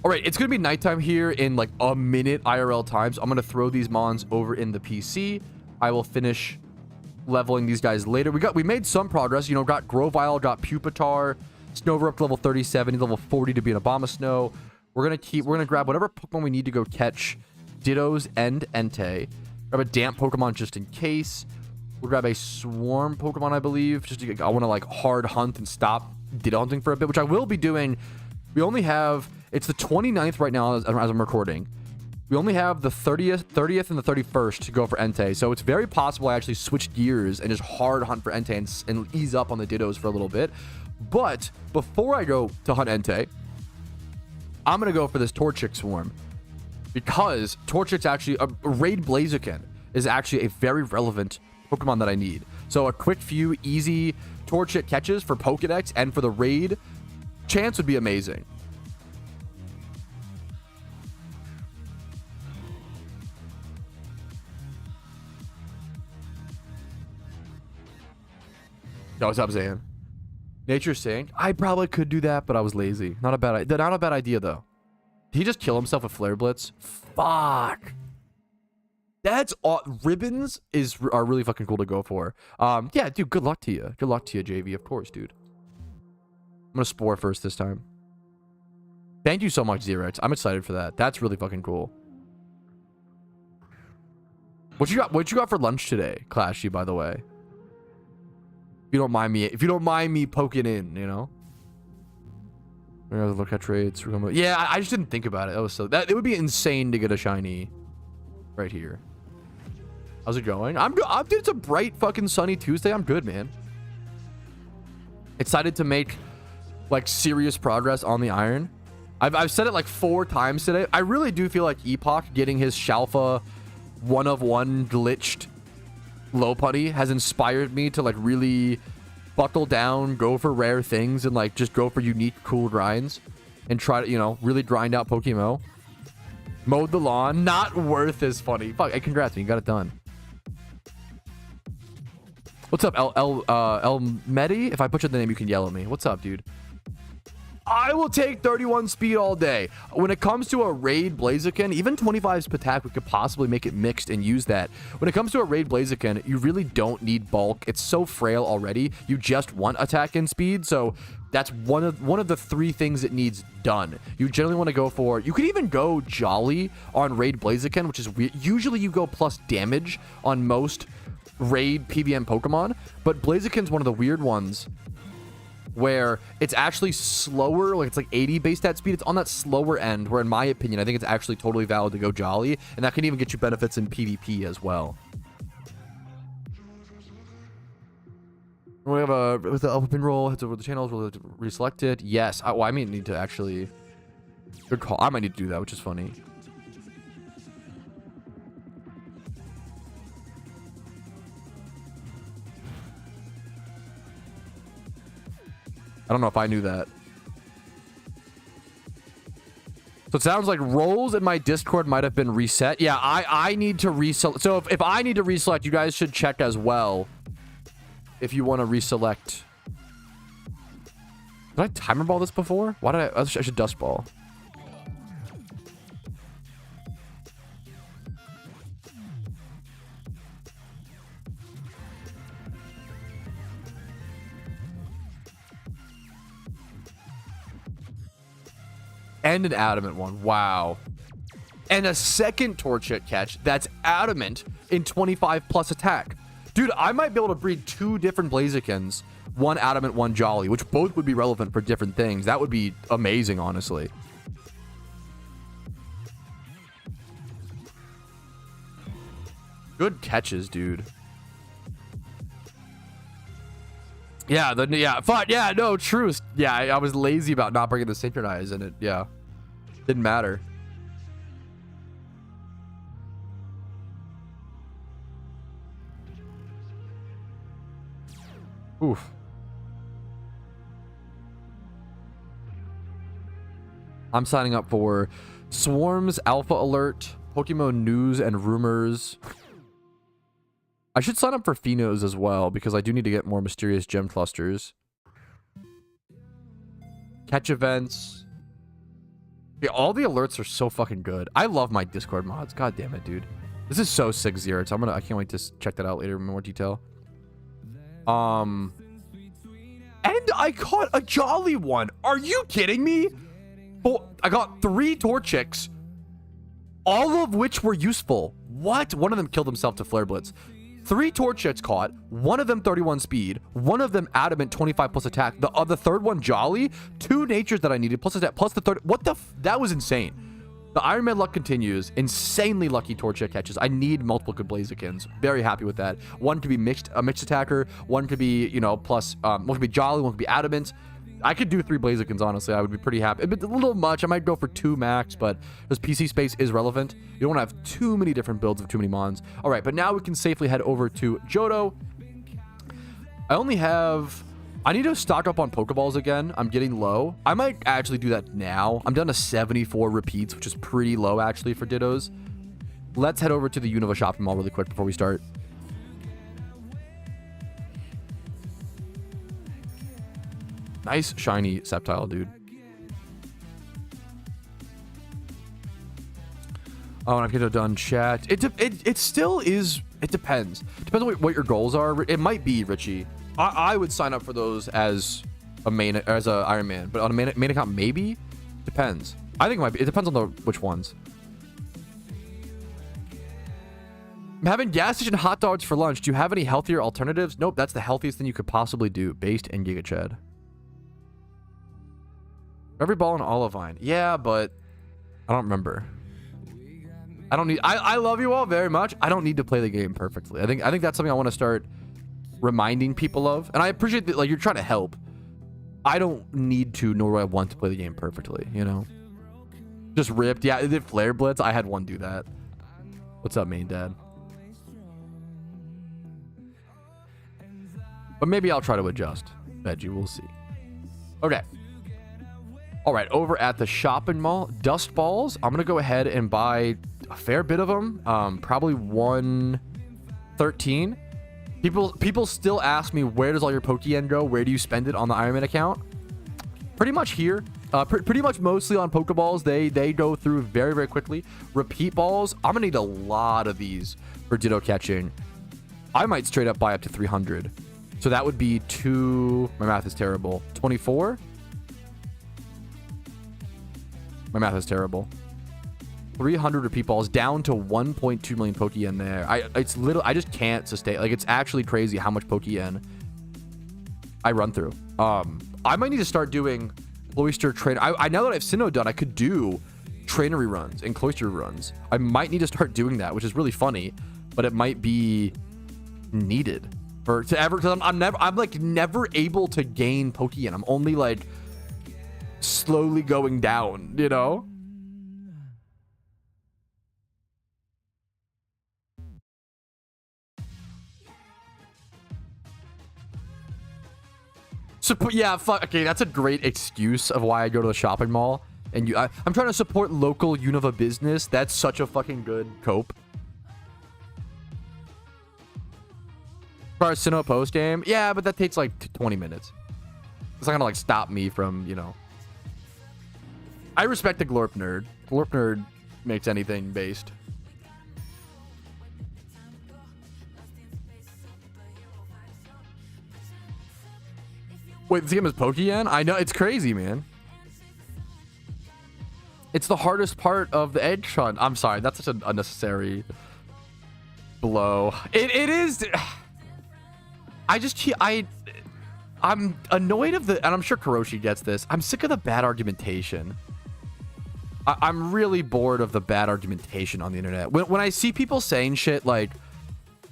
All right, it's gonna be nighttime here in like a minute IRL time, so I'm gonna throw these mons over in the PC. I will finish leveling these guys later. We made some progress, you know, got Grovyle, got Pupitar, Snover up to level 37, he's level 40 to be an Abomasnow. We're gonna grab whatever Pokemon we need to go catch Dittos and Entei. Grab a damp Pokemon just in case. We'll grab a swarm Pokemon, I believe. Just to, I want to like hard hunt and stop Ditto hunting for a bit, which I will be doing. We only have, it's the 29th right now as I'm recording. We only have the 30th and the 31st to go for Entei. So it's very possible I actually switch gears and just hard hunt for Entei and ease up on the Dittos for a little bit. But before I go to hunt Entei, I'm going to go for this Torchic swarm. Because Torchic's actually, a Raid Blaziken is actually a very relevant Pokemon that I need. So a quick few easy Torchic catches for Pokedex and for the Raid chance would be amazing. Yo, what's up, Zan? Nature's saying, I probably could do that, but I was lazy. Not a bad idea, though. Did he just kill himself with Flare Blitz? Fuck. That's ribbons are really fucking cool to go for. Yeah, dude, good luck to you. Good luck to you, JV, of course, dude. I'm gonna Spore first this time. Thank you so much, Xerex. I'm excited for that. That's really fucking cool. What you got for lunch today, Clashy, by the way? If you don't mind me poking in, you know? We're gonna look at traits. Yeah, I just didn't think about it. It would be insane to get a shiny right here. How's it going? I'm good. Dude, it's a bright fucking sunny Tuesday. I'm good, man. Excited to make like serious progress on the iron. I've said it like 4 times today. I really do feel like Epoch getting his Shalfa 1-of-1 glitched Lopunny has inspired me to like really buckle down, go for rare things, and like just go for unique, cool grinds, and try to, you know, really grind out PokeMMO. Mowed the lawn, not worth is funny. Fuck, hey, congrats, man, you got it done. What's up, El Medi? If I butcher the name, you can yell at me. What's up, dude? I will take 31 speed all day. When it comes to a Raid Blaziken, even 25's attack, we could possibly make it mixed and use that. When it comes to a Raid Blaziken, you really don't need bulk. It's so frail already. You just want attack and speed, so that's one of the 3 things it needs done. You generally want to go for, you could even go Jolly on Raid Blaziken, which is weird. Usually you go plus damage on most Raid PVM Pokemon, but Blaziken's one of the weird ones where it's actually slower, like it's like 80 base stat speed. It's on that slower end, where in my opinion, I think it's actually totally valid to go Jolly, and that can even get you benefits in PvP as well. We have a, with the open roll, hits over the channels, we'll reselect it. Yes, well, I mean, need to actually, good call. I might need to do that, which is funny. I don't know if I knew that. So it sounds like roles in my Discord might have been reset. Yeah, I need to reselect. So if I need to reselect, you guys should check as well. If you want to reselect. Did I timer ball this before? Why did I should dust ball. And an adamant one. Wow. And a second Torchic catch that's adamant in 25 plus attack. Dude, I might be able to breed 2 different Blazikens one adamant, one jolly, which both would be relevant for different things. That would be amazing, honestly. Good catches, dude. Yeah, no, true. Yeah, I was lazy about not bringing the synchronize, and it, yeah, didn't matter. Oof. I'm signing up for Swarms, Alpha Alert, Pokemon News and Rumors. I should sign up for Phenos as well, because I do need to get more mysterious gem clusters. Catch events. Yeah, all the alerts are so fucking good. I love my Discord mods. God damn it, dude. This is so sick, Zero. So I can't wait to check that out later in more detail. And I caught a jolly one. Are you kidding me? I got 3 Torchics, all of which were useful. What? One of them killed himself to Flare Blitz. 3 Torchics caught, one of them 31 speed, one of them adamant 25 plus attack, the other third one jolly, 2 natures that I needed plus attack plus the third. What the that was insane. The Iron Man luck continues. Insanely lucky Torchic catches. I need multiple good Blazikins. Very happy with that. One could be a mixed attacker, one could be, you know, plus one could be jolly, one could be adamant. I could do 3 Blazikins, honestly. I would be pretty happy. It's a little much. I might go for 2 max, but this PC space is relevant. You don't want to have too many different builds of too many mons. All right, but now we can safely head over to Johto. I need to stock up on Pokeballs again. I'm getting low. I might actually do that now. I'm down to 74 repeats, which is pretty low, actually, for Dittos. Let's head over to the Unova shopping mall really quick before we start. Nice shiny Sceptile, dude. Oh, and I've got done chat. It still is. It depends. Depends on what your goals are. It might be Richie. I would sign up for those as a Iron Man, but on a main account maybe. Depends. I think it might be. It depends on which ones. I'm having gas station hot dogs for lunch. Do you have any healthier alternatives? Nope. That's the healthiest thing you could possibly do, based in Giga Chad. Every ball in Olivine. Yeah, but I don't remember. I don't need. I love you all very much. I don't need to play the game perfectly. I think that's something I want to start reminding people of. And I appreciate that, like, you're trying to help. I don't need to, nor do I want to play the game perfectly. You know, just ripped. Yeah, it did Flare Blitz. I had one do that. What's up, main dad? But maybe I'll try to adjust. Veggie, we'll see. Okay. All right, over at the shopping mall, dust balls. I'm gonna go ahead and buy a fair bit of them. Probably 113. People still ask me, where does all your Pokeyen go? Where do you spend it on the Iron Man account? Pretty much here. Pretty much mostly on Pokeballs. They go through very, very quickly. Repeat balls. I'm gonna need a lot of these for Ditto catching. I might straight up buy up to 300. So that would be my math is terrible. 24. My math is terrible. 300 repeat balls down to 1.2 million Pokeyen there. I just can't sustain. Like, it's actually crazy how much Pokeyen I run through. I might need to start doing Cloyster train. I know that I have Sinnoh done. I could do trainery runs and Cloyster runs. I might need to start doing that, which is really funny, but it might be needed because I'm never able to gain Pokeyen. I'm only like slowly going down, you know? So yeah, fuck. Okay, that's a great excuse of why I go to the shopping mall. And I'm trying to support local Unova business. That's such a fucking good cope. As far as Sinnoh post game, yeah, but that takes like 20 minutes. It's not gonna like stop me from, you know. I respect the Glorp nerd. Glorp nerd makes anything based. Wait, this game is Pokeyen? I know, it's crazy, man. It's the hardest part of the edge hunt. I'm sorry, that's such an unnecessary blow. It is. I'm annoyed of the, and I'm sure Kuroshi gets this. I'm sick of the bad argumentation. I'm really bored of the bad argumentation on the internet. When I see people saying shit like,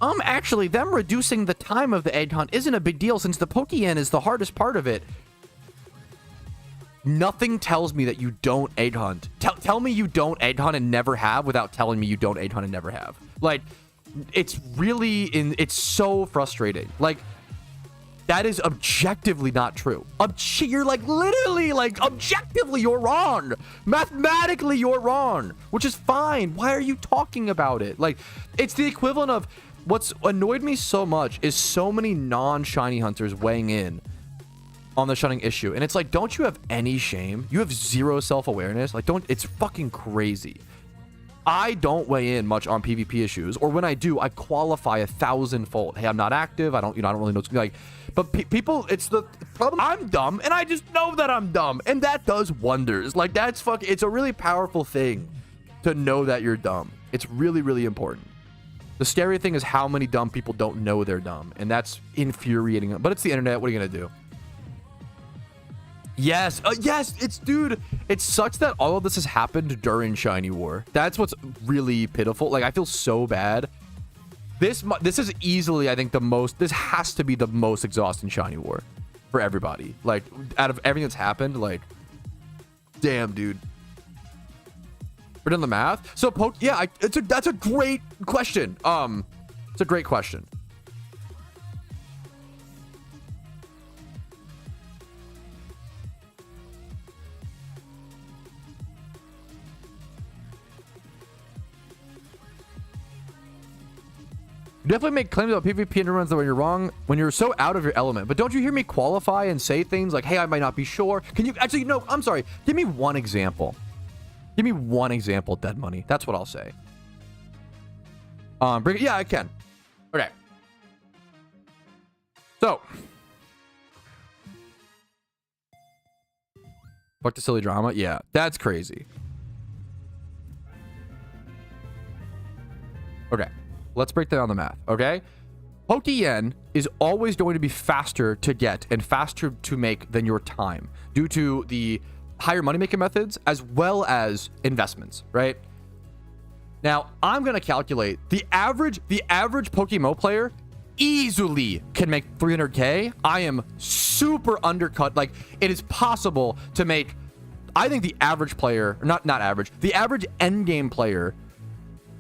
actually, them reducing the time of the egg hunt isn't a big deal since the Pokeyen is the hardest part of it. Nothing tells me that you don't egg hunt. Tell me you don't egg hunt and never have without telling me you don't egg hunt and never have. Like, it's really, it's so frustrating. Like, that is objectively not true. You're like, literally, like, objectively, you're wrong. Mathematically, you're wrong, which is fine. Why are you talking about it? Like, it's the equivalent of what's annoyed me so much is so many non-shiny hunters weighing in on the shunting issue. And it's like, don't you have any shame? You have zero self-awareness. Like, it's fucking crazy. I don't weigh in much on PvP issues, or when I do, I qualify 1,000-fold. Hey, I'm not active. I don't really know what's like. But people, it's the problem. I'm dumb, and I just know that I'm dumb, and that does wonders. Like, it's a really powerful thing to know that you're dumb. It's really, really important. The scary thing is how many dumb people don't know they're dumb, and that's infuriating. But it's the internet. What are you gonna do? Yes, yes, dude, it sucks that all of this has happened during Shiny War. That's what's really pitiful. Like, I feel so bad. This is easily, I think, this has to be the most exhausting Shiny War for everybody. Like, out of everything that's happened, like, damn, dude. We're done the math. So, yeah, that's a great question. It's a great question. You definitely make claims about PvP and runs that when you're wrong, when you're so out of your element. But don't you hear me qualify and say things like, hey, I might not be sure. Can you actually, no, I'm sorry. Give me one example. Give me one example, Dead Money. That's what I'll say. Yeah, I can. Okay. So. Fuck the silly drama. Yeah, that's crazy. Okay. Let's break down the math, okay? Pokeyen is always going to be faster to get and faster to make than your time due to the higher money-making methods as well as investments, right? Now, I'm going to calculate the average PokeMMO player easily can make 300K. I am super undercut. Like, it is possible to make, I think the average player, not average, the average endgame player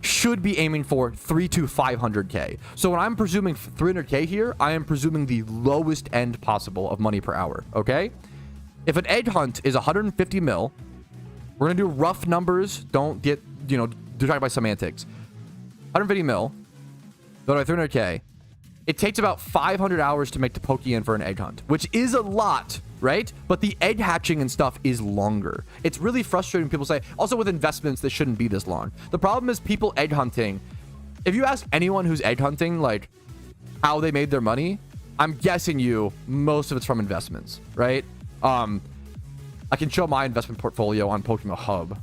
should be aiming for 300 to 500K. So when I'm presuming 300K here, I am presuming the lowest end possible of money per hour, okay? If an egg hunt is 150 mil, we're gonna do rough numbers. Don't get, do talk about semantics. 150 mil, divided by 300K. It takes about 500 hours to make the Pokeyen for an egg hunt, which is a lot, right? But the egg hatching and stuff is longer. It's really frustrating. People say, also with investments, this shouldn't be this long. The problem is people egg hunting. If you ask anyone who's egg hunting, like how they made their money, I'm guessing most of it's from investments, right? I can show my investment portfolio on PokeMMO Hub.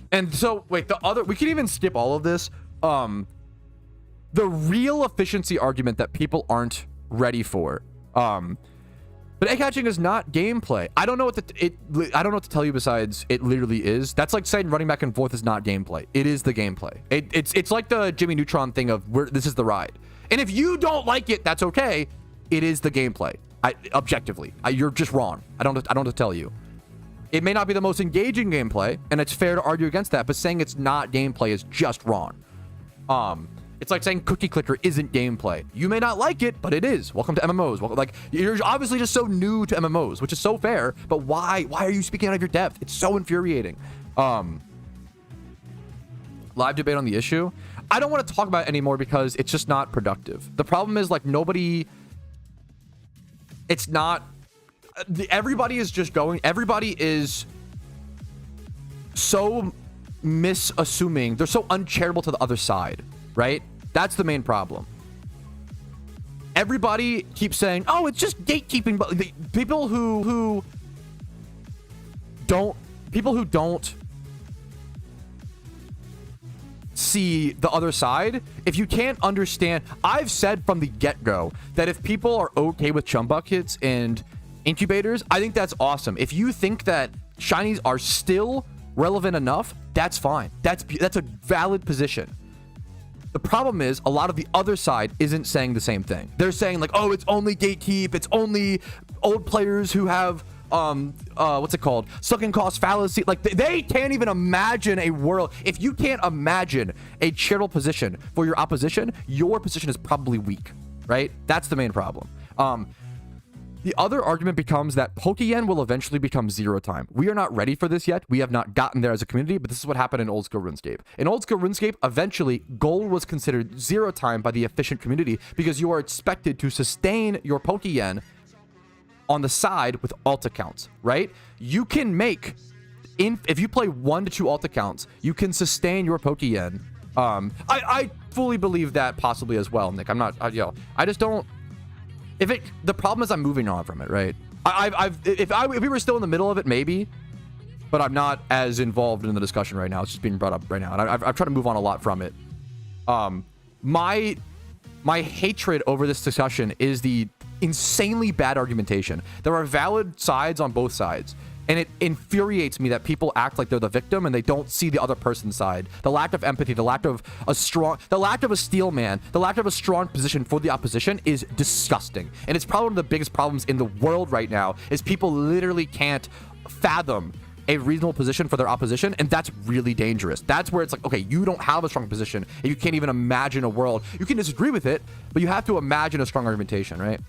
And so, wait, we can even skip all of this. The real efficiency argument that people aren't ready for. But egg hatching is not gameplay. I don't know what to tell you besides it literally is. That's like saying running back and forth is not gameplay. It is the gameplay. It's like the Jimmy Neutron thing of this is the ride. And if you don't like it, that's okay. It is the gameplay. Objectively, you're just wrong. I don't have to tell you. It may not be the most engaging gameplay, and it's fair to argue against that, but saying it's not gameplay is just wrong. It's like saying Cookie Clicker isn't gameplay. You may not like it, but it is. Welcome to MMOs. Like, you're obviously just so new to MMOs, which is so fair, but why are you speaking out of your depth? It's so infuriating. Live debate on the issue. I don't want to talk about it anymore because it's just not productive. The problem is, like, it's not... Everybody is so misassuming. They're so uncharitable to the other side, right? That's the main problem. Everybody keeps saying, oh, it's just gatekeeping, but the people who don't see the other side, if you can't understand, I've said from the get-go that if people are okay with chum buckets and incubators, I think that's awesome. If you think that shinies are still relevant enough, that's fine. That's a valid position. The problem is a lot of the other side isn't saying the same thing. They're saying like, oh, it's only gatekeep, it's only old players who have what's it called, sunken cost fallacy. Like they can't even imagine a world. If you can't imagine a charitable position for your opposition, your position is probably weak, right? That's the main problem. The other argument becomes that Pokeyen will eventually become zero time. We are not ready for this yet. We have not gotten there as a community, but this is what happened in old school RuneScape. In old school RuneScape, eventually gold was considered zero time by the efficient community because you are expected to sustain your Pokeyen on the side with alt accounts, right? You can make, if you play 1 to 2 alt accounts, you can sustain your Pokeyen. I fully believe that possibly as well, Nick. I'm not, I just don't. The problem is I'm moving on from it, right? If we were still in the middle of it, maybe, but I'm not as involved in the discussion right now. It's just being brought up right now, and I've tried to move on a lot from it. My hatred over this discussion is the insanely bad argumentation. There are valid sides on both sides, and it infuriates me that people act like they're the victim and they don't see the other person's side. The lack of empathy, the lack of a steel man, the lack of a strong position for the opposition is disgusting. And it's probably one of the biggest problems in the world right now is people literally can't fathom a reasonable position for their opposition, and that's really dangerous. That's where it's like, okay, you don't have a strong position and you can't even imagine a world. You can disagree with it, but you have to imagine a strong argumentation, right?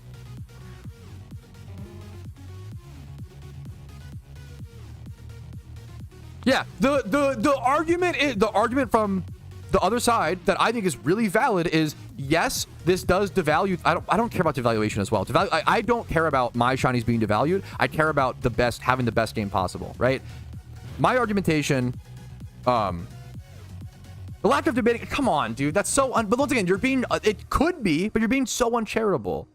Yeah, the argument from the other side that I think is really valid is, yes, this does devalue. I don't care about devaluation as well. I don't care about my shinies being devalued. I care about having the best game possible, right? My argumentation, the lack of debating. Come on, dude, that's so. But once again, you're being. It could be, but you're being so uncharitable.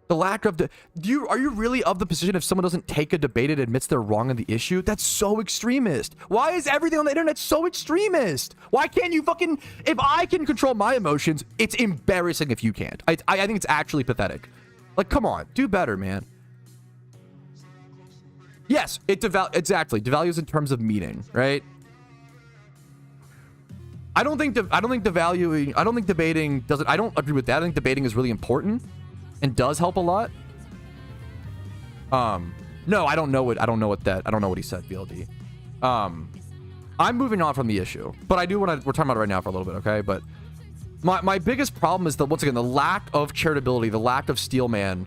The lack of are you really of the position if someone doesn't take a debate and admits they're wrong on the issue? That's so extremist. Why is everything on the internet so extremist? Why can't you fucking, if I can control my emotions, it's embarrassing if you can't. I think it's actually pathetic. Like, come on, do better, man. Yes, exactly devalues in terms of meaning, right? I don't think debating doesn't. I don't agree with that. I think debating is really important and does help a lot. No, I don't know what he said, BLD. I'm moving on from the issue, but I do want to, we're talking about it right now for a little bit, okay? But my biggest problem is once again, the lack of charitability, the lack of steelman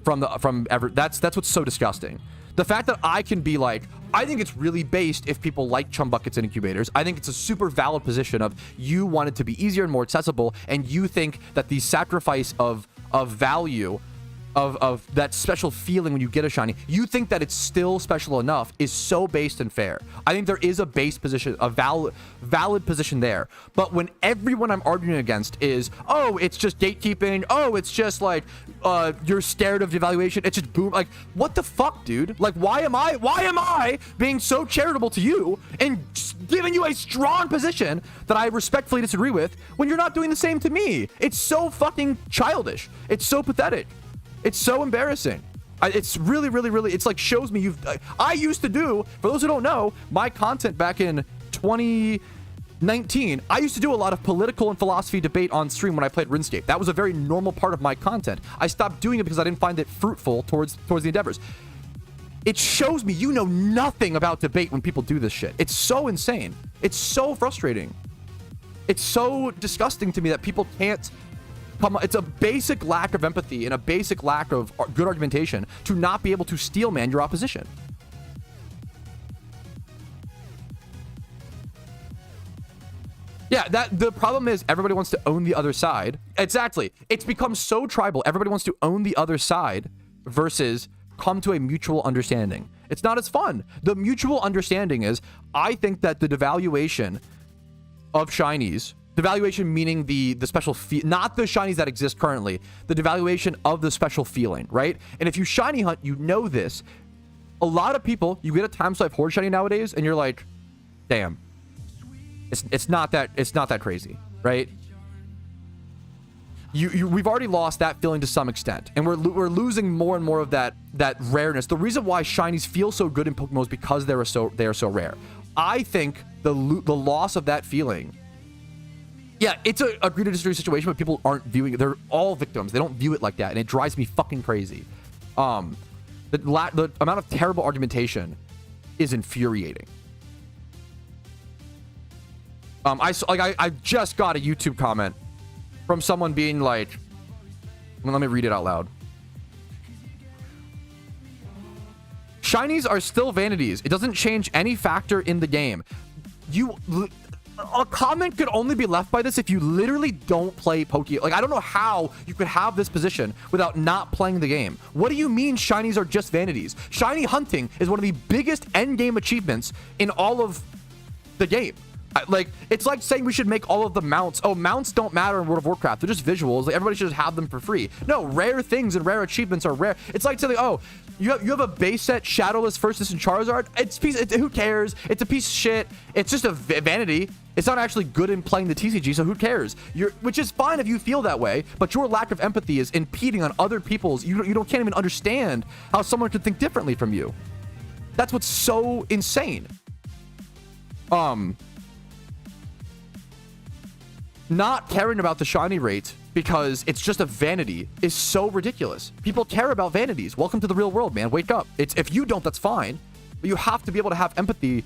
that's what's so disgusting. The fact that I can be like, I think it's really based if people like chum buckets and incubators. I think it's a super valid position of you want it to be easier and more accessible, and you think that the sacrifice of value of that special feeling when you get a shiny, you think that it's still special enough is so based and fair. I think there is a base position, a valid position there. But when everyone I'm arguing against is, oh, it's just gatekeeping, oh, it's just like you're scared of devaluation, it's just boom, like what the fuck, dude? Like why am I being so charitable to you and giving you a strong position that I respectfully disagree with when you're not doing the same to me? It's so fucking childish. It's so pathetic. It's so embarrassing. It's really, really, really, it's like shows me I used to do, for those who don't know, my content back in 2019, I used to do a lot of political and philosophy debate on stream when I played RuneScape. That was a very normal part of my content. I stopped doing it because I didn't find it fruitful towards the endeavors. It shows me you know nothing about debate when people do this shit. It's so insane. It's so frustrating. It's so disgusting to me that people can't it's a basic lack of empathy and a basic lack of good argumentation to not be able to steelman your opposition. Yeah, the problem is everybody wants to own the other side. Exactly. It's become so tribal. Everybody wants to own the other side versus come to a mutual understanding. It's not as fun. The mutual understanding is, I think that the devaluation of shinies, devaluation meaning the special not the shinies that exist currently, the devaluation of the special feeling, right? And if you shiny hunt, you know this. A lot of people, you get a time swipe horde shiny nowadays, and you're like, damn, It's not that crazy, right? We've already lost that feeling to some extent, and we're losing more and more of that rareness. The reason why shinies feel so good in Pokemon is because they are so rare. I think the loss of that feeling. Yeah, it's a agree to disagree situation, but people aren't viewing it. They're all victims. They don't view it like that, and it drives me fucking crazy. The amount of terrible argumentation is infuriating. I just got a YouTube comment from someone being like, let me read it out loud. Shinies are still vanities. It doesn't change any factor in the game. A comment could only be left by this if you literally don't play Poke. Like, I don't know how you could have this position without not playing the game. What do you mean shinies are just vanities? Shiny hunting is one of the biggest end game achievements in all of the game. Like, it's like saying we should make all of the mounts. Oh, mounts don't matter in World of Warcraft. They're just visuals. Like, everybody should just have them for free. No, rare things and rare achievements are rare. It's like saying, oh, you have a base set Shadowless First Edition Charizard. Who cares? It's a piece of shit. It's just a vanity. It's not actually good in playing the TCG, so who cares? Which is fine if you feel that way, but your lack of empathy is impeding on other people's. You can't even understand how someone could think differently from you. That's what's so insane. Not caring about the shiny rate because it's just a vanity is so ridiculous. People care about vanities. Welcome to the real world, man. Wake up. If you don't, that's fine. But you have to be able to have empathy.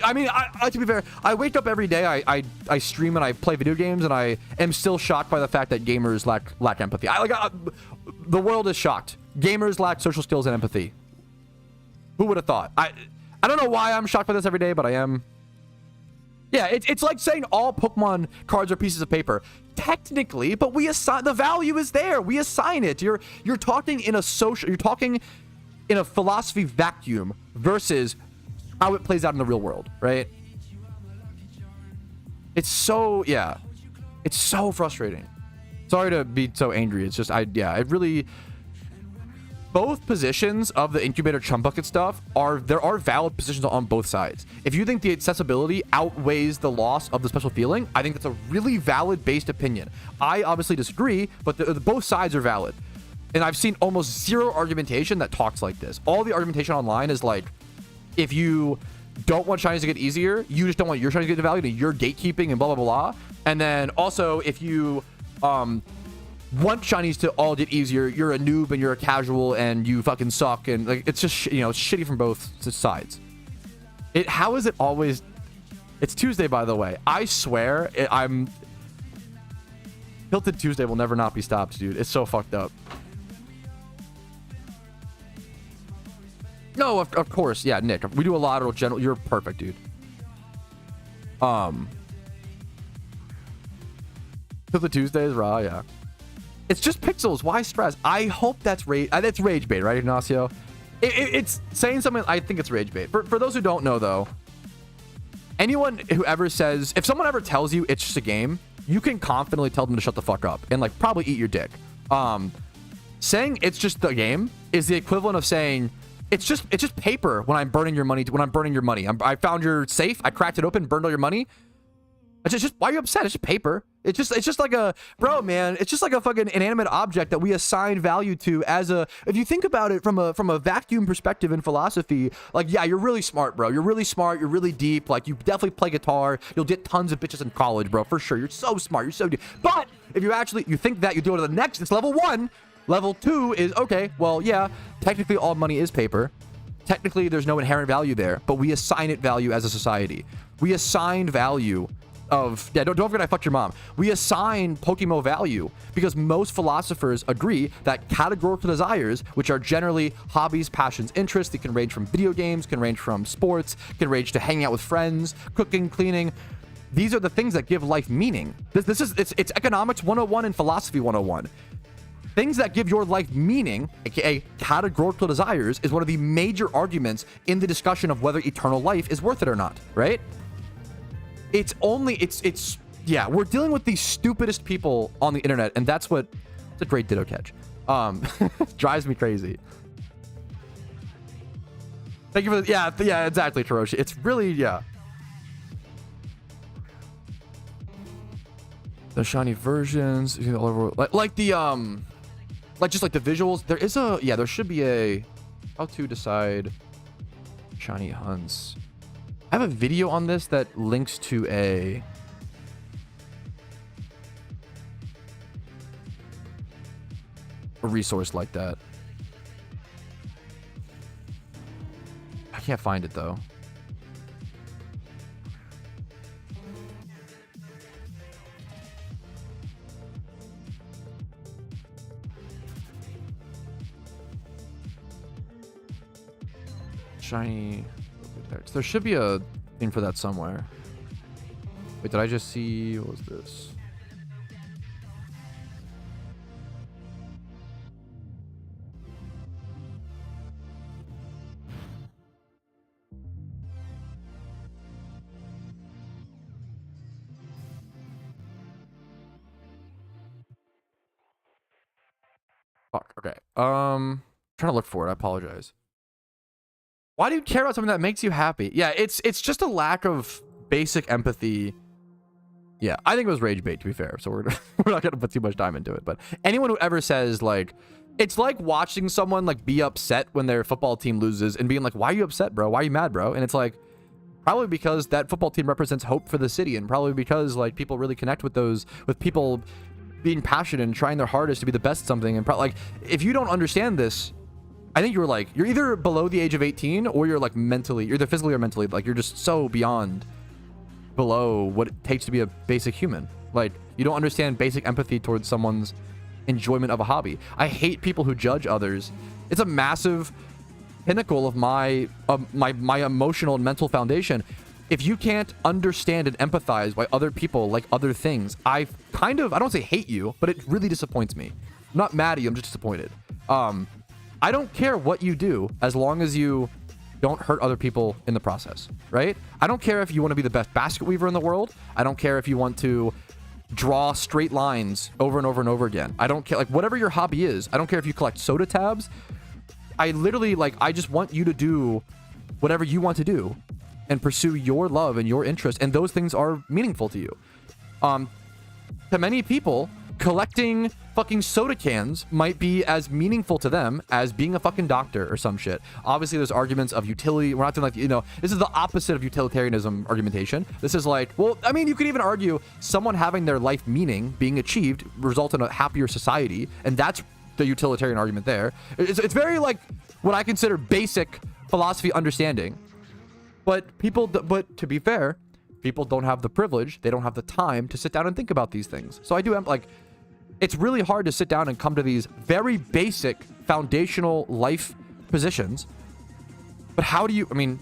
I mean, I to be fair, I wake up every day, I stream and I play video games, and I am still shocked by the fact that gamers lack empathy. The world is shocked. Gamers lack social skills and empathy. Who would have thought? I don't know why I'm shocked by this every day, but I am. Yeah, it's like saying all Pokemon cards are pieces of paper. Technically, but we assign the value is there. We assign it. You're talking in a social. You're talking in a philosophy vacuum versus how it plays out in the real world, right? It's so it's so frustrating. Sorry to be so angry. It's just it really. Both positions of the incubator chum bucket stuff there are valid positions on both sides. If you think the accessibility outweighs the loss of the special feeling, I think that's a really valid based opinion. I obviously disagree, but both sides are valid. And I've seen almost zero argumentation that talks like this. All the argumentation online is like, if you don't want shinies to get easier, you just don't want your shinies to get devalued, and you're gatekeeping and blah, blah, blah. And then also, if you want shinies to all get easier, you're a noob and you're a casual and you fucking suck, and like it's just shitty from both sides. How is it always? It's Tuesday, by the way. I swear I'm Tilted Tuesday will never not be stopped, dude. It's so fucked up. No, of course, yeah, Nick. We do a lot of general. You're perfect, dude. Tilted Tuesday is raw, yeah. It's just pixels. Why stress? I hope that's rage. That's rage bait, right, Ignacio? It's saying something. I think it's rage bait. For those who don't know, though, anyone who ever says, if someone ever tells you it's just a game, you can confidently tell them to shut the fuck up and like probably eat your dick. Saying it's just the game is the equivalent of saying it's just paper when I'm burning your money. I found your safe. I cracked it open, burned all your money. It's just why are you upset? It's just paper. It's just like a man. It's just like a fucking inanimate object that we assign value to as a. If you think about it from a vacuum perspective in philosophy, like yeah, you're really smart, bro. You're really smart. You're really deep. Like you definitely play guitar. You'll get tons of bitches in college, bro, for sure. You're so smart. You're so deep. But if you think that, you do it to the next. It's level 1. Level 2 is okay. Well, yeah, technically all money is paper. Technically, there's no inherent value there, but we assign it value as a society. We assign value. Don't forget I fucked your mom. We assign PokeMMO value because most philosophers agree that categorical desires, which are generally hobbies, passions, interests, that can range from video games, can range from sports, can range to hanging out with friends, cooking, cleaning. These are the things that give life meaning. It's economics 101 and philosophy 101. Things that give your life meaning, aka categorical desires, is one of the major arguments in the discussion of whether eternal life is worth it or not, right? Yeah, we're dealing with the stupidest people on the internet, and it's a great Ditto catch. Drives me crazy. Thank you for the, yeah, exactly, Taroshi. It's really, yeah. The shiny versions, you know, all over, like the like just like the visuals. There is a, yeah, there should be a how to decide shiny hunts. I have a video on this that links to a resource like that. I can't find it though. Shiny. There should be a thing for that somewhere. Wait, did I just see? What was this? Fuck. Okay. Trying to look for it. I apologize. Why do you care about something that makes you happy? Yeah, it's just a lack of basic empathy. Yeah, I think it was rage bait, to be fair. So we're not gonna put too much time into it. But anyone who ever says like, it's like watching someone like be upset when their football team loses and being like, why are you upset, bro? Why are you mad, bro? And it's like, probably because that football team represents hope for the city, and probably because like people really connect with those, with people being passionate and trying their hardest to be the best at something. And like, if you don't understand this, I think you're like, you're either below the age of 18 or you're like mentally, you're either physically or mentally, like you're just so beyond below what it takes to be a basic human. Like, you don't understand basic empathy towards someone's enjoyment of a hobby. I hate people who judge others. It's a massive pinnacle of my emotional and mental foundation. If you can't understand and empathize why other people like other things, I don't say hate you, but it really disappoints me. I'm not mad at you, I'm just disappointed. I don't care what you do as long as you don't hurt other people in the process, right? I don't care if you want to be the best basket weaver in the world. I don't care if you want to draw straight lines over and over and over again. I don't care, like, whatever your hobby is. I don't care if you collect soda tabs. I literally, like, I just want you to do whatever you want to do and pursue your love and your interest, and those things are meaningful to you. To many people, collecting fucking soda cans might be as meaningful to them as being a fucking doctor or some shit. Obviously, there's arguments of utility. We're not doing like, you know, this is the opposite of utilitarianism argumentation. This is like, well, I mean, you could even argue someone having their life meaning being achieved result in a happier society, and that's the utilitarian argument there. It's very like what I consider basic philosophy understanding. But to be fair, people don't have the privilege, they don't have the time to sit down and think about these things. So I do, like, it's really hard to sit down and come to these very basic foundational life positions. But how do you, I mean,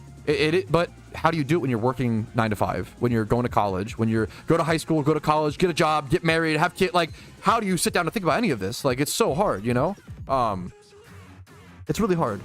but how do you do it when you're working 9 to 5, when you're going to college, when you're go to high school, go to college, get a job, get married, have kids? Like, how do you sit down and think about any of this? Like, it's so hard, you know? It's really hard.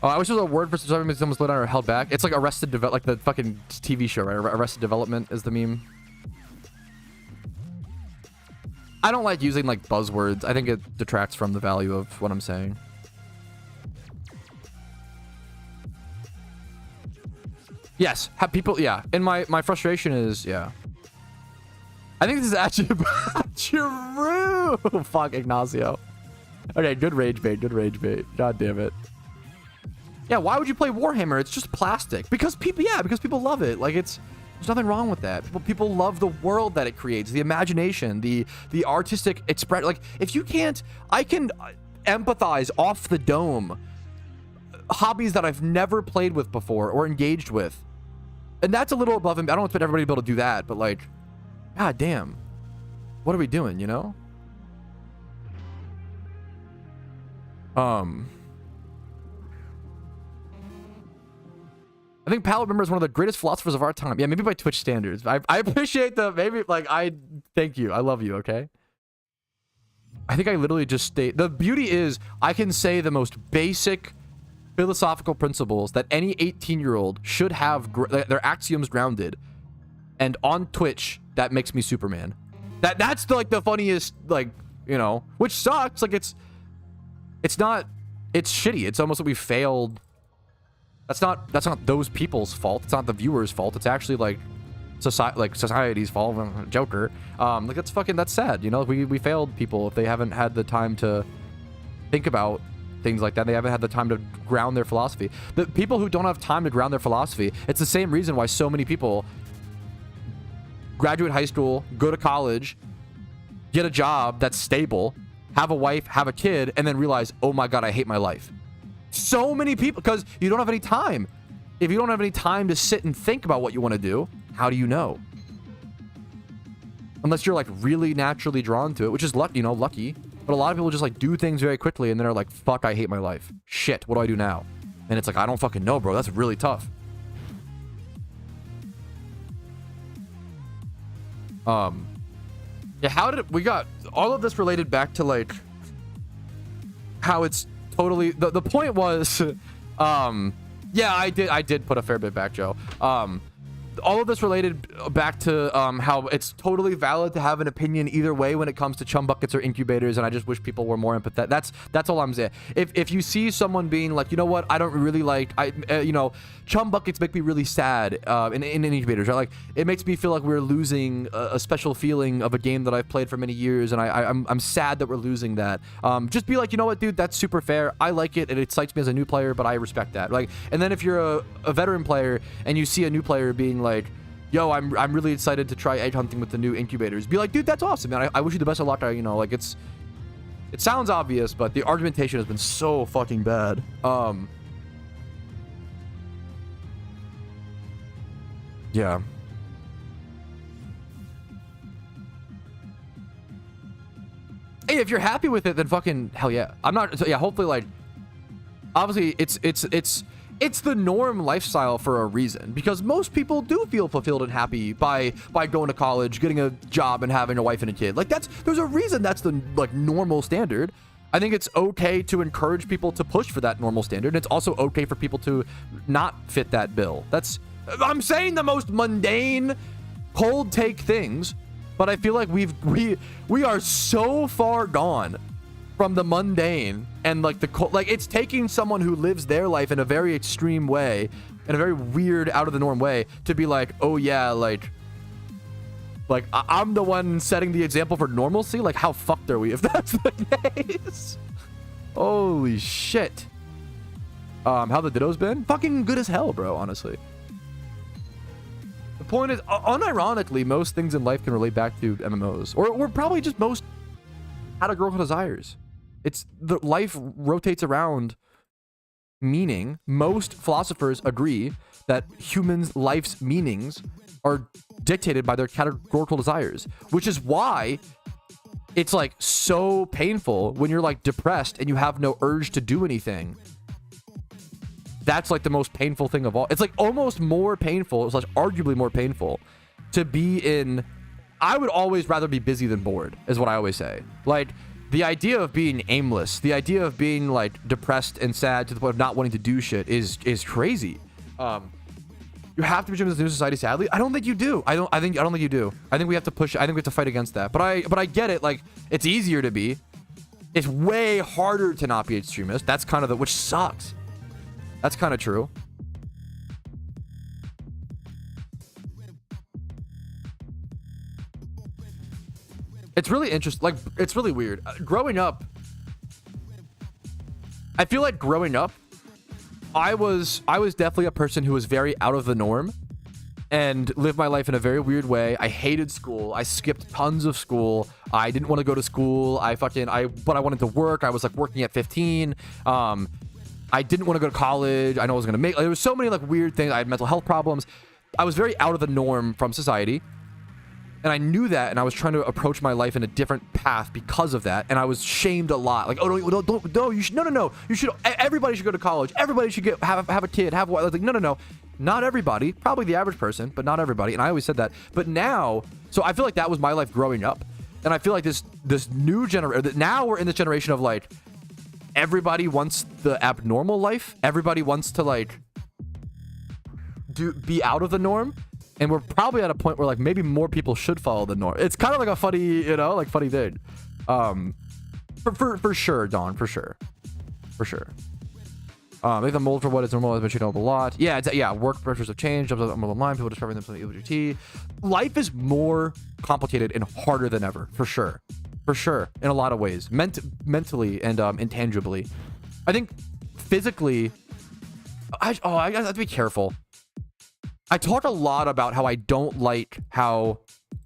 Oh, I wish there was a word for something someone slowed down or held back. It's like Arrested Development, like the fucking TV show, right? Arrested Development is the meme. I don't like using like buzzwords. I think it detracts from the value of what I'm saying. Yes, have people, yeah. And my frustration is, yeah. I think this is actually true. Fuck, Ignacio. Okay, good rage bait, good rage bait. God damn it. Yeah, why would you play Warhammer? It's just plastic. Because people, yeah, because people love it. Like, there's nothing wrong with that. People love the world that it creates, the imagination, the artistic expression. Like, if you can't, I can empathize off the dome hobbies that I've never played with before or engaged with. And that's a little above and I don't expect everybody to be able to do that, but like, god damn. What are we doing, you know? I think Pal Remember is one of the greatest philosophers of our time. Yeah, maybe by Twitch standards. I appreciate the, maybe, like, thank you. I love you, okay? I think I literally just state, the beauty is, I can say the most basic philosophical principles that any 18-year-old should have, their axioms grounded. And on Twitch, that makes me Superman. That's the, like, the funniest, like, you know, which sucks. Like it's not, it's shitty. It's almost like we failed. That's not those people's fault. It's not the viewers' fault. It's actually like society's fault. Joker. Like that's sad. You know, we failed people if they haven't had the time to think about things like that. They haven't had the time to ground their philosophy. The people who don't have time to ground their philosophy, it's the same reason why so many people graduate high school, go to college, get a job that's stable, have a wife, have a kid, and then realize, oh my God, I hate my life. So many people, because you don't have any time. If you don't have any time to sit and think about what you want to do, how do you know? Unless you're like really naturally drawn to it, which is lucky. But a lot of people just like do things very quickly and then are like, fuck, I hate my life. Shit, what do I do now? And it's like, I don't fucking know, bro. That's really tough. Yeah, how did we got all of this related back to like how it's totally the point was yeah, I did put a fair bit back, Joe. All of this related back to how it's totally valid to have an opinion either way when it comes to chum buckets or incubators, and I just wish people were more empathetic. That's all I'm saying. If you see someone being like, you know what, I don't really like, you know, chum buckets make me really sad in incubators, right? Like it makes me feel like we're losing a special feeling of a game that I've played for many years, and I'm sad that we're losing that. Just be like, you know what, dude, that's super fair. I like it. It excites me as a new player, but I respect that. Like, and then if you're a veteran player and you see a new player being like, yo, I'm really excited to try egg hunting with the new incubators, be like, dude, that's awesome, man. I wish you the best of luck. You know, like it sounds obvious, but the argumentation has been so fucking bad. Yeah. Hey, if you're happy with it, then fucking hell yeah. I'm not, so yeah, hopefully, like, obviously it's the norm lifestyle for a reason, because most people do feel fulfilled and happy by going to college, getting a job, and having a wife and a kid. Like there's a reason that's the like normal standard. I think it's okay to encourage people to push for that normal standard. It's also okay for people to not fit that bill. I'm saying the most mundane, cold take things, but I feel like we are so far gone from the mundane and like it's taking someone who lives their life in a very extreme way, in a very weird, out of the norm way, to be like, oh yeah, like I'm the one setting the example for normalcy. Like, how fucked are we if that's the case? Holy shit. How the Ditto's been? Fucking good as hell, bro, honestly. The point is, unironically, most things in life can relate back to MMOs, or probably just most how to grow desires. It's the life rotates around meaning. Most philosophers agree that humans' life's meanings are dictated by their categorical desires, which is why it's like so painful when you're like depressed and you have no urge to do anything. That's like the most painful thing of all. It's like almost more painful, it's like arguably more painful to be in. I would always rather be busy than bored, is what I always say. Like, the idea of being aimless, the idea of being like depressed and sad to the point of not wanting to do shit is crazy. You have to be in this new society, sadly. I don't think you do. I don't think you do. I think we have to push. I think we have to fight against that. But I get it. Like, it's easier to be. It's way harder to not be extremist. That's kind of which sucks. That's kind of true. It's really interesting. Like, it's really weird. Growing up, I feel like growing up, I was definitely a person who was very out of the norm and lived my life in a very weird way. I hated school. I skipped tons of school. I didn't want to go to school. But I wanted to work. I was like working at 15. I didn't want to go to college. I know I was going to make, there was so many like weird things. I had mental health problems. I was very out of the norm from society. And I knew that, and I was trying to approach my life in a different path because of that, and I was shamed a lot. Like, oh, no, you should, no, you should, everybody should go to college. Everybody should have a kid, have what? Like, no, not everybody. Probably the average person, but not everybody. And I always said that. But now, so I feel like that was my life growing up, and I feel like this new generation. Now we're in this generation of like, everybody wants the abnormal life. Everybody wants to like be out of the norm. And we're probably at a point where like maybe more people should follow the norm. It's kind of like a funny, funny thing. For sure, Dawn, for sure. I think the mold for what is normal has been changed up a lot. Yeah, yeah, work pressures have changed. Jobs are online, people discovering themselves in LGBT. Life is more complicated and harder than ever, for sure. For sure, in a lot of ways. Mentally and intangibly. I think physically, I have to be careful. I talk a lot about how I don't like how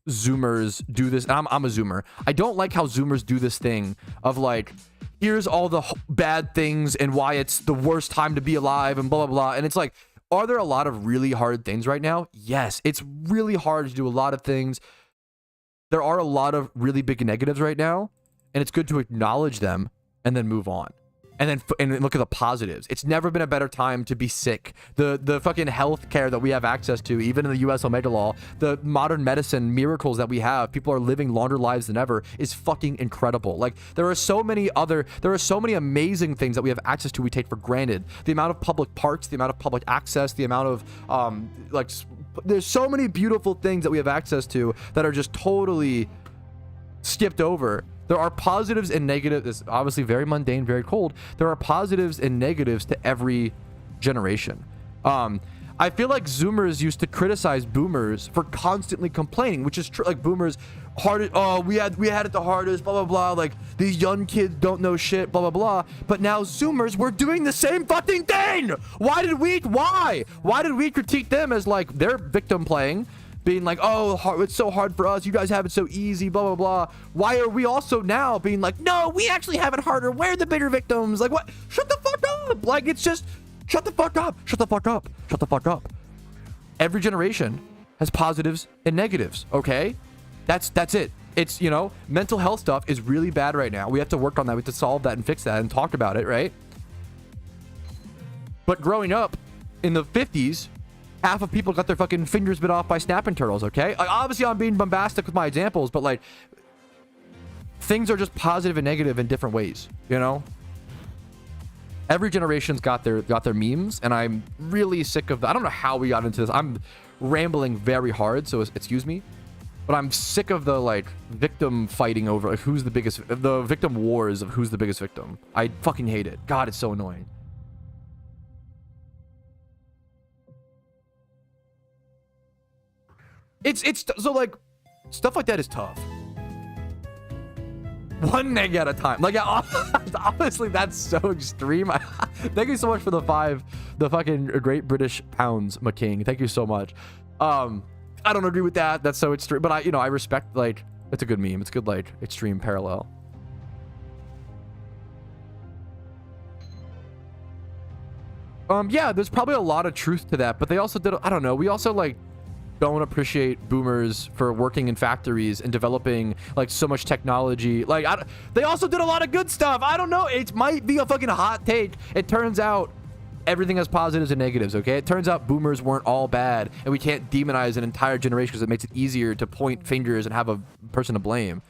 Zoomers do this. And I'm a Zoomer. I don't like how Zoomers do this thing of like, here's all the bad things and why it's the worst time to be alive and blah, blah, blah. And it's like, are there a lot of really hard things right now? Yes, it's really hard to do a lot of things. There are a lot of really big negatives right now, and it's good to acknowledge them and then move on. And then look at the positives. It's never been a better time to be sick. The fucking health care that we have access to, even in the US Omega Law, the modern medicine miracles that we have, people are living longer lives than ever, is fucking incredible. Like, there are so many amazing things that we have access to we take for granted. The amount of public parks, the amount of public access, the amount of, there's so many beautiful things that we have access to that are just totally skipped over. There are positives and negatives. It's obviously very mundane, very cold. There are positives and negatives to every generation. I feel like Zoomers used to criticize Boomers for constantly complaining, which is true. Like, Boomers, we had it the hardest, blah, blah, blah. Like, these young kids don't know shit, blah, blah, blah. But now Zoomers, we're doing the same fucking thing. Why did we critique them as like their victim playing? Being like, oh, it's so hard for us. You guys have it so easy, blah, blah, blah. Why are we also now being like, no, we actually have it harder. We're the bigger victims. Like, what? Shut the fuck up. Like, it's just, shut the fuck up. Shut the fuck up. Shut the fuck up. Every generation has positives and negatives, okay? That's it. It's, you know, mental health stuff is really bad right now. We have to work on that. We have to solve that and fix that and talk about it, right? But growing up in the 50s, half of people got their fucking fingers bit off by snapping turtles, okay? Like, obviously, I'm being bombastic with my examples, but, like, things are just positive and negative in different ways, you know? Every generation's got their memes, and I'm really sick of I don't know how we got into this. I'm rambling very hard, so excuse me. But I'm sick of the, like, victim fighting over, like, who's the biggest... The victim wars of who's the biggest victim. I fucking hate it. God, it's so annoying. It's so, like, stuff like that is tough. One egg at a time. Like, honestly, that's so extreme. Thank you so much for the fucking Great British Pounds, McKing. Thank you so much. I don't agree with that. That's so extreme. But I respect, like, it's a good meme. It's a good, like, extreme parallel. Yeah, there's probably a lot of truth to that, but they also did, I don't know. We also, like, don't appreciate boomers for working in factories and developing like so much technology. Like, they also did a lot of good stuff. I don't know. It might be a fucking hot take. It turns out everything has positives and negatives, okay? It turns out boomers weren't all bad, and we can't demonize an entire generation because it makes it easier to point fingers and have a person to blame.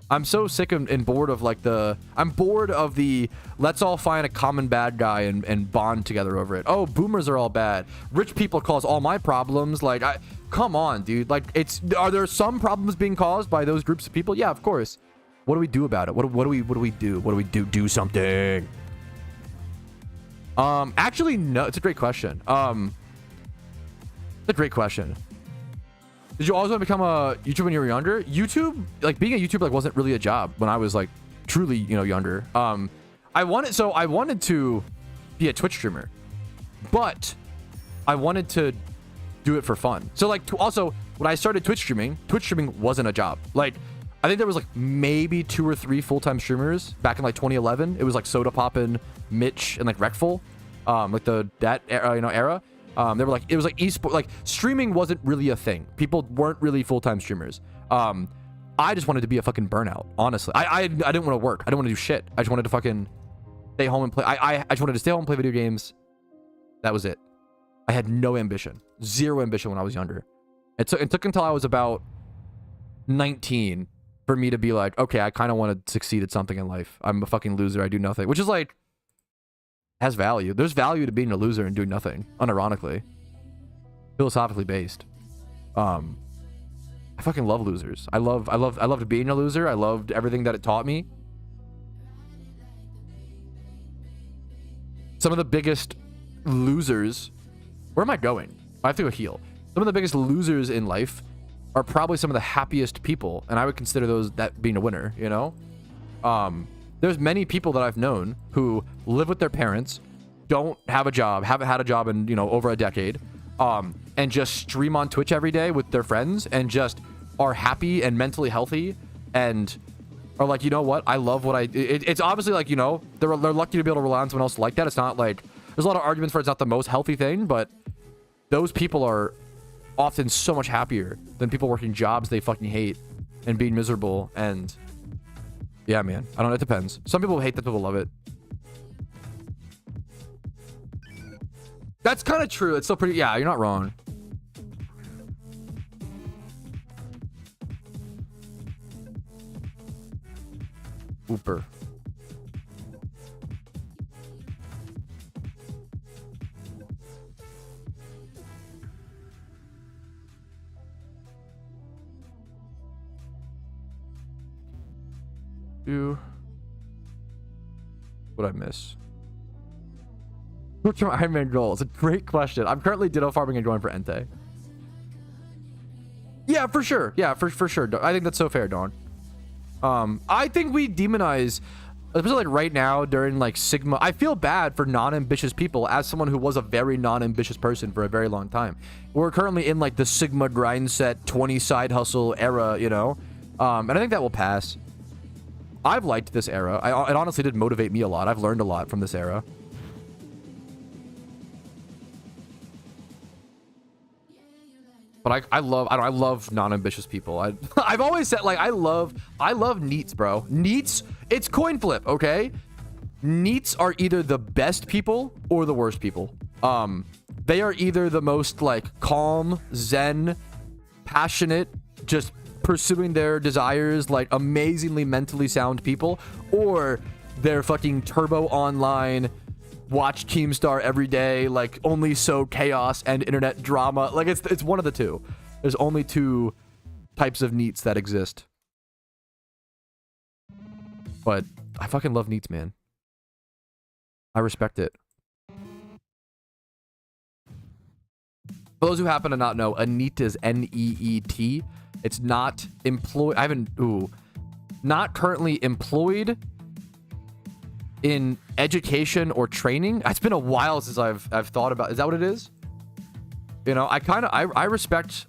I'm so sick and bored of like I'm bored of the let's all find a common bad guy and bond together over it. Oh, boomers are all bad. Rich people cause all my problems. Like, come on, dude. Like, are there some problems being caused by those groups of people? Yeah, of course. What do we do about it? What do we do? What do we do? Do something. Actually, no. It's a great question. It's a great question. Did you always want to become a YouTuber when you were younger? YouTube, like being a YouTuber, like wasn't really a job when I was like truly, you know, younger. I wanted to be a Twitch streamer, but I wanted to do it for fun. So like, also when I started Twitch streaming wasn't a job. Like, I think there was like maybe 2 or 3 full-time streamers back in like 2011. It was like Soda Poppin', Mitch, and like Rekful, like that era, you know, era. They were like, it was like esport, like streaming wasn't really a thing. People weren't really full-time streamers. I just wanted to be a fucking burnout, honestly. I didn't want to work. I didn't want to do shit. I just wanted to fucking stay home and play. I just wanted to stay home and play video games. That was it. I had no ambition, 0 ambition when I was younger. It took until I was about 19 for me to be like, okay, I kind of want to succeed at something in life. I'm a fucking loser. I do nothing, which is like, has value. There's value to being a loser and doing nothing, unironically. Philosophically based. I fucking love losers. I loved being a loser. I loved everything that it taught me. Some of the biggest losers, where am I going? I have to go heal. Some of the biggest losers in life are probably some of the happiest people, and I would consider those that being a winner, you know? There's many people that I've known who live with their parents, don't have a job, haven't had a job in, you know, over a decade, and just stream on Twitch every day with their friends and just are happy and mentally healthy and are like, you know what, I love what it's obviously like, you know, they're lucky to be able to rely on someone else like that. It's not like, there's a lot of arguments for it's not the most healthy thing, but those people are often so much happier than people working jobs they fucking hate and being miserable. And yeah, man, I don't know, it depends. Some people hate that, people love it. That's kind of true. It's still pretty, yeah, you're not wrong. Ooper. What'd I miss? What's my Iron Man goal? It's a great question. I'm currently Ditto farming and going for Entei. Yeah, for sure. Yeah, for sure. I think that's so fair, Dawn. I think we demonize, especially like right now during like Sigma. I feel bad for non-ambitious people as someone who was a very non-ambitious person for a very long time. We're currently in like the Sigma grind set 20 side hustle era, you know? And I think that will pass. I've liked this era. It honestly did motivate me a lot. I've learned a lot from this era. But I love non-ambitious people. I've always said, like, I love NEETs, bro. NEETs, it's coin flip, okay? NEETs are either the best people or the worst people. They are either the most like calm, zen, passionate, just pursuing their desires, like amazingly mentally sound people, or they're fucking turbo online, watch Keemstar every day, like only so chaos and internet drama. Like it's one of the two. There's only two types of NEETs that exist. But I fucking love NEETs, man. I respect it. For those who happen to not know, a NEET is N-E-E-T. It's not employed. Not currently employed in education or training. It's been a while since I've thought about. Is that what it is? You know, I respect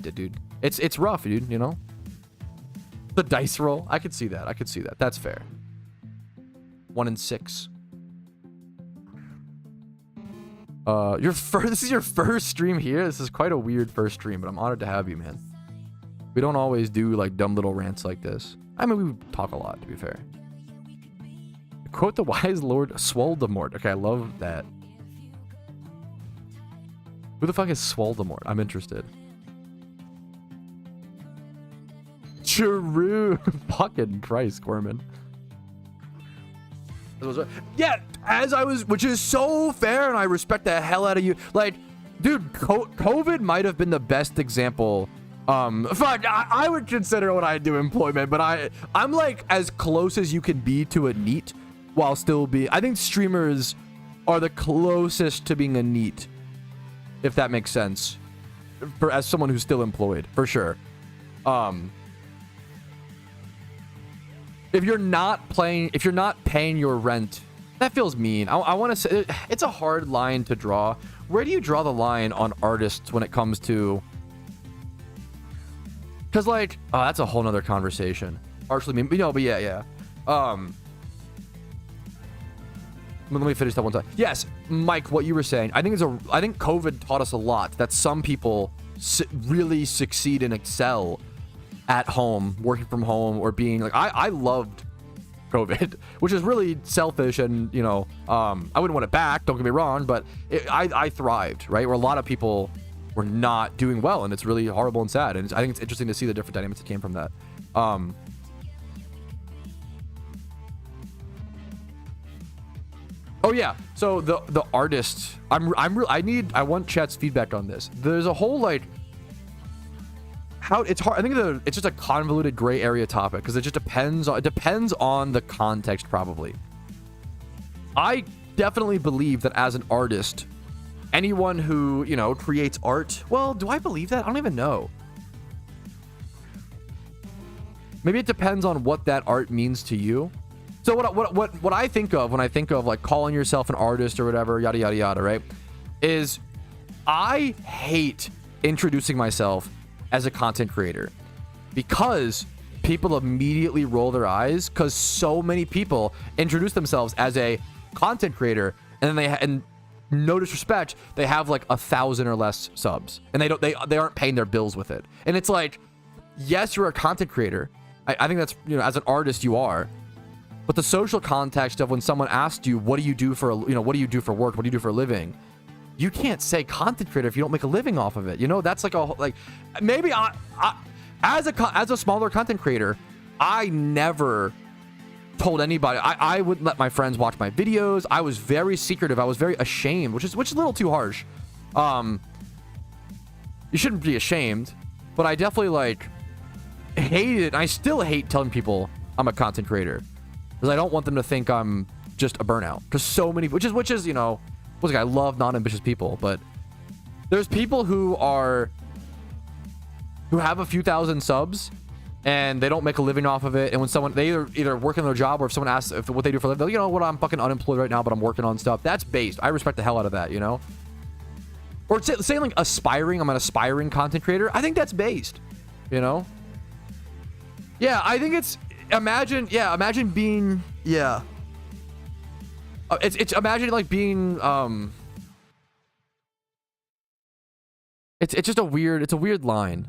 it, dude. It's rough, dude. You know, the dice roll. I could see that. That's fair. 1 in 6. This is your first stream here. This is quite a weird first stream, but I'm honored to have you, man. We don't always do like dumb little rants like this. I mean, we talk a lot, to be fair. Quote the wise Lord Swoldemort. Okay, I love that. Who the fuck is Swoldemort? I'm interested. True. Fucking Christ, Gorman. Yeah, which is so fair, and I respect the hell out of you. Like, dude, COVID might have been the best example. I would consider what I do employment, but I'm like as close as you can be to a NEET while still be. I think streamers are the closest to being a NEET, if that makes sense, as someone who's still employed, for sure. If you're not paying your rent, that feels mean. I want to say it's a hard line to draw. Where do you draw the line on artists when it comes to? Because like, oh, that's a whole nother conversation. Partially mean, you know, but yeah. Let me finish that one time. Yes, Mike, what you were saying. I think COVID taught us a lot that some people really succeed and excel at home, working from home, or being like, I loved COVID, which is really selfish, and you know, I wouldn't want it back, don't get me wrong, but I thrived, right? Where a lot of people were not doing well, and it's really horrible and sad, and I think it's interesting to see the different dynamics that came from that. Oh yeah, so the artist, I want chat's feedback on this. There's a whole like, how it's hard. I think it's just a convoluted gray area topic because it just depends on the context probably. I definitely believe that as an artist, anyone who, you know, creates art, well, do I believe that? I don't even know. Maybe it depends on what that art means to you. So what I think of when I think of like calling yourself an artist or whatever, yada yada yada, right? Is I hate introducing myself as a content creator because people immediately roll their eyes because so many people introduce themselves as a content creator and then and no disrespect, they have like 1,000 or less subs and they aren't paying their bills with it. And it's like, yes, you're a content creator. I think that's, you know, as an artist you are. But the social context of when someone asks you, what do you do for, what do you do for work? What do you do for a living? You can't say content creator if you don't make a living off of it. You know, that's like maybe as a smaller content creator, I never told anybody. I wouldn't let my friends watch my videos. I was very secretive. I was very ashamed, which is a little too harsh. You shouldn't be ashamed, but I definitely like hated it. I still hate telling people I'm a content creator because I don't want them to think I'm just a burnout. Because so many, which is you know, I love non-ambitious people, but there's people who have a few thousand subs and they don't make a living off of it. And when someone, they either work in their job or if someone asks if what they do for a living, you know what, I'm fucking unemployed right now, but I'm working on stuff. That's based. I respect the hell out of that, you know? Or saying like aspiring, I'm an aspiring content creator. I think that's based, you know? Yeah, I think it's, imagine being, yeah. It's imagine like being, it's just a weird line.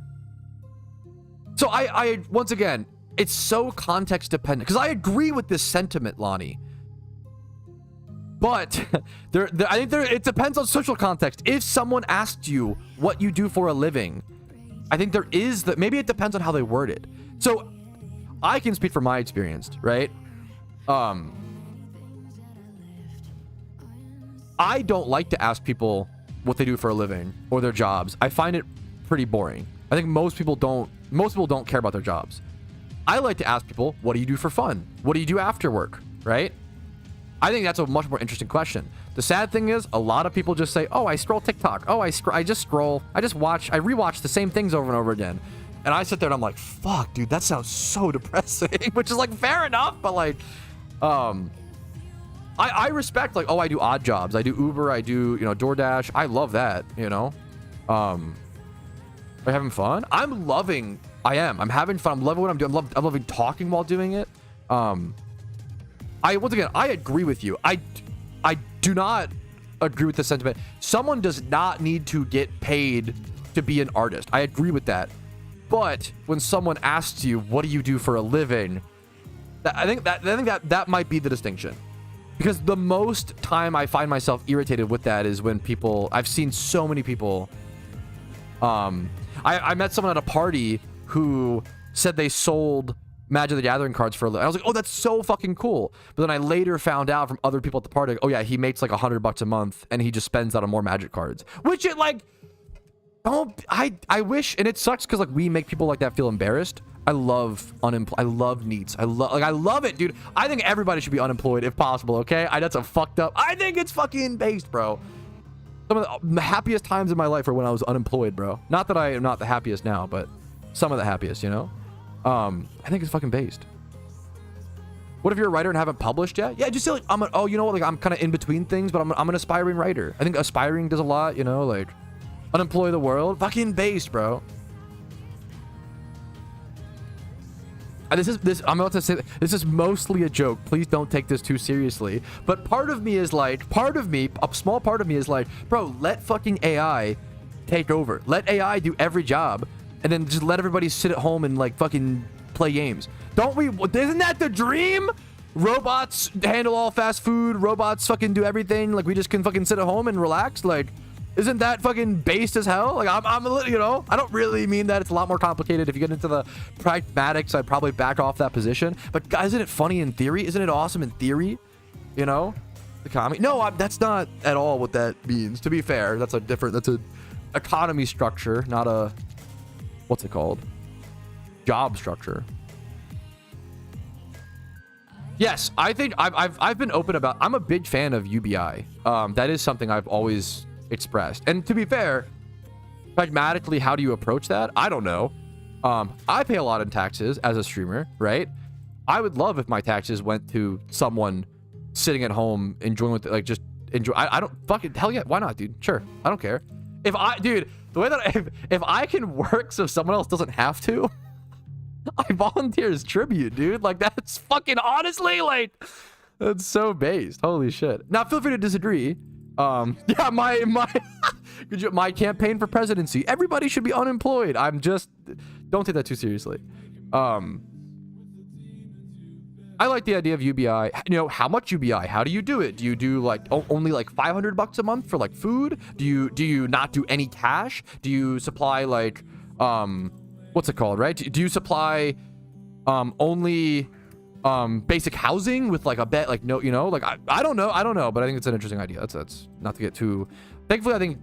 So I once again, it's so context dependent because I agree with this sentiment, Lonnie. But I think it depends on social context. If someone asked you what you do for a living, I think there is that. Maybe it depends on how they word it. So I can speak from my experience, right? I don't like to ask people what they do for a living or their jobs. I find it pretty boring. I think most people don't care about their jobs. I like to ask people, what do you do for fun? What do you do after work, right? I think that's a much more interesting question. The sad thing is, a lot of people just say, oh, I scroll TikTok. Oh, I just scroll. I rewatch the same things over and over again. And I sit there and I'm like, fuck, dude, that sounds so depressing, which is like fair enough, but like, I respect like, oh, I do odd jobs. I do Uber. I do, DoorDash. I love that, Are you having fun? I'm having fun. I'm loving what I'm doing. I'm loving talking while doing it. Once again, I agree with you. I do not agree with the sentiment. Someone does not need to get paid to be an artist. I agree with that. But when someone asks you, what do you do for a living? I think that might be the distinction. Because the most time I find myself irritated with that is when I've seen so many people. I met someone at a party who said they sold Magic the Gathering cards for a living. I was like, oh, that's so fucking cool. But then I later found out from other people at the party, oh yeah, he makes like $100 a month and he just spends that on more Magic cards. Which it like, I wish, and it sucks because like we make people like that feel embarrassed. I love needs. I love it, dude. I think everybody should be unemployed if possible, okay? That's a fucked up. I think it's fucking based, bro. Some of the happiest times in my life are when I was unemployed, bro. Not that I am not the happiest now, but some of the happiest, I think it's fucking based. What if you're a writer and haven't published yet? Yeah, just say like, I'm kind of in between things, but I'm an aspiring writer. I think aspiring does a lot, like unemploy the world. Fucking based, bro. And I'm about to say, this is mostly a joke. Please don't take this too seriously. But a small part of me is like, bro, let fucking AI take over. Let AI do every job. And then just let everybody sit at home and like fucking play games. Isn't that the dream? Robots handle all fast food. Robots fucking do everything. Like we just can fucking sit at home and relax. Like, isn't that fucking based as hell? Like I'm a little, I don't really mean that. It's a lot more complicated. If you get into the pragmatics, I'd probably back off that position. But guys, isn't it funny in theory? Isn't it awesome in theory? The economy. No, that's not at all what that means. To be fair, that's a economy structure, not a what's it called? Job structure. Yes, I think I've been open about. I'm a big fan of UBI. That is something I've always expressed. And to be fair, pragmatically, how do you approach that? I don't know. I pay a lot in taxes as a streamer, right? I would love if my taxes went to someone sitting at home enjoying with like just enjoy. I don't fucking hell yeah, why not, dude? Sure, I don't care. If I, dude, the way that if I can work so someone else doesn't have to. I volunteer as tribute, dude. Like, that's fucking honestly, like, that's so based. Holy shit. Now, feel free to disagree. Yeah, my campaign for presidency. Everybody should be unemployed. I'm just, don't take that too seriously. I like the idea of UBI. You know, how much UBI? How do you do it? Do you do like only like $500 a month for like food? Do you not do any cash? Do you supply like, what's it called, right? Do you supply only basic housing with like a bet, like no, you know, like I don't know, but I think it's an interesting idea. That's not to get too. Thankfully, I think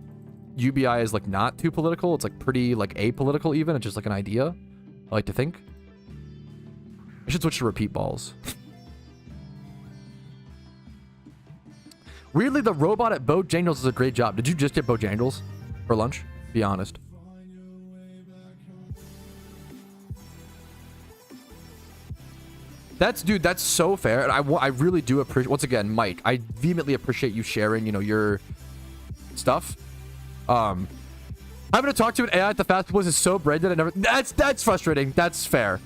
UBI is like not too political. It's like pretty like apolitical even. It's just like an idea. I like to think. I should switch to repeat balls. Weirdly, the robot at Bojangles does a great job. Did you just get Bojangles for lunch? Be honest. Dude, that's so fair. And I really do appreciate, once again, Mike, I vehemently appreciate you sharing, you know, your stuff. Having to talk to an AI at the fast food place is so brain dead. That's frustrating. That's fair.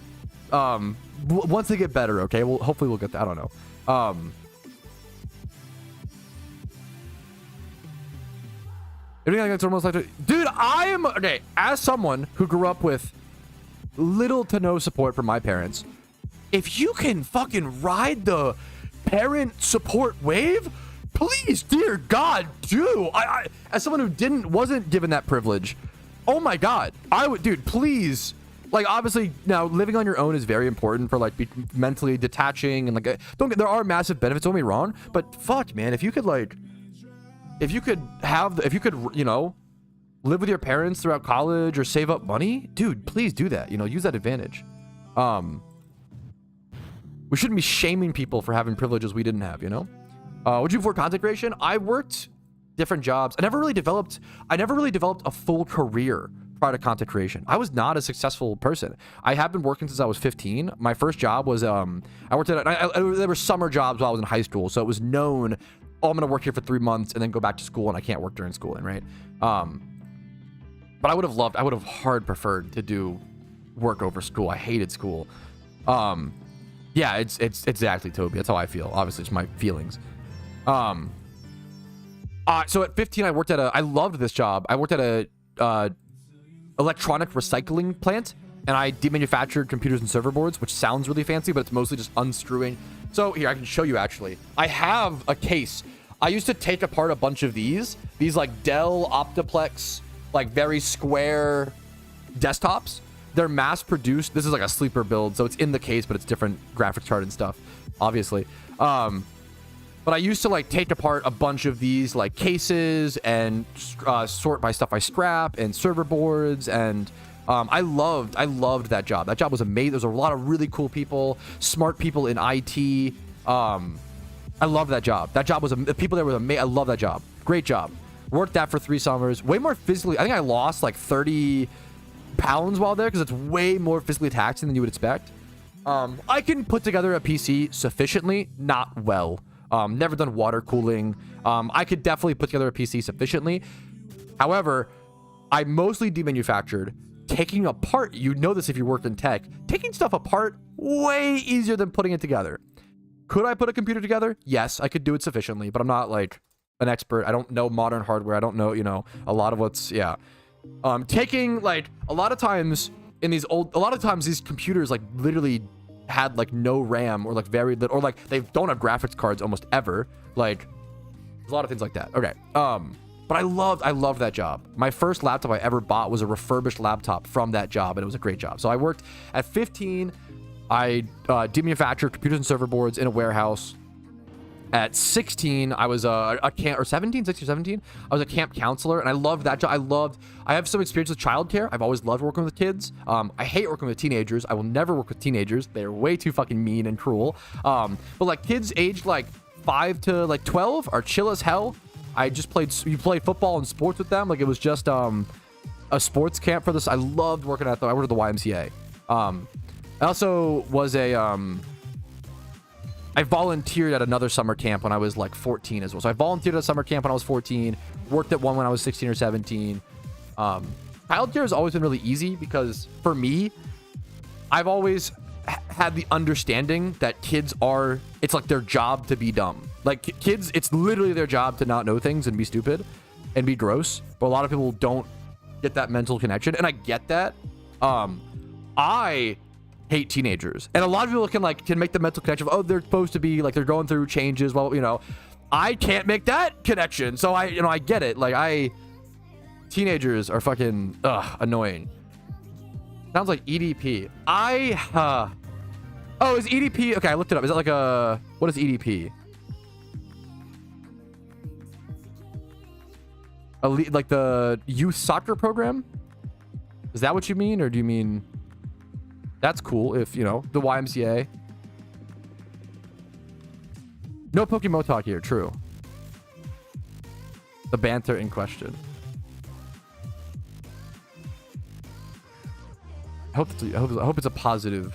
Once they get better, okay? Well, hopefully we'll get that. I don't know. Dude, I am, okay, as someone who grew up with little to no support from my parents, if you can fucking ride the parent support wave, please, dear God, do. I as someone who wasn't given that privilege, oh my God, I would, dude, please. Like, obviously, now living on your own is very important for like mentally detaching and like, there are massive benefits. Don't get me wrong, but fuck, man, if you could, you know, live with your parents throughout college or save up money, dude, please do that. You know, use that advantage. We shouldn't be shaming people for having privileges we didn't have, you know? What'd you do before content creation? I worked different jobs. I never really developed a full career prior to content creation. I was not a successful person. I have been working since I was 15. My first job was, I worked at, there were summer jobs while I was in high school. So it was known, oh, I'm going to work here for 3 months and then go back to school and I can't work during schooling, right? But I would have hard preferred to do work over school. I hated school. Yeah, it's exactly, Toby. That's how I feel. Obviously, it's my feelings. So at 15, I loved this job. I worked at a electronic recycling plant, and I demanufactured computers and server boards, which sounds really fancy, but it's mostly just unscrewing. So here, I can show you actually. I have a case. I used to take apart a bunch of these like Dell Optiplex, like very square desktops. They're mass produced. This is like a sleeper build, so it's in the case, but it's different graphics card and stuff, obviously. But I used to like take apart a bunch of these like cases and sort by stuff I scrap and server boards, and I loved that job. That job was amazing. There's a lot of really cool people, smart people in IT. I loved that job. That job was the people there were amazing. I love that job. Great job. Worked that for 3 summers. Way more physically. I think I lost like 30 pounds while there because it's way more physically taxing than you would expect. I can put together a PC sufficiently, not well. Never done water cooling. I could definitely put together a PC sufficiently. However, I mostly demanufactured. Taking apart, you know this if you worked in tech, taking stuff apart way easier than putting it together. Could I put a computer together? Yes, I could do it sufficiently, but I'm not like an expert. I don't know modern hardware. I don't know, you know, a lot of what's, yeah. Taking like a lot of times these computers like literally had like no RAM or like very little, or like they don't have graphics cards almost ever. Like there's a lot of things like that. Okay. But I loved that job. My first laptop I ever bought was a refurbished laptop from that job, and it was a great job. So I worked at 15. I demanufactured computers and server boards in a warehouse. At 16, I was a camp, or 17, 16 or 17, I was a camp counselor, and I loved that job. I have some experience with childcare. I've always loved working with kids. I hate working with teenagers. I will never work with teenagers. They're way too fucking mean and cruel. But like kids aged like 5 to like 12 are chill as hell. You played football and sports with them. Like it was just a sports camp for this. I loved working I worked at the YMCA. I also was I volunteered at another summer camp when I was like 14 as well. So I volunteered at a summer camp when I was 14, worked at one when I was 16 or 17. Childcare has always been really easy because for me, I've always had the understanding that kids it's like their job to be dumb. Like kids, it's literally their job to not know things and be stupid and be gross. But a lot of people don't get that mental connection. And I get that. I hate teenagers, and a lot of people can make the mental connection of, oh, they're supposed to be like they're going through changes. Well, you know, I can't make that connection, so I get it. Like teenagers are fucking annoying. Sounds like EDP. Oh, is EDP? Okay, I looked it up. Is that like what is EDP? Like the youth soccer program? Is that what you mean, or do you mean? That's cool if, you know, the YMCA. No PokeMMO talk here, true. The banter in question. I hope it's a positive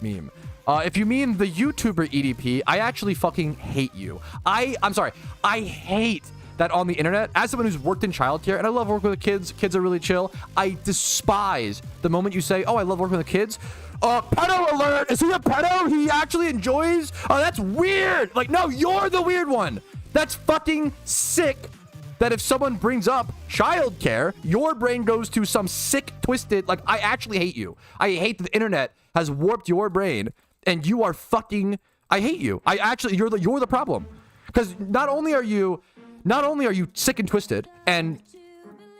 meme. If you mean the YouTuber EDP, I actually fucking hate you. I'm sorry. I hate that on the internet. As someone who's worked in childcare, and I love working with kids are really chill, I despise the moment you say, oh, I love working with kids. Pedo alert! Is he a pedo? He actually enjoys? Oh, that's weird! Like, no, you're the weird one! That's fucking sick that if someone brings up childcare, your brain goes to some sick, twisted, like, I actually hate you. I hate that the internet has warped your brain, and you are fucking, I hate you. You're the problem. Because not only are you sick and twisted, and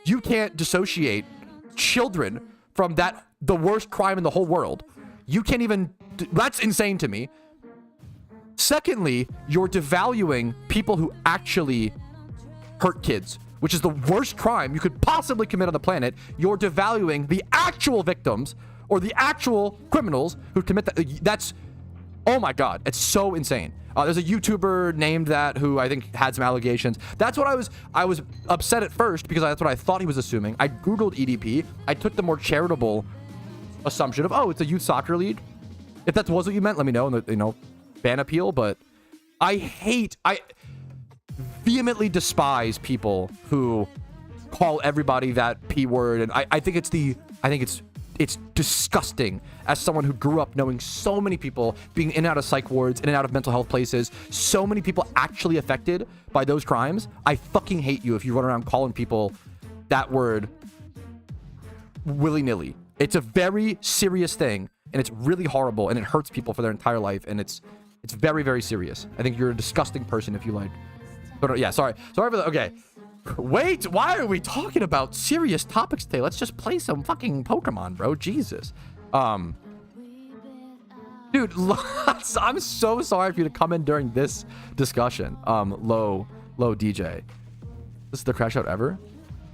you can't dissociate children from the worst crime in the whole world. You can't even, that's insane to me. Secondly, you're devaluing people who actually hurt kids, which is the worst crime you could possibly commit on the planet. You're devaluing the actual victims or the actual criminals who commit that. That's, oh my God, it's so insane. There's a YouTuber named that who I think had some allegations. That's what I was upset at first because that's what I thought he was assuming. I Googled EDP. I took the more charitable assumption of, oh, it's a youth soccer league. If that was what you meant, let me know in the, you know, ban appeal. But I vehemently despise people who call everybody that P word. And I think it's disgusting as someone who grew up knowing so many people being in and out of psych wards, in and out of mental health places, so many people actually affected by those crimes. I fucking hate you if you run around calling people that word willy-nilly. It's a very serious thing, and it's really horrible, and it hurts people for their entire life, and it's very, very serious. I think you're a disgusting person if you like. But yeah, sorry for that. Okay. Wait, why are we talking about serious topics today? Let's just play some fucking Pokemon, bro. Jesus. Dude, I'm so sorry for you to come in during this discussion. Low DJ. This is the crash out ever.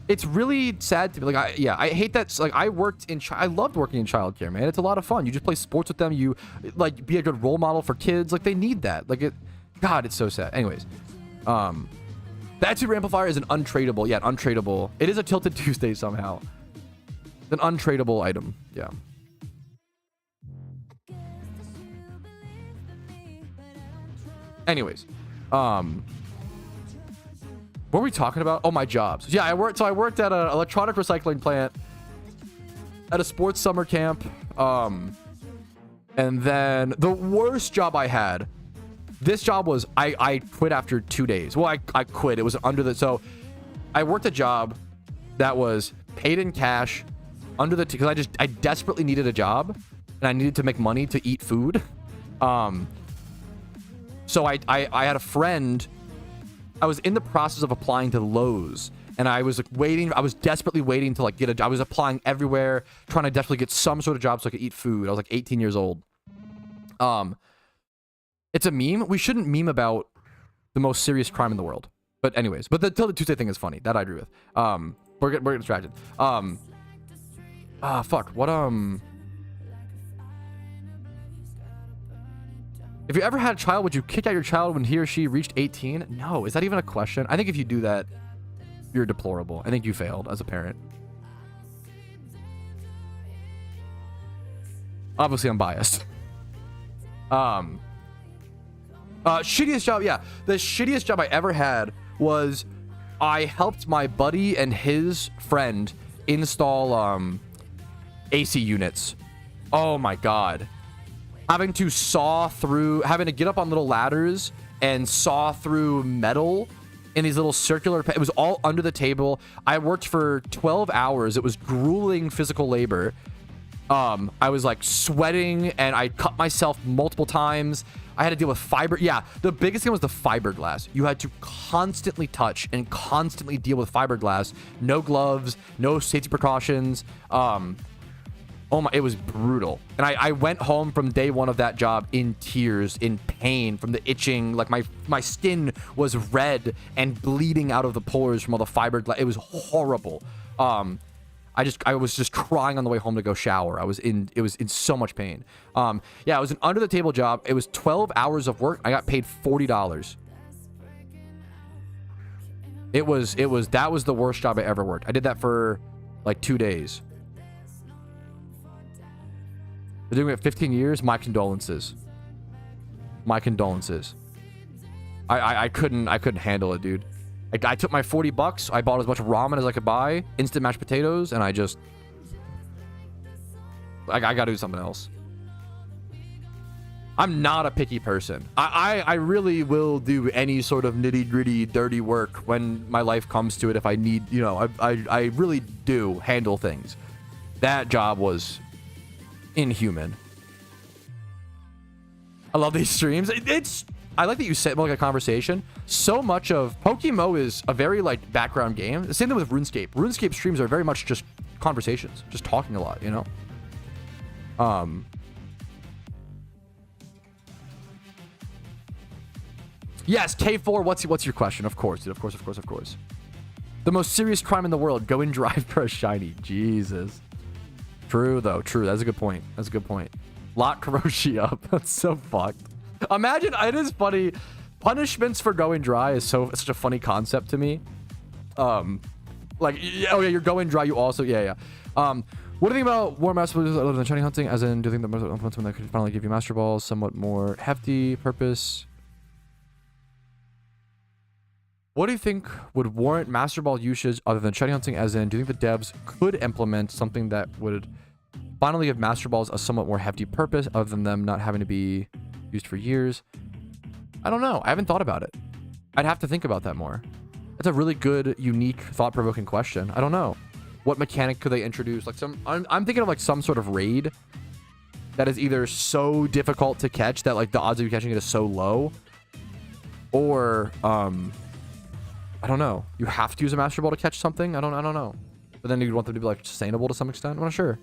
It's really sad to me. Like, I hate that. Like, I loved working in childcare, man. It's a lot of fun. You just play sports with them. You like be a good role model for kids. Like, they need that. Like, God, it's so sad. Anyways, the attitude amplifier is an untradeable. Yeah, an untradeable. It is a Tilted Tuesday somehow. An untradeable item. Yeah. Anyways, what were we talking about? Oh, my jobs. Yeah, I worked at an electronic recycling plant, at a sports summer camp, and then the worst job I had. This job was, I quit after 2 days. Well, I quit. It was so I worked a job that was paid in cash because I desperately needed a job and I needed to make money to eat food. So I had a friend. I was in the process of applying to Lowe's, and I was desperately waiting to like get a job. I was applying everywhere, trying to desperately get some sort of job so I could eat food. I was like 18 years old. It's a meme. We shouldn't meme about the most serious crime in the world. But anyways, but the Tilted Tuesday thing is funny. That I agree with. We're getting distracted. Fuck. What if you ever had a child, would you kick out your child when he or she reached 18? No. Is that even a question? I think if you do that, you're deplorable. I think you failed as a parent. Obviously, I'm biased. Shittiest job, yeah. The shittiest job I ever had was I helped my buddy and his friend install AC units. Oh my god. Having to get up on little ladders and saw through metal in these little circular, it was all under the table. I worked for 12 hours. It was grueling physical labor. I was like sweating and I cut myself multiple times. I had to deal with fiber. Yeah, the biggest thing was the fiberglass. You had to constantly touch and constantly deal with fiberglass. No gloves, no safety precautions. Oh my, it was brutal. And I went home from day one of that job in tears, in pain from the itching. Like my skin was red and bleeding out of the pores from all the fiberglass. It was horrible. I was just crying on the way home to go shower. It was in so much pain. Yeah, it was an under the table job. It was 12 hours of work. I got paid $40. That was the worst job I ever worked. I did that for like 2 days. They're doing it 15 years. My condolences. My condolences. I couldn't handle it, dude. I took my $40. I bought as much ramen as I could buy, instant mashed potatoes, and I gotta do something else. I'm not a picky person. I really will do any sort of nitty gritty, dirty work when my life comes to it. If I need, you know, I really do handle things. That job was inhuman. I love these streams. I like that you said more like a conversation. So much of PokeMMO is a very like background game. The same thing with RuneScape. RuneScape streams are very much just conversations, just talking a lot, you know? Yes, K4, what's your question? Of course, dude. Of course. The most serious crime in the world, go and drive for a shiny. Jesus. True, though. True. That's a good point. Lock Karoshi up. That's so fucked. Imagine, it is funny. Punishments for going dry is such a funny concept to me. Like, oh yeah, you're going dry. You also, yeah. What do you think about War Master Balls other than shiny hunting? As in, do you think the most one that could finally give you Master Balls somewhat more hefty purpose? What do you think would warrant Master Ball usage other than shiny hunting? As in, do you think the devs could implement something that would finally give Master Balls a somewhat more hefty purpose other than them not having to be used for years? I don't know. I haven't thought about it. I'd have to think about that more. That's a really good, unique, thought-provoking question. I don't know. What mechanic could they introduce? Like I'm thinking of like some sort of raid that is either so difficult to catch that like the odds of you catching it is so low, or I don't know. You have to use a Master Ball to catch something. I don't know. But then you'd want them to be like sustainable to some extent. I'm not sure.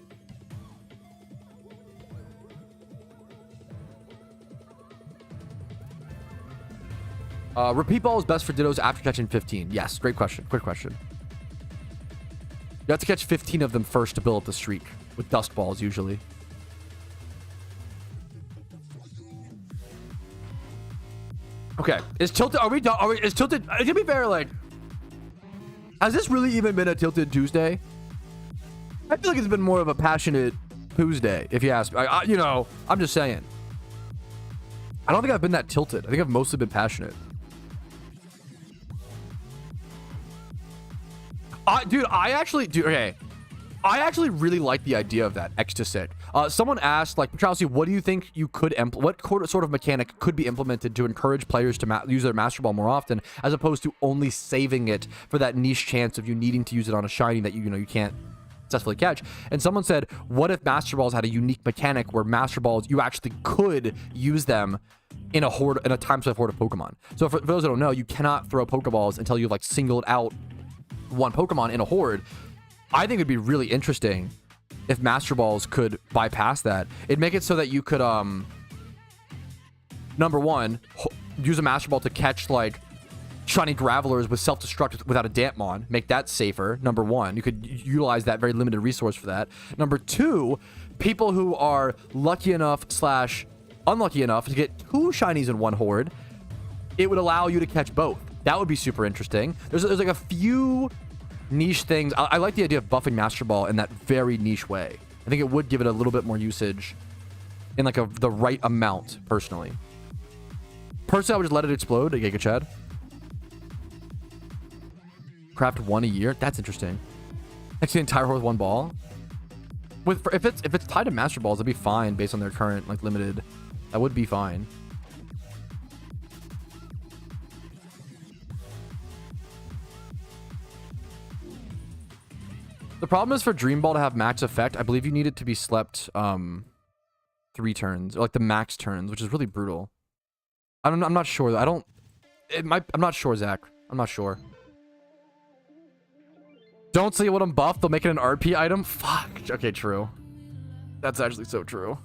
Repeat ball is best for Dittos after catching 15. Yes, great question. Quick question. You have to catch 15 of them first to build up the streak with dust balls usually. Okay, is Tilted? Are we done? Is Tilted? To be fair, like, has this really even been a Tilted Tuesday? I feel like it's been more of a passionate Tuesday, if you ask me. You know, I'm just saying. I don't think I've been that tilted. I think I've mostly been passionate. Dude, I actually really like the idea of that. X to sick. Someone asked, like, Patrouski, what do you think you could what sort of mechanic could be implemented to encourage players to use their Master Ball more often, as opposed to only saving it for that niche chance of you needing to use it on a shiny that you can't successfully catch? And someone said, what if Master Balls had a unique mechanic where Master Balls, you actually could use them in a time swift horde of Pokemon? So for those that don't know, you cannot throw Pokeballs until you've like singled out one Pokemon in a horde. I think it'd be really interesting if Master Balls could bypass that. It'd make it so that you could, number one, use a Master Ball to catch like shiny Gravelers with self-destruct without a Dampmon. Make that safer. Number one, you could utilize that very limited resource for that. Number two, people who are lucky enough slash unlucky enough to get 2 shinies in one horde, it would allow you to catch both. That would be super interesting. There's like a few niche things. I like the idea of buffing Master Ball in that very niche way. I think it would give it a little bit more usage in like the right amount, personally. Personally, I would just let it explode. Giga Chad. Craft 1 a year. That's interesting. Next, the entire horde with 1 ball. If it's tied to Master Balls, it'd be fine based on their current like limited. That would be fine. The problem is for Dream Ball to have max effect, I believe you need it to be slept 3 turns, or like the max turns, which is really brutal. I'm not sure. I'm not sure, Zach. I'm not sure. Don't say what I'm buffed. They'll make it an RP item. Fuck. Okay, true. That's actually so true.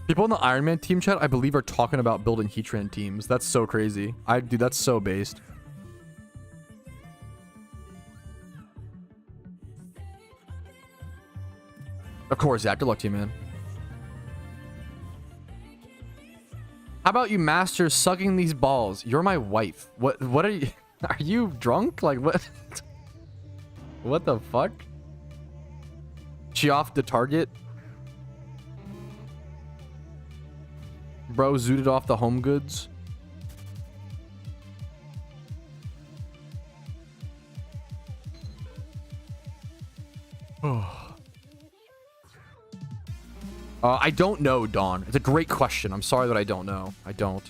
People in the Iron Man team chat, I believe, are talking about building Heatran teams. That's so crazy. Dude, that's so based. Of course, Zach. Good luck to you, man. How about you master sucking these balls? You're my wife. What are you? Are you drunk? Like, what? What the fuck? She off the target? Bro zooted off the home goods. I don't know, Dawn. It's a great question. I'm sorry that I don't know. I don't.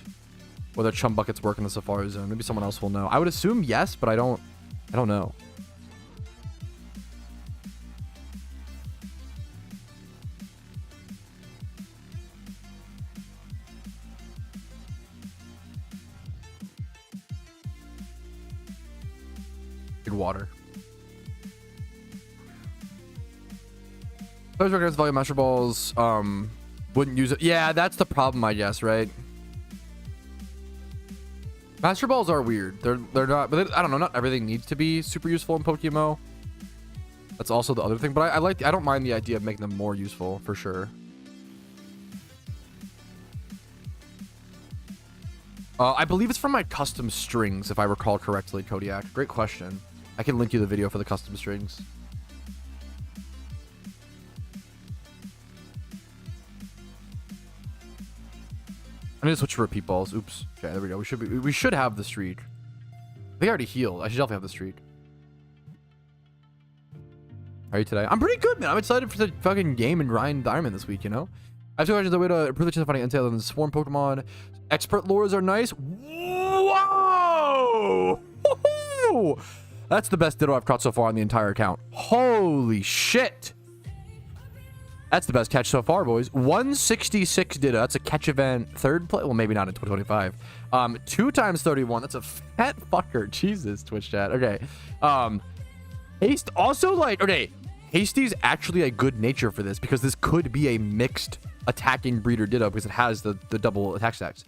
Whether chum buckets work in the Safari Zone. Maybe someone else will know. I would assume yes, but I don't know. Big water. Those records value Master Balls wouldn't use it. Yeah, that's the problem, I guess, right? Master Balls are weird. They're not, but I don't know, not everything needs to be super useful in PokeMMO. That's also the other thing, but I don't mind the idea of making them more useful for sure. I believe it's from my custom strings, if I recall correctly, Kodiak. Great question. I can link you the video for the custom strings. I need to switch to repeat balls. Oops. Okay, there we go. We should have the streak. They already healed. I should definitely have the streak. How are you today? I'm pretty good, man. I'm excited for the fucking game and grind diamond this week, you know? I have 2 questions. The way to improve the chance of finding Entei other than swarm Pokemon. Expert lures are nice. Whoa! Woohoo! That's the best Ditto I've caught so far on the entire account. Holy shit! That's the best catch so far, boys. 166 Ditto. That's a catch event 3rd place. Well, maybe not in 2025. 2 times 31. That's a fat fucker. Jesus, Twitch chat. Okay. Haste also like, okay. Hasty's actually a good nature for this because this could be a mixed attacking breeder Ditto because it has the double attack stacks.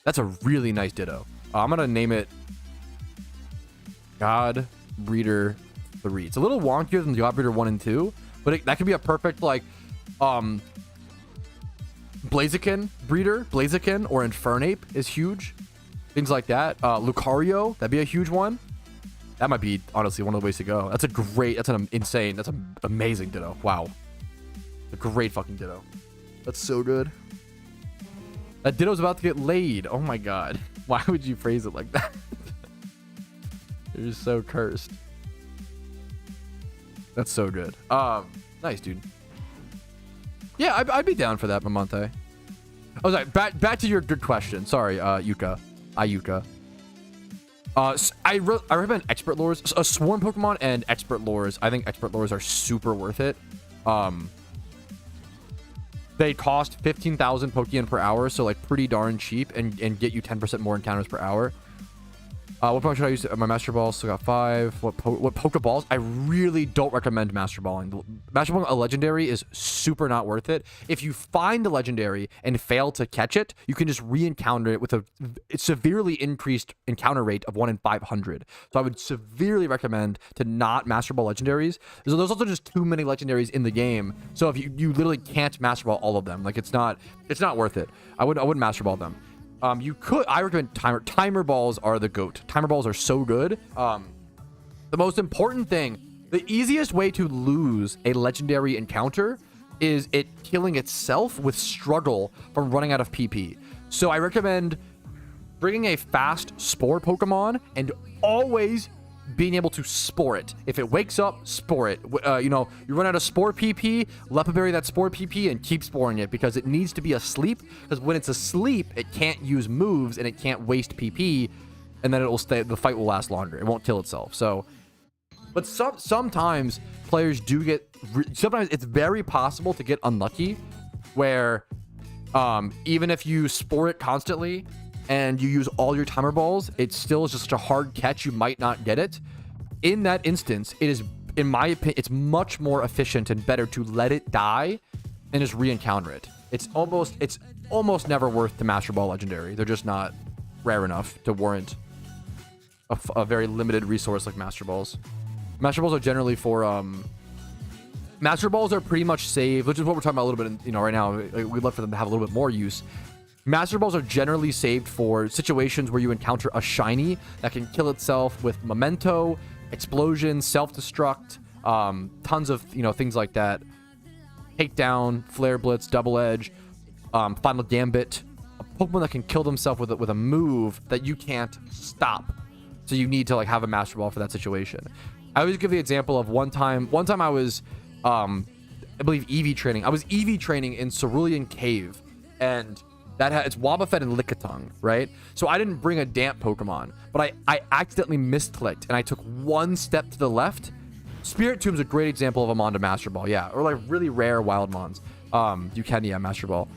That's a really nice Ditto. I'm going to name it God Breeder 3. It's a little wonkier than the God Breeder 1 and 2, but that could be a perfect like Blaziken breeder. Blaziken or Infernape is huge. Things like that. Lucario, that'd be a huge one. That might be honestly one of the ways to go. That's an amazing Ditto. Wow. A great fucking Ditto. That's so good. That Ditto's about to get laid. Oh my god. Why would you phrase it like that? You're so cursed. That's so good. Nice, dude. Yeah, I'd be down for that, Mamonte. Oh, sorry. Back to your good question. Sorry, Yuka. Ayuka. I recommend expert lures. A swarm Pokemon and expert lures. I think expert lures are super worth it. They cost 15,000 Pokeyen per hour, so like pretty darn cheap, and get you 10% more encounters per hour. What Pokemon should I use? My Master Ball still got 5. What Pokeballs? I really don't recommend Master Balling. Master Balling a Legendary is super not worth it. If you find a Legendary and fail to catch it, you can just re-encounter it with a severely increased encounter rate of 1 in 500. So I would severely recommend to not Master Ball Legendaries. So there's also just too many Legendaries in the game. So if you literally can't Master Ball all of them, like it's not worth it. I wouldn't Master Ball them. I recommend timer balls are the GOAT. Timer balls are so good. The most important thing, the easiest way to lose a legendary encounter is it killing itself with struggle from running out of PP. So I recommend bringing a fast spore Pokemon and always being able to spore it. If it wakes up, spore it. You know, you run out of spore PP, Lepaberry that spore PP and keep sporing it, because it needs to be asleep, because when it's asleep, it can't use moves and it can't waste PP, and then it will stay, the fight will last longer. It won't kill itself. So, but sometimes players do get, sometimes it's very possible to get unlucky where even if you spore it constantly and you use all your timer balls, it still is just such a hard catch, you might not get it. In that instance, it is, in my opinion, it's much more efficient and better to let it die and just re-encounter it. It's almost never worth the Master Ball Legendary. They're just not rare enough to warrant a very limited resource like Master Balls. Master Balls are generally for Master Balls are pretty much saved, which is what we're talking about a little bit, you know, right now. We'd love for them to have a little bit more use. Master Balls are generally saved for situations where you encounter a shiny that can kill itself with Memento, Explosion, Self-Destruct, tons of, you know, things like that. Takedown, Flare Blitz, Double Edge, Final Gambit. A Pokemon that can kill themselves with a move that you can't stop. So you need to like have a Master Ball for that situation. I always give the example of one time I was, I believe EV training. I was EV training in Cerulean Cave, and it's Wobbuffet and Lickitung, right? So I didn't bring a damp Pokemon, but I accidentally misclicked and I took one step to the left. Spirit Tomb's a great example of a Mon to Master Ball, yeah. Or like really rare wild Mons. You can, yeah, Master Ball.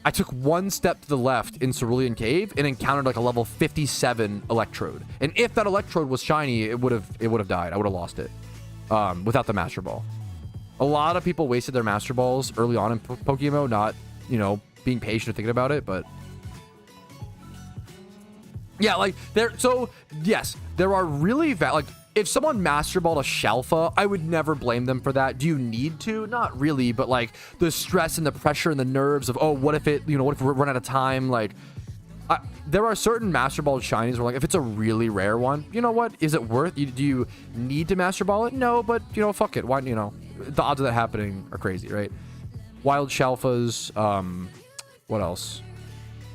I took one step to the left in Cerulean Cave and encountered like a level 57 Electrode. And if that Electrode was shiny, it would have died. I would have lost it without the Master Ball. A lot of people wasted their Master Balls early on in PokeMMO, not, you know, being patient or thinking about it, but yeah, like yes, there are really like if someone Master Balled a Shalfa, I would never blame them for that. Do you need to? Not really, but like the stress and the pressure and the nerves of, oh, what if it, you know, what if we run out of time? Like there are certain Master Ball shinies where like if it's a really rare one, you know what, is it worth? Do you need to Master Ball it? No, but you know, fuck it. Why, you know, the odds of that happening are crazy, right? Wild Shalfas, what else?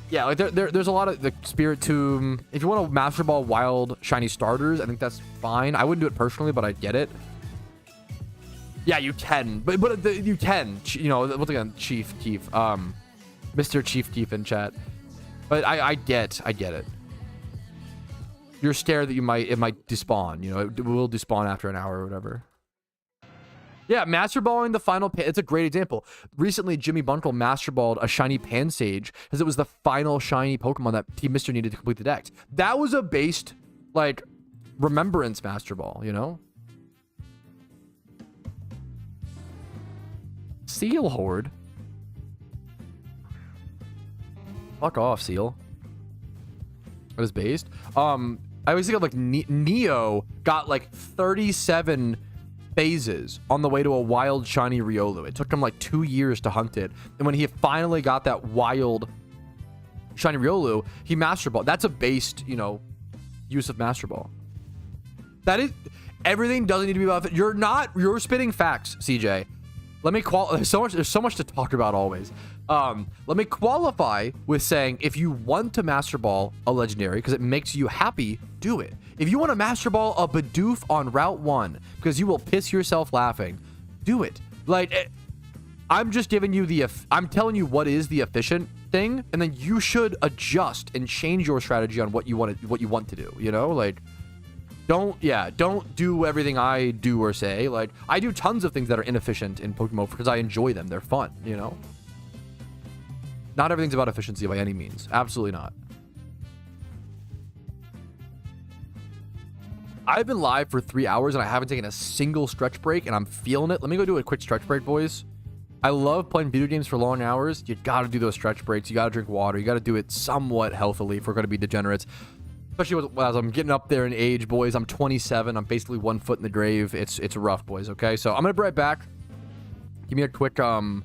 Yeah, like there's a lot of the Spirit Tomb. If you want to Master Ball wild shiny starters, I think that's fine. I wouldn't do it personally, but I get it. Yeah, you can, but you can, you know, once again, Chief Keef, Mr. Chief Keef in chat. But I get it. You're scared that it might despawn, you know, it will despawn after an hour or whatever. Yeah, Master Balling the final it's a great example. Recently, Jimmy Bunkle Master Balled a shiny Pansage because it was the final shiny Pokemon that Team Mister needed to complete the dex. That was a based, like, remembrance Master Ball, you know? Seal Horde? Fuck off, Seal. It was based. I always think of like Neo got like 37 phases on the way to a wild shiny Riolu. It took him like 2 years to hunt it, and when he finally got that wild shiny Riolu, he Master Ball. That's a based, you know, use of Master Ball. That is, everything doesn't need to be about it. You're spitting facts, CJ. Let me there's so much to talk about always. Let me qualify with saying if you want to Master Ball a legendary because it makes you happy, do it. If you want to Master Ball a Bidoof on Route 1 because you will piss yourself laughing, do it. Like, I'm just giving you I'm telling you what is the efficient thing, and then you should adjust and change your strategy on what you want to do, you know? Like, don't do everything I do or say. Like, I do tons of things that are inefficient in PokeMMO because I enjoy them. They're fun, you know? Not everything's about efficiency by any means. Absolutely not. I've been live for 3 hours and I haven't taken a single stretch break, and I'm feeling it. Let me go do a quick stretch break, boys. I love playing video games for long hours. You gotta do those stretch breaks. You gotta drink water. You gotta do it somewhat healthily if we're gonna be degenerates. Especially as I'm getting up there in age, boys. I'm 27. I'm basically 1 foot in the grave. It's rough, boys, okay? So I'm gonna be right back. Give me a quick 5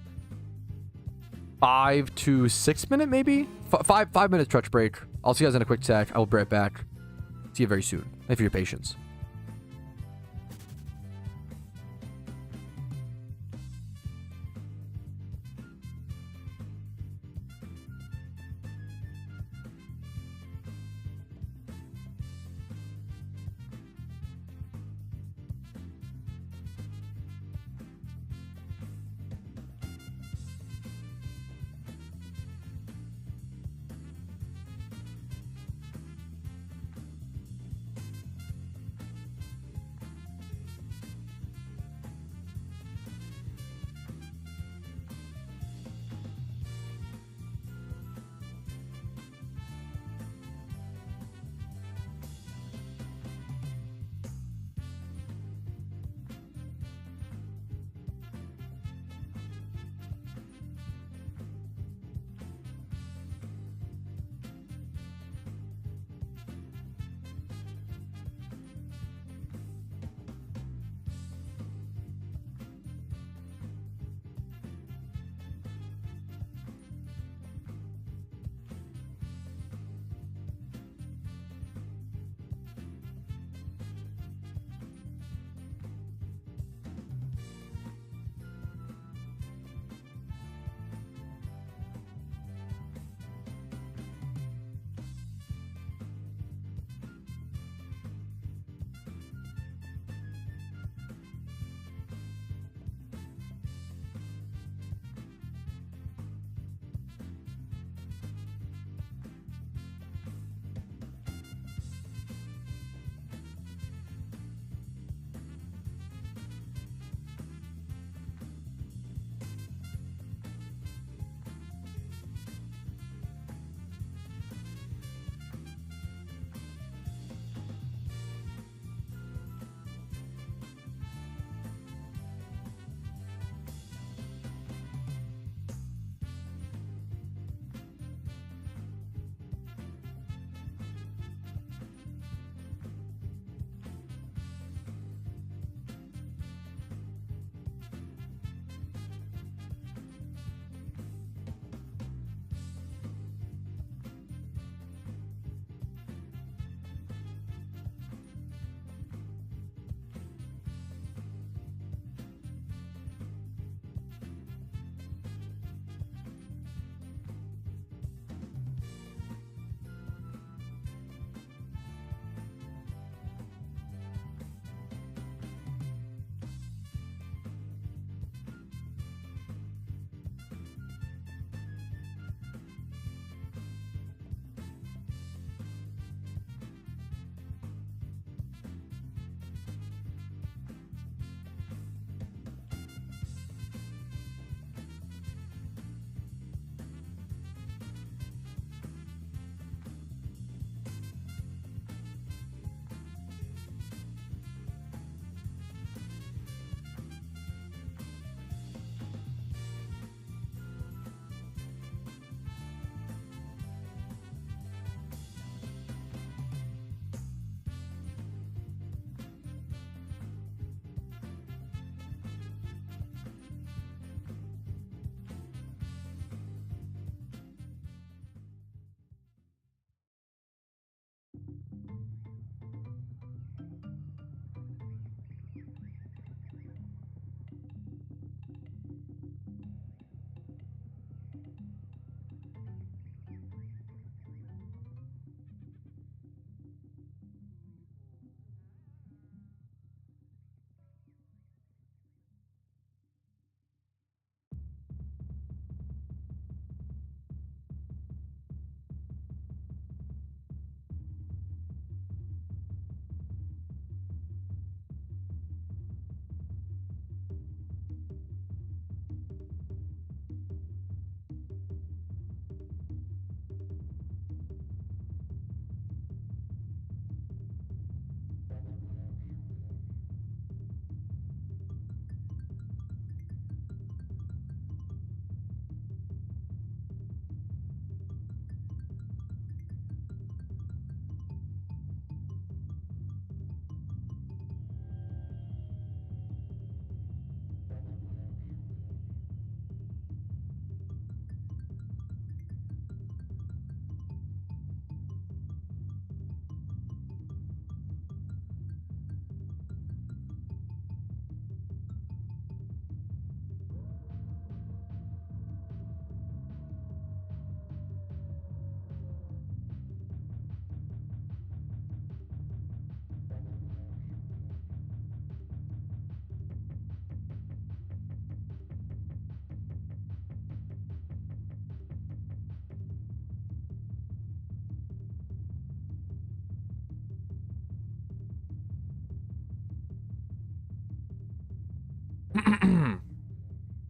to 6 minute, maybe? 5 minute stretch break. I'll see you guys in a quick sec. I will be right back. See you very soon. Thank you for your patience.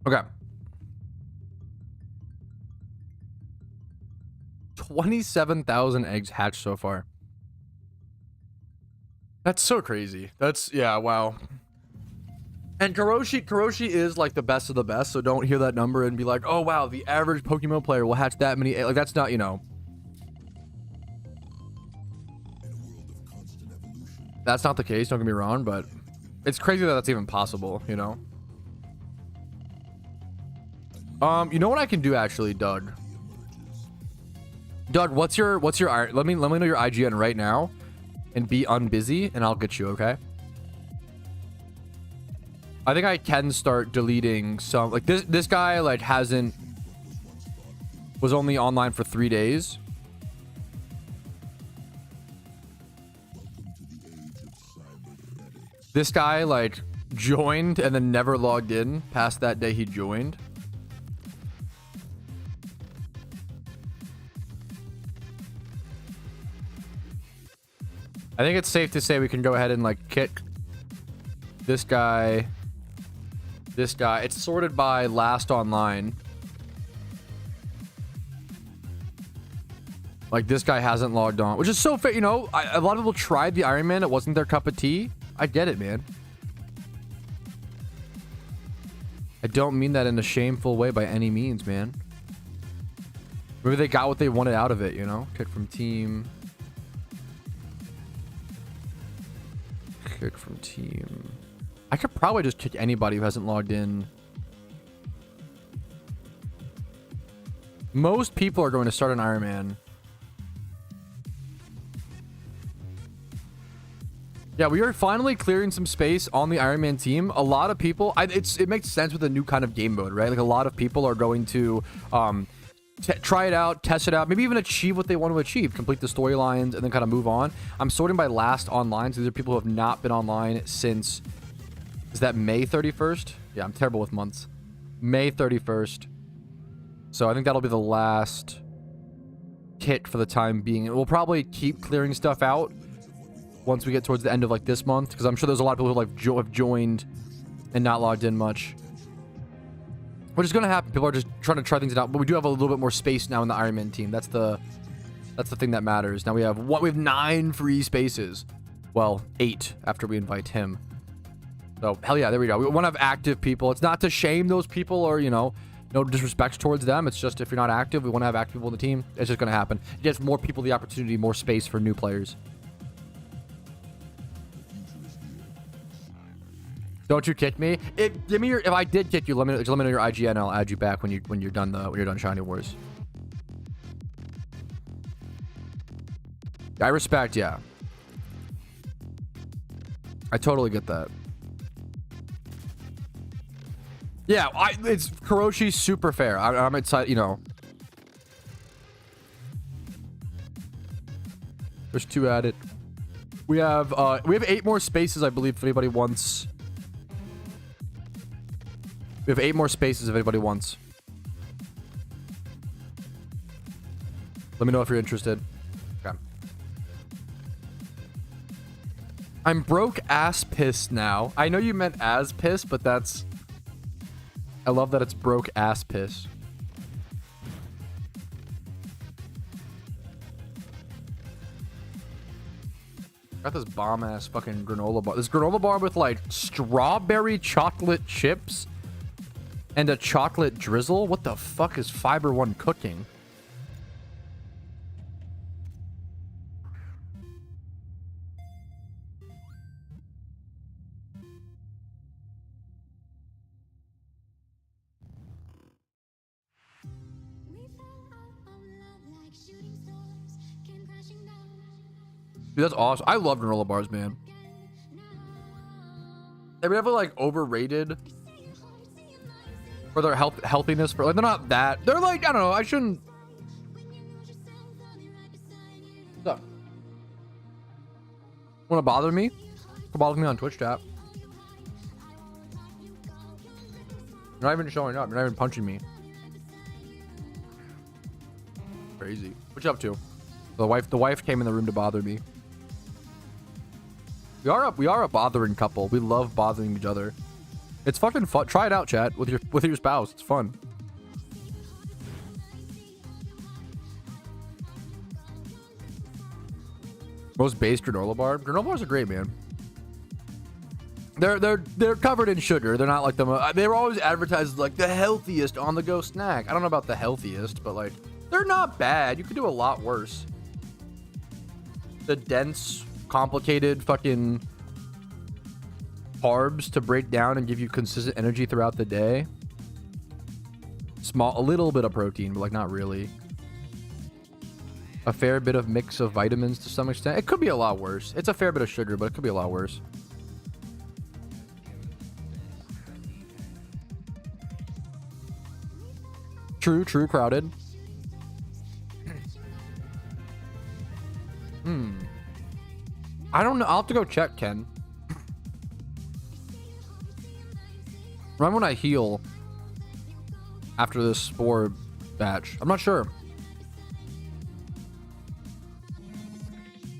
Okay. 27,000 eggs hatched so far. That's so crazy. That's, yeah, wow. And Karoshi is like the best of the best, so don't hear that number and be like, oh wow, the average Pokemon player will hatch that many. Like, that's not, you know. That's not the case, don't get me wrong, but it's crazy that that's even possible, you know? You know what I can do actually, Doug? Doug, what's your let me know your IGN right now and be unbusy and I'll get you, okay? I think I can start deleting some, like this guy like was only online for 3 days. This guy like joined and then never logged in past that day he joined. I think it's safe to say we can go ahead and like kick this guy. It's sorted by last online. Like this guy hasn't logged on, which is so fair. You know, a lot of people tried the Iron Man. It wasn't their cup of tea. I get it, man. I don't mean that in a shameful way by any means, man. Maybe they got what they wanted out of it, you know? Kick from team. Kick from team. I could probably just kick anybody who hasn't logged in. Most people are going to start an Iron Man. Yeah, we are finally clearing some space on the Iron Man team. A lot of people, it makes sense with a new kind of game mode, right? Like a lot of people are going to try it out, test it out, maybe even achieve what they want to achieve, complete the storylines, and then kind of move on. I'm sorting by last online, so these are people who have not been online since, is that May 31st? Yeah, I'm terrible with months. May 31st. So I think that'll be the last hit for the time being. We'll probably keep clearing stuff out once we get towards the end of like this month, because I'm sure there's a lot of people who like have joined and not logged in much. Which is going to happen. People are just trying to try things out, but we do have a little bit more space now in the Iron Man team. That's the thing that matters. Now we have 9 free spaces. Well, 8 after we invite him. So hell yeah, there we go. We want to have active people. It's not to shame those people or, you know, no disrespect towards them. It's just if you're not active, we want to have active people in the team. It's just going to happen. It gives more people the opportunity, more space for new players. Don't you kick me? Give me your. If I did kick you, let me know your IGN. And I'll add you back when you're done Shiny Wars. I respect, yeah. I totally get that. Yeah, it's Karoshi's super fair. I'm excited, you know. There's 2 added. We have 8 more spaces, I believe, if anybody wants. We have 8 more spaces if anybody wants. Let me know if you're interested. Okay. I'm broke ass pissed now. I know you meant as pissed, but that's... I love that it's broke ass piss. Got this bomb ass fucking granola bar. This granola bar with like strawberry chocolate chips and a chocolate drizzle. What the fuck is Fiber One cooking? Dude, that's awesome. I love granola bars, man. They ever like overrated for their healthiness? For like, they're not that. They're like, I don't know. I shouldn't. What's up? Want to bother me? Bother me on Twitch chat. You're not even showing up. You're not even punching me. Crazy. What you up to? The wife came in the room to bother me. We are a bothering couple. We love bothering each other. It's fucking fun. Try it out, chat, with your spouse. It's fun. Most base granola bar. Granola bars are great, man. They're covered in sugar. They're not like they were always advertised as like the healthiest on the go snack. I don't know about the healthiest, but like they're not bad. You could do a lot worse. The dense, complicated fucking carbs to break down and give you consistent energy throughout the day. A little bit of protein, but like not really. A fair bit of mix of vitamins to some extent. It could be a lot worse. It's a fair bit of sugar, but it could be a lot worse. True, crowded. I don't know. I'll have to go check, Ken. Remember when I heal after this spore batch? I'm not sure.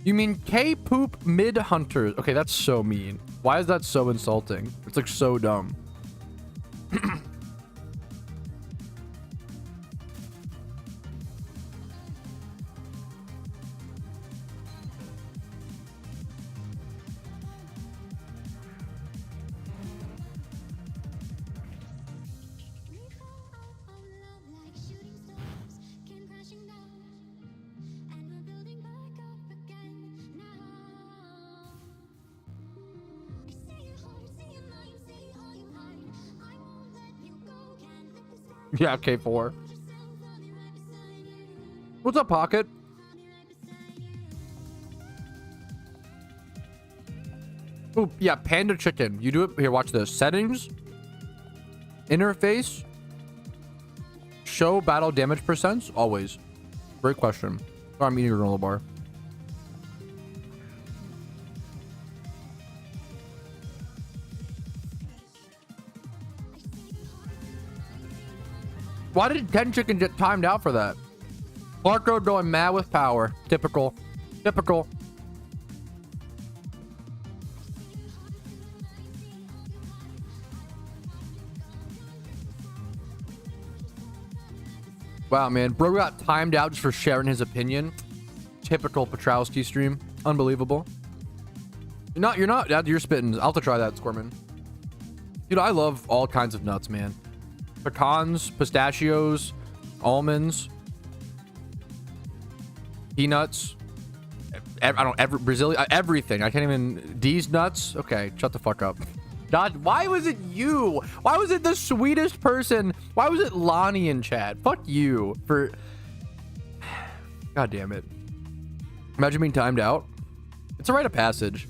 You mean K-poop mid hunters? Okay, that's so mean. Why is that so insulting? It's like so dumb. Yeah, K4. What's up, Pocket? Ooh, yeah, Panda Chicken. You do it. Here, watch this. Settings. Interface. Show battle damage percents. Always. Great question. Oh, I'm eating a granola bar. Why did 10 Chicken get timed out for that? Marco going mad with power. Typical. Typical. Wow, man. Bro got timed out just for sharing his opinion. Typical Patrouski stream. Unbelievable. You're not. You're spitting. I'll have to try that, Squirman. Dude, I love all kinds of nuts, man. Pecans, pistachios, almonds, peanuts. Brazilian, everything. I can't even. These nuts. Okay, shut the fuck up. God, why was it you? Why was it the sweetest person? Why was it Lonnie in chat? Fuck you for. God damn it. Imagine being timed out. It's a rite of passage.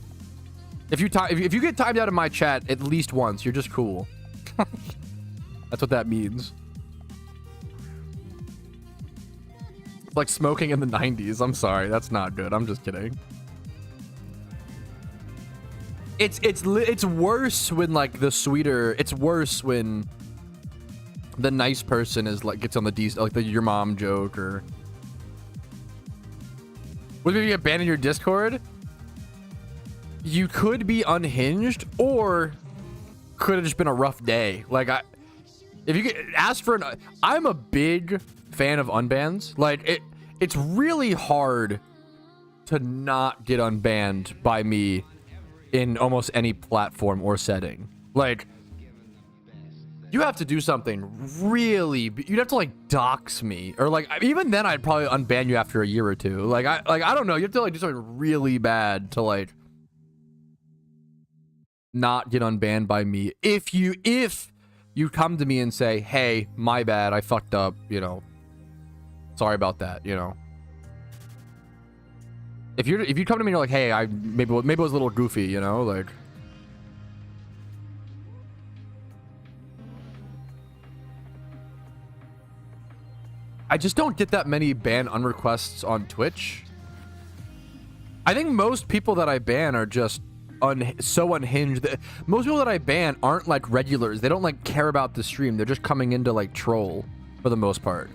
If you get timed out of my chat at least once, you're just cool. That's what that means. It's like smoking in the 90s. I'm sorry. That's not good. I'm just kidding. It's worse when like the sweeter. It's worse when the nice person is like gets on the like the your mom joke or. What if you get banned in your Discord? You could be unhinged or could have just been a rough day. Like if you get asked for I'm a big fan of unbans. Like it's really hard to not get unbanned by me in almost any platform or setting. Like you have to do something really. You'd have to like dox me or like even then I'd probably unban you after a year or two. Like I don't know. You have to like do something really bad to like not get unbanned by me. If you come to me and say, hey, my bad, I fucked up, you know, sorry about that, you know. If you come to me and you're like, hey, I maybe it was a little goofy, you know, like. I just don't get that many ban unrequests on Twitch. I think most people that I ban are just so unhinged. Most people that I ban aren't like regulars. They don't like care about the stream. They're just coming in to like troll for the most part.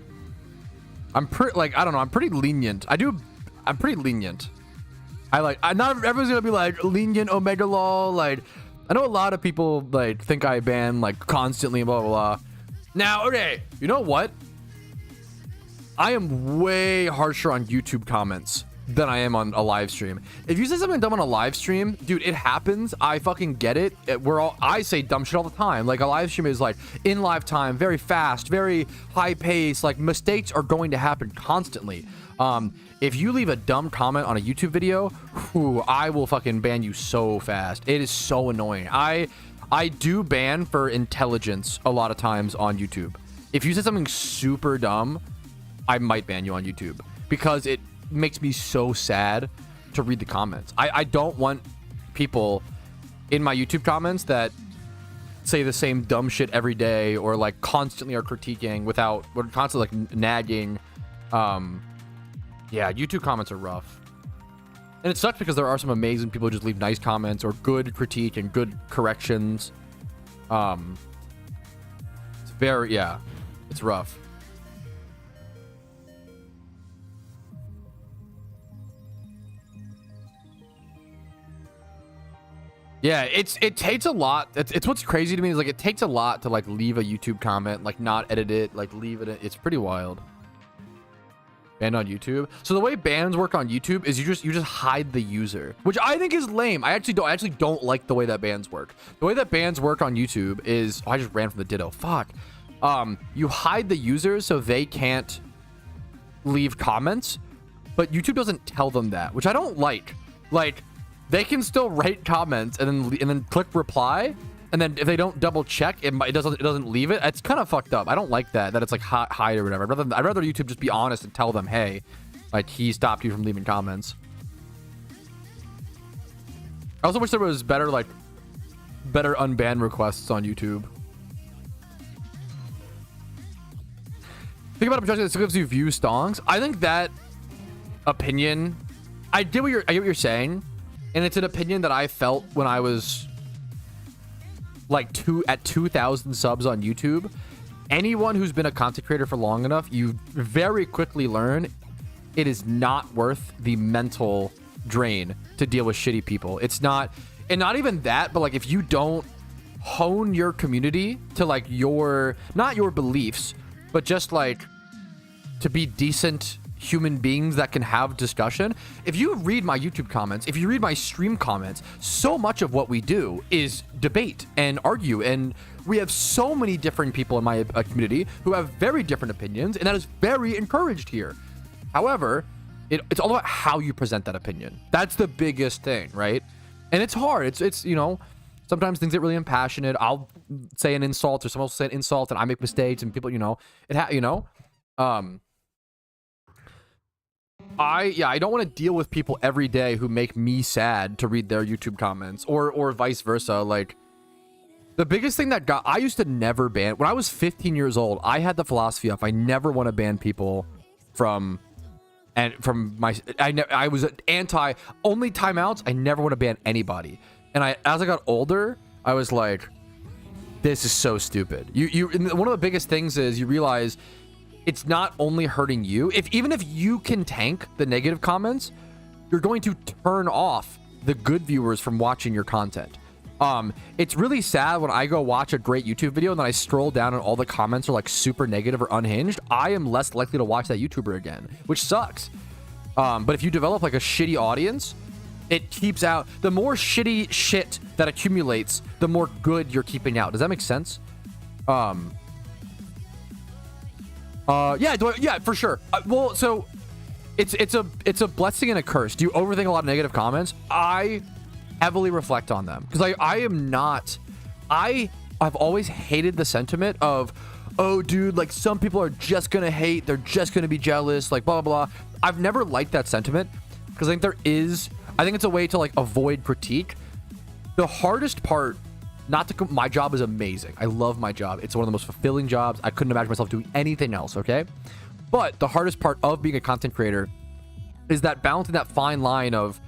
I'm pretty like, I don't know. I'm pretty lenient. I'm pretty lenient. Not everyone's gonna be like lenient Omega Law. Like I know a lot of people like think I ban like constantly, blah blah blah. Now, okay, you know what? I am way harsher on YouTube comments than I am on a live stream. If you say something dumb on a live stream, dude, it happens. I fucking get it. I say dumb shit all the time. Like, a live stream is like in live time, very fast, very high pace. Like, mistakes are going to happen constantly. If you leave a dumb comment on a YouTube video, whew, I will fucking ban you so fast. It is so annoying. I do ban for intelligence a lot of times on YouTube. If you say something super dumb, I might ban you on YouTube because it makes me so sad to read the comments. I don't want people in my YouTube comments that say the same dumb shit every day or like constantly are critiquing without or constantly like nagging. Yeah, YouTube comments are rough. And it sucks because there are some amazing people who just leave nice comments or good critique and good corrections. It's very, yeah, it's rough. Yeah, it takes a lot. It's what's crazy to me is like it takes a lot to like leave a YouTube comment, like not edit it, like leave it. It's pretty wild. Banned on YouTube. So the way bans work on YouTube is you just hide the user, which I think is lame. I actually don't like the way that bans work. The way that bans work on YouTube is I just ran from the Ditto. Fuck. You hide the users so they can't leave comments, but YouTube doesn't tell them that, which I don't like. Like, they can still write comments and then click reply, and then if they don't double check, it doesn't leave it. It's kind of fucked up. I don't like that it's like hide or whatever. I'd rather YouTube just be honest and tell them, hey, like, he stopped you from leaving comments. I also wish there was better unban requests on YouTube. Think about it, it still gives you view stongs. I think that opinion, I get what you're saying, and it's an opinion that I felt when I was like 2,000 subs on YouTube. Anyone who's been a content creator for long enough, you very quickly learn it is not worth the mental drain to deal with shitty people. It's not, and not even that, but like if you don't hone your community to like not your beliefs, but just like to be decent human beings that can have discussion. If you read my YouTube comments, if you read my stream comments, so much of what we do is debate and argue, and we have so many different people in my community who have very different opinions, and that is very encouraged here. However, it's all about how you present that opinion. That's the biggest thing, right? And it's hard. It's you know, sometimes things get really impassionate. I'll say an insult or someone else will say an insult and I make mistakes and people, you know, I don't want to deal with people every day who make me sad to read their YouTube comments or vice versa. Like, the biggest thing that I used to never ban when I was 15 years old. I had the philosophy of I never want to ban people from my I was anti only timeouts. I never want to ban anybody. And as I got older, I was like, this is so stupid. One of the biggest things is you realize it's not only hurting you. Even if you can tank the negative comments, you're going to turn off the good viewers from watching your content. It's really sad when I go watch a great YouTube video and then I scroll down and all the comments are like super negative or unhinged. I am less likely to watch that YouTuber again, which sucks. But if you develop like a shitty audience, it keeps out the more shitty shit that accumulates, the more good you're keeping out. Does that make sense? Yeah, for sure. Well, so it's a blessing and a curse. Do you overthink a lot of negative comments? I heavily reflect on them because I've always hated the sentiment of, oh, dude, like some people are just gonna hate, they're just gonna be jealous, like blah blah blah. I've never liked that sentiment because I think it's a way to like avoid critique. The hardest part, my job is amazing. I love my job. It's one of the most fulfilling jobs. I couldn't imagine myself doing anything else, okay? But the hardest part of being a content creator is that balancing that fine line of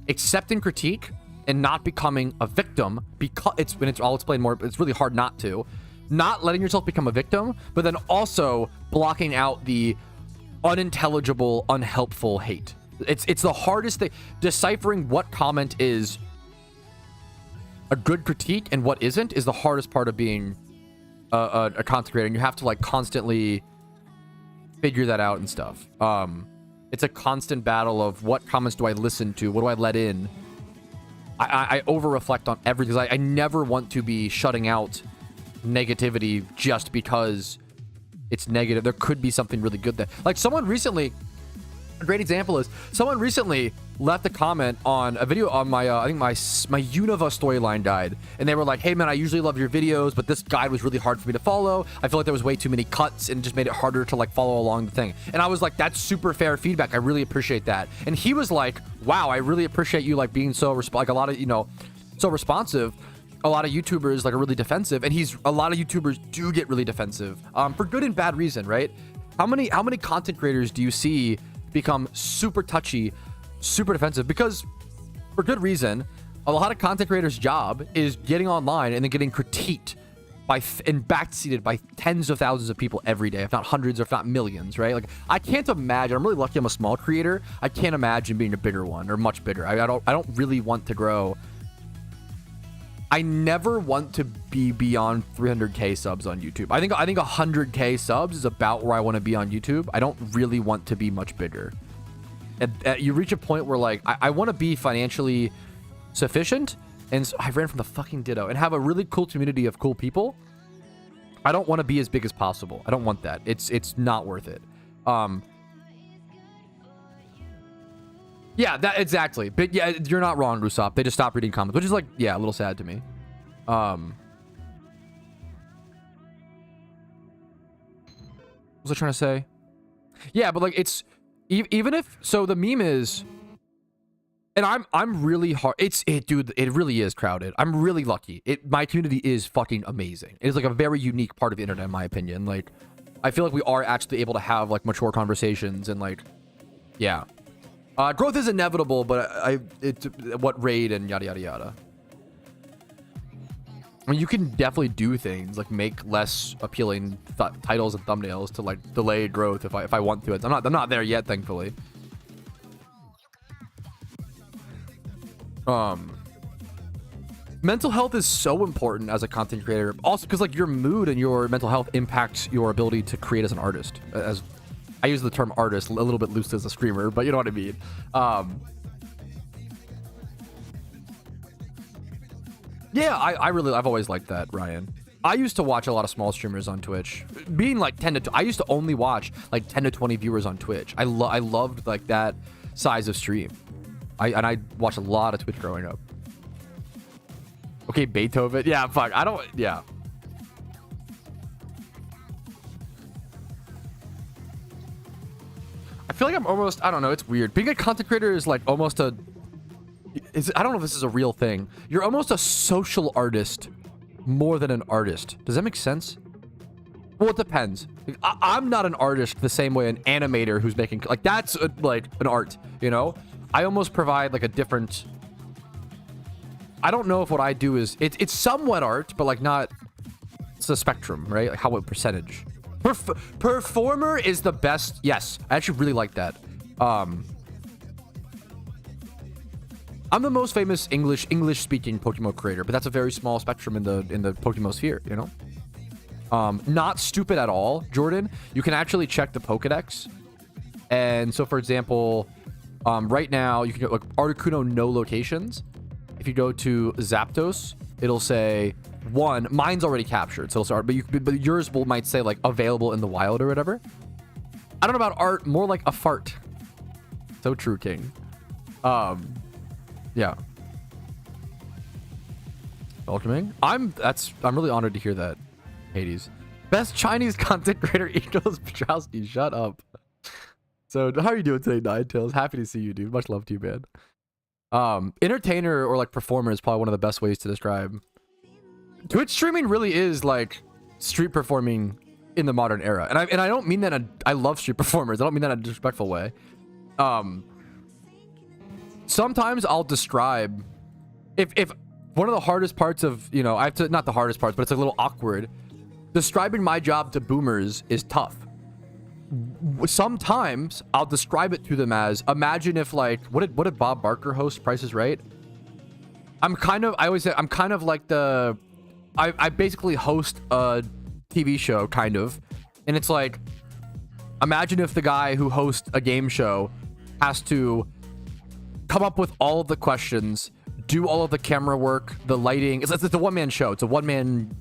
accepting critique and not becoming a victim, because I'll explain more, but it's really hard not letting yourself become a victim, but then also blocking out the unintelligible, unhelpful hate. It's the hardest thing. Deciphering what comment is a good critique and what isn't is the hardest part of being a content creator. And you have to like constantly figure that out and stuff. It's a constant battle of what comments do I listen to? What do I let in? I over-reflect on everything because I never want to be shutting out negativity just because it's negative. There could be something really good there. Like someone recently, a great example is someone recently left a comment on a video on my I think my Unova storyline guide, and they were like, hey man, I usually love your videos, but this guide was really hard for me to follow. I feel like there was way too many cuts and just made it harder to like follow along the thing. And I was like, that's super fair feedback, I really appreciate that. And he was like, wow, I really appreciate you like being so like a lot of, you know, so responsive. A lot of YouTubers like are really defensive, and a lot of YouTubers do get really defensive for good and bad reason, right? How many content creators do you see become super touchy, super defensive? Because for good reason. A lot of content creators' job is getting online and then getting critiqued by and backseated by tens of thousands of people every day, if not hundreds, or if not millions, right? Like I can't imagine. I'm really lucky I'm a small creator. I can't imagine being a bigger one or much bigger. I don't really want to grow. I never want to be beyond 300k subs on YouTube. I think 100k subs is about where I want to be on YouTube. I don't really want to be much bigger. And you reach a point where like I want to be financially sufficient, and so I ran from the fucking Ditto and have a really cool community of cool people. I don't want to be as big as possible. I don't want that. It's not worth it. Yeah, that exactly. But yeah, you're not wrong, Rusop. They just stopped reading comments, which is like, yeah, a little sad to me. What was I trying to say? Yeah, but like it's even if so, the meme is, and I'm really hard. Dude, it really is crowded. I'm really lucky. My community is fucking amazing. It is like a very unique part of the internet, in my opinion. Like, I feel like we are actually able to have like mature conversations and like, yeah. Growth is inevitable, but it's what raid and yada yada yada. I mean, you can definitely do things like make less appealing titles and thumbnails to like delay growth if I want to. I'm not there yet, thankfully. Mental health is so important as a content creator, also because like your mood and your mental health impacts your ability to create as an artist. As I use the term artist a little bit loose as a streamer, but you know what I mean. Yeah, I've always liked that, Ryan. I used to watch a lot of small streamers on Twitch. Being like 10 to, I used to only watch like 10 to 20 viewers on Twitch. I loved like that size of stream. I watched a lot of Twitch growing up. Okay, Beethoven. Yeah, fuck. Yeah. I feel like I'm almost, I don't know, it's weird. Being a content creator is like almost I don't know if this is a real thing. You're almost a social artist more than an artist. Does that make sense? Well, it depends. I'm not an artist the same way an animator who's making, like that's like an art, you know? I almost provide like a different, I don't know if what I do is, it's somewhat art, but like not, it's a spectrum, right? Like how, what percentage? Performer is the best. Yes, I actually really like that. I'm the most famous English speaking PokeMMO creator, but that's a very small spectrum in the PokeMMO sphere, you know. Not stupid at all, Jordan. You can actually check the Pokedex, and so for example, right now you can get like Articuno no locations. If you go to Zapdos, it'll say mine's already captured, so it'll start, but yours might say like available in the wild or whatever. I don't know about art, more like a fart. So true, King. Yeah. Welcoming. I'm really honored to hear that, Hades. Best Chinese content creator equals Patrouski. Shut up. So how are you doing today, Ninetales? Happy to see you, dude. Much love to you, man. Entertainer or like performer is probably one of the best ways to describe. Twitch streaming really is like street performing in the modern era, and I don't mean that I love street performers. I don't mean that in a disrespectful way. Sometimes I'll describe if one of the hardest parts of, you know, I have to, not the hardest parts, but it's a little awkward. Describing my job to boomers is tough. Sometimes I'll describe it to them as, imagine if like, what did Bob Barker host Price is Right? I'm kind of, I always say I'm kind of like the, I basically host a TV show kind of, and it's like, imagine if the guy who hosts a game show has to come up with all of the questions, do all of the camera work, the lighting. It's a one-man show. It's a one-man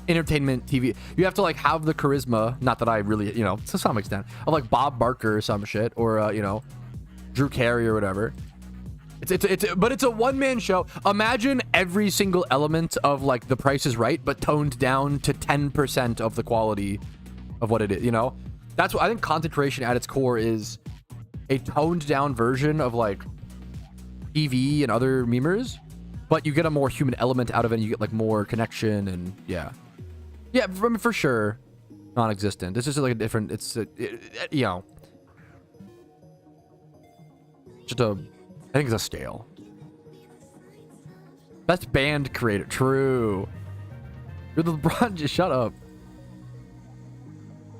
entertainment TV. You have to like have the charisma, not that I really, you know, to some extent, of like Bob Barker or some shit, or you know, Drew Carey or whatever. But it's a one-man show. Imagine every single element of like The Price is Right, but toned down to 10% of the quality of what it is, you know? That's what I think content creation at its core is, a toned down version of like TV and other memers, but you get a more human element out of it, and you get like more connection, and yeah, I mean, for sure, non-existent. This is like a different, it's you know, just a, I think it's a scale. Best band creator. True. You're the LeBron. Just shut up.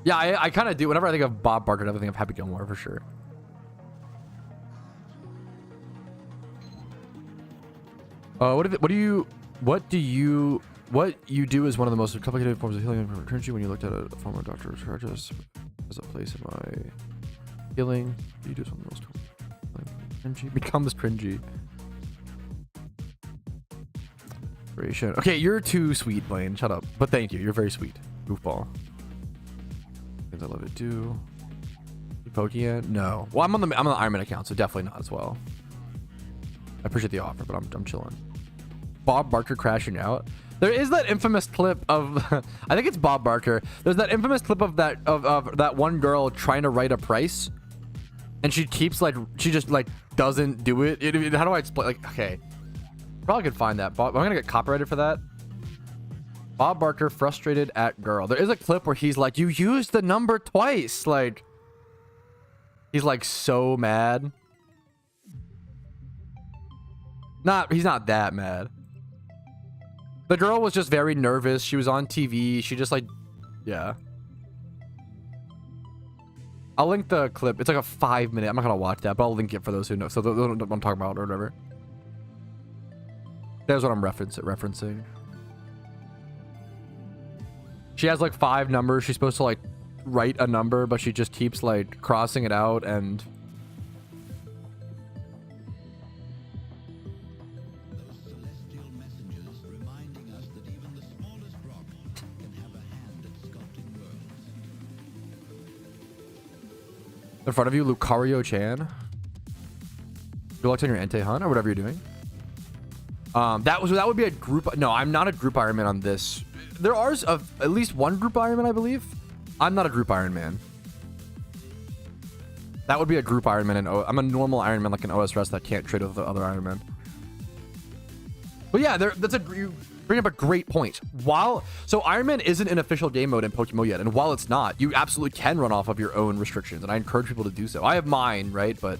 Yeah, I kind of do. Whenever I think of Bob Barker, I think of Happy Gilmore for sure. What you do is one of the most complicated forms of healing from eternity. When you looked at a former doctor's charges as a place in my healing, you do something else. Cringy. Becomes cringy. Okay, you're too sweet, Blaine. Shut up. But thank you. You're very sweet. Goofball. I love it too. Pokeyen? No. Well, I'm on the Iron Man account, so definitely not as well. I appreciate the offer, but I'm chilling. Bob Barker crashing out. There is that infamous clip of I think it's Bob Barker. There's that infamous clip of that one girl trying to write a price, and she keeps like, she just like doesn't do it. How do I explain? Like, okay, probably could find that. I'm gonna get copyrighted for that. Bob Barker frustrated at girl. There is a clip where he's like, you used the number twice. Like, he's like so mad. He's not that mad. The girl was just very nervous. She was on TV. She just like, yeah. I'll link the clip. It's like a 5-minute. I'm not gonna watch that, but I'll link it for those who know. So they don't know what I'm talking about or whatever. There's what I'm referencing. She has like 5 numbers. She's supposed to like write a number, but she just keeps like crossing it out, and in front of you, Lucario-chan. Good luck on your Entei hunt or whatever you're doing. That would be a group. No, I'm not a group Iron Man on this. There are at least one group Iron Man, I believe. I'm not a group Iron Man. That would be a group Iron Man, and I'm a normal Iron Man, like an OSRS that can't trade with the other Iron Man. But yeah, you bring up a great point. So Iron Man isn't an official game mode in PokeMMO yet, and while it's not, you absolutely can run off of your own restrictions, and I encourage people to do so. I have mine, right? But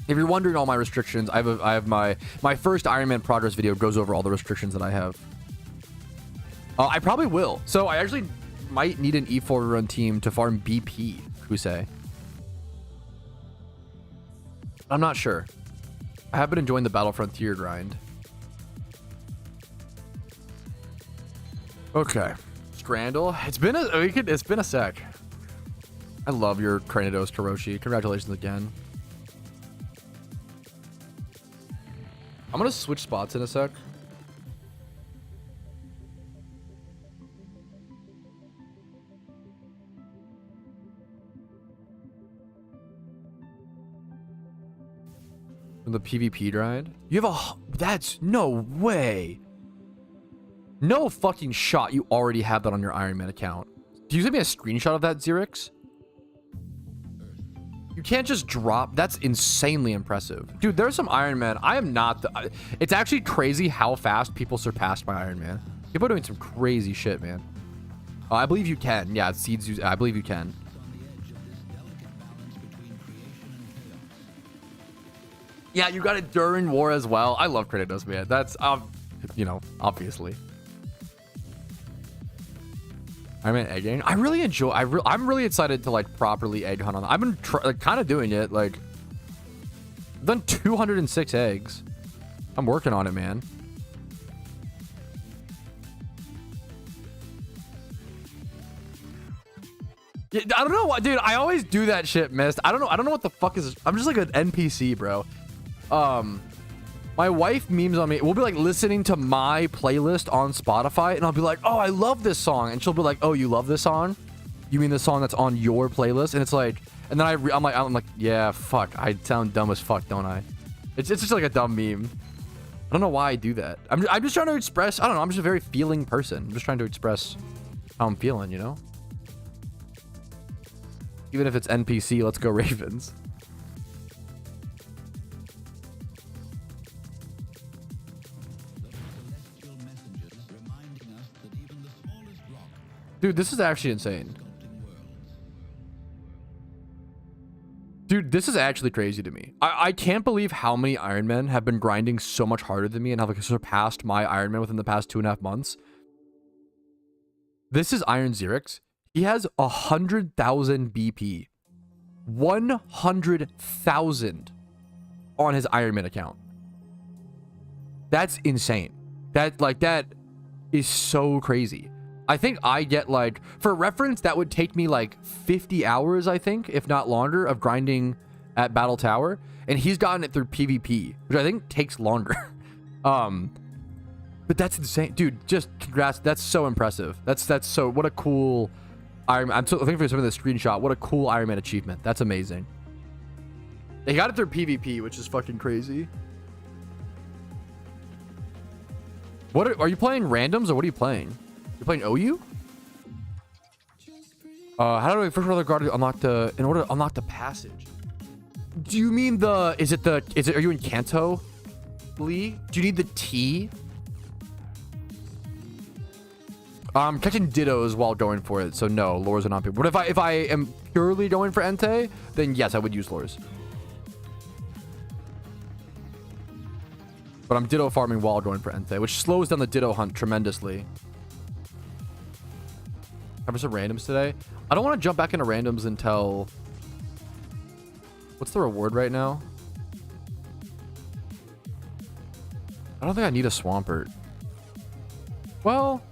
if you're wondering all my restrictions, I have my first Iron Man progress video goes over all the restrictions that I have. I probably will. So I actually might need an E4 run team to farm BP, Kusei. I'm not sure. I have been enjoying the Battle Frontier grind. Okay. Scrandle. It's been a sec. I love your Cranidos, Taroshi. Congratulations again. I'm gonna switch spots in a sec. The PvP grind? You have that's no way. No fucking shot you already have that on your Iron Man account. Can you send me a screenshot of that, Xerix? You can't just drop. That's insanely impressive. Dude, there's some Iron Man. I am not it's actually crazy how fast people surpassed my Iron Man. People are doing some crazy shit, man. I believe you can. Yeah, Seeds, I believe you can. Yeah, you got it during war as well. I love Kratos, man. That's, you know, obviously. I'm an egging. I really enjoy. I'm really excited to like properly egg hunt on. I've been kind of doing it. Like, I've done 206 eggs. I'm working on it, man. Yeah, I don't know what, dude. I always do that shit, Mist. I don't know what the fuck is. I'm just like an NPC, bro. My wife memes on me. We'll be like listening to my playlist on Spotify, and I'll be like, "Oh, I love this song," and she'll be like, "Oh, you love this song? You mean the song that's on your playlist?" And it's like, and then I'm like, "Yeah, fuck. I sound dumb as fuck, don't I?" It's just like a dumb meme. I don't know why I do that. I'm just trying to express. I don't know. I'm just a very feeling person. I'm just trying to express how I'm feeling, you know. Even if it's NPC, let's go Ravens. Dude, this is actually insane. Dude, this is actually crazy to me. I can't believe how many Ironmen have been grinding so much harder than me and have like surpassed my Ironman within the past 2.5 months. This is Iron Xerix. He has 100,000 BP. 100,000 on his Ironman account. That's insane. That is so crazy. I think I get like, for reference, that would take me like 50 hours, I think, if not longer, of grinding at Battle Tower. And he's gotten it through PvP, which I think takes longer. But that's insane. Dude, just congrats. That's so impressive. That's so, what a cool Iron Man. I'm so thankful for some of the screenshot. What a cool Iron Man achievement. That's amazing. They got it through PvP, which is fucking crazy. What are you playing randoms or what are you playing? You're playing OU? How do I first order guard unlock the in order to unlock the passage? Do you mean the are you in Kanto, Lee? Do you need the T? Catching Dittos while going for it, so no, lures are not people. But if I am purely going for Entei, then yes, I would use lures. But I'm Ditto farming while going for Entei, which slows down the Ditto hunt tremendously. Cover some randoms today. I don't want to jump back into randoms until... What's the reward right now? I don't think I need a Swampert. Well...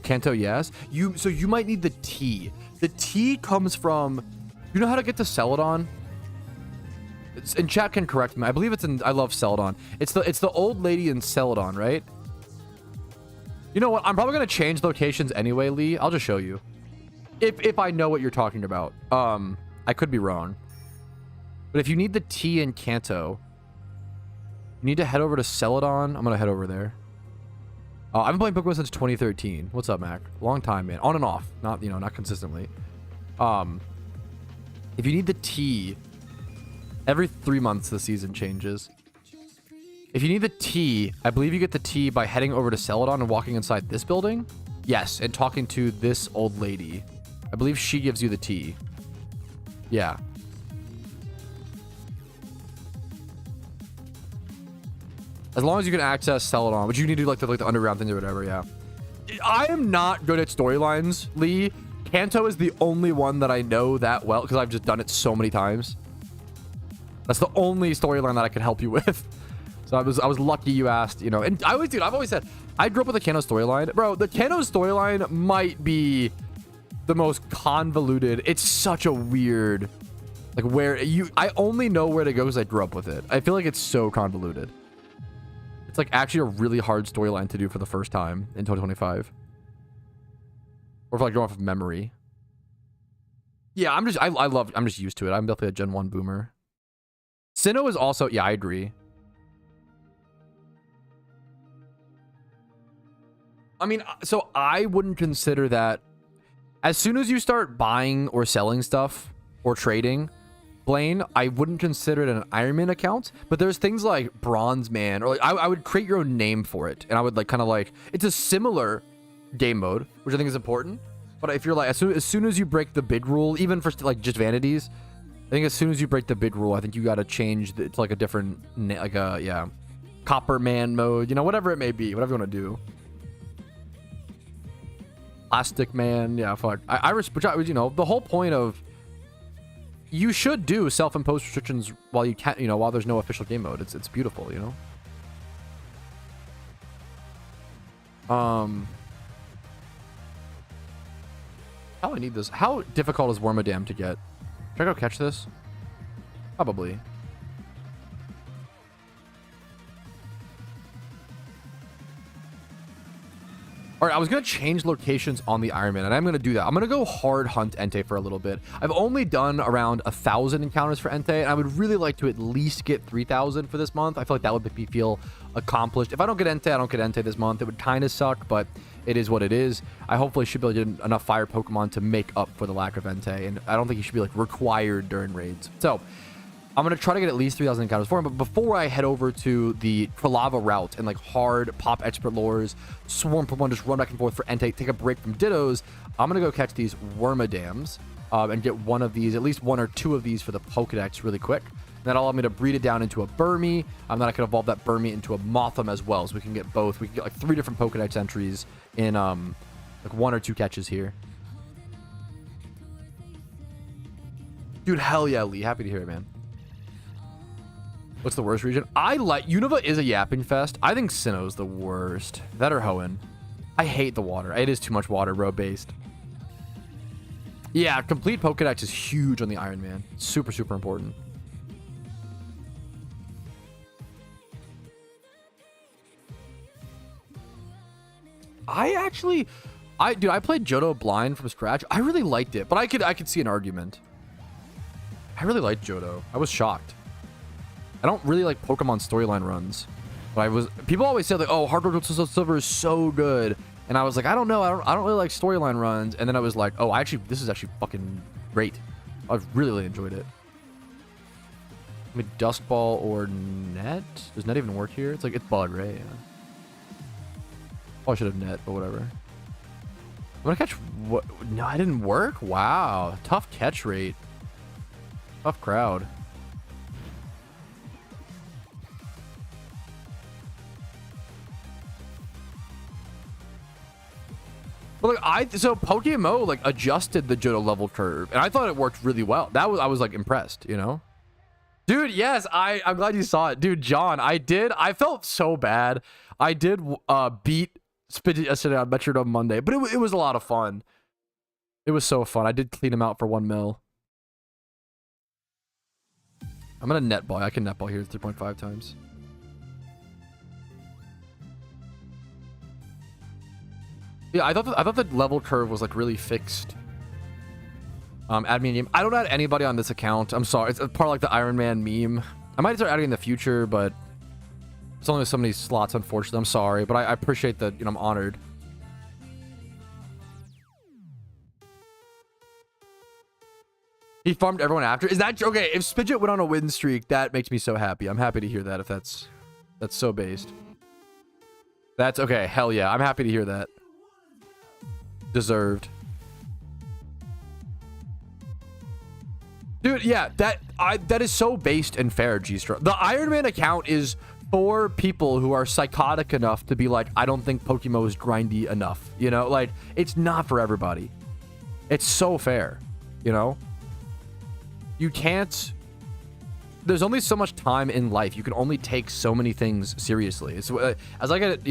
Kanto, yes. So you might need the T. The T comes from... You know how to get to Celadon? And chat can correct me. I believe it's in... I love Celadon. It's the old lady in Celadon, right? You know what? I'm probably going to change locations anyway, Lee. I'll just show you. If I know what you're talking about. I could be wrong. But if you need the T in Kanto, you need to head over to Celadon. I'm going to head over there. I've been playing Pokemon since 2013. What's up, Mac? Long time, man. On and off. Not, not consistently. If you need the T... Every 3 months, the season changes. If you need the T, I believe you get the T by heading over to Celadon and walking inside this building. Yes, and talking to this old lady. I believe she gives you the T. Yeah. As long as you can access Celadon, but you need to do like the underground things or whatever, yeah. I am not good at storylines, Lee. Kanto is the only one that I know that well because I've just done it so many times. That's the only storyline that I can help you with. So I was lucky you asked, And I've always said I grew up with the Kanto storyline, bro. The Kanto storyline might be the most convoluted. It's such a weird, I only know where to go because I grew up with it. I feel like it's so convoluted. It's like actually a really hard storyline to do for the first time in 2025, or if going off of memory. Yeah, I'm just used to it. I'm definitely a Gen 1 boomer. Sinnoh is also... Yeah, I agree. I mean, so I wouldn't consider that... As soon as you start buying or selling stuff or trading, Blaine, I wouldn't consider it an Ironman account, but there's things like Bronze Man, or I would create your own name for it, and I would it's a similar game mode, which I think is important, but if you're as soon as you break the big rule, even for just vanities, I think as soon as you break the big rule, I think you got to change it to a different, Copper Man mode, whatever it may be, whatever you want to do. Plastic Man, yeah, fuck. I respect, the whole point of you should do self-imposed restrictions while you can, while there's no official game mode. It's beautiful, How I need this. How difficult is Wormadam to get? Should I go catch this? Probably. All right, I was going to change locations on the Iron Man, and I'm going to do that. I'm going to go hard hunt Entei for a little bit. I've only done around 1,000 encounters for Entei, and I would really like to at least get 3,000 for this month. I feel like that would make me feel accomplished. If I don't get Entei, I don't get Entei this month. It would kind of suck, but it is what it is. I hopefully should be able to get enough fire Pokemon to make up for the lack of Entei, and I don't think he should be like required during raids. So I'm going to try to get at least 3,000 encounters for him, but before I head over to the Trelava route and like hard pop expert lures, swarm Pokemon, just run back and forth for Entei, take a break from Dittos, I'm going to go catch these Wormadams and get one of these, at least one or two of these for the Pokedex really quick. And that'll allow me to breed it down into a Burmy, and then I can evolve that Burmy into a Motham as well, so we can get both. We can get like 3 different Pokedex entries in like 1 or 2 catches here. Dude, hell yeah, Lee. Happy to hear it, man. What's the worst region? I like... Unova is a yapping fest. I think Sinnoh's the worst. That or Hoenn. I hate the water. It is too much water, road-based. Yeah, complete Pokedex is huge on the Iron Man. Super, super important. Dude, I played Johto blind from scratch. I really liked it, but I could see an argument. I really liked Johto. I was shocked. I don't really like Pokemon storyline runs, but people always say like, oh, Hard Road to Silver is so good, and I was like, I don't know, I don't really like storyline runs, and then I was like, oh, this is actually fucking great. I've really enjoyed it. I mean, Dusk Ball or Net? Does Net even work here? It's Bug, right? Yeah. Oh, I should have Net, but whatever. I'm gonna catch what? No, I didn't work. Wow, tough catch rate. Tough crowd. But like so PokeMMO like adjusted the Johto level curve, and I thought it worked really well. I was like impressed, Dude, yes, I'm glad you saw it, dude. John, I felt so bad. I did beat Spidget yesterday on Metrodome Monday, but it was a lot of fun. It was so fun. I did clean him out for 1 mil. I'm gonna netball. I can netball here 3.5 times. Yeah, I thought the level curve was like really fixed. Add me a meme. I don't add anybody on this account. I'm sorry. It's part of like the Iron Man meme. I might start adding in the future, but it's only so many slots, unfortunately. I'm sorry, but I appreciate that. I'm honored. He farmed everyone after. Is that okay? If Spidget went on a win streak, that makes me so happy. I'm happy to hear that. If that's so based. That's okay. Hell yeah. I'm happy to hear that. Deserved. Dude, yeah, that is so based and fair, G-Stra. The Iron Man account is for people who are psychotic enough to be like, I don't think PokeMMO is grindy enough. Like, it's not for everybody. It's so fair, You can't... There's only so much time in life. You can only take so many things seriously. So, as I get,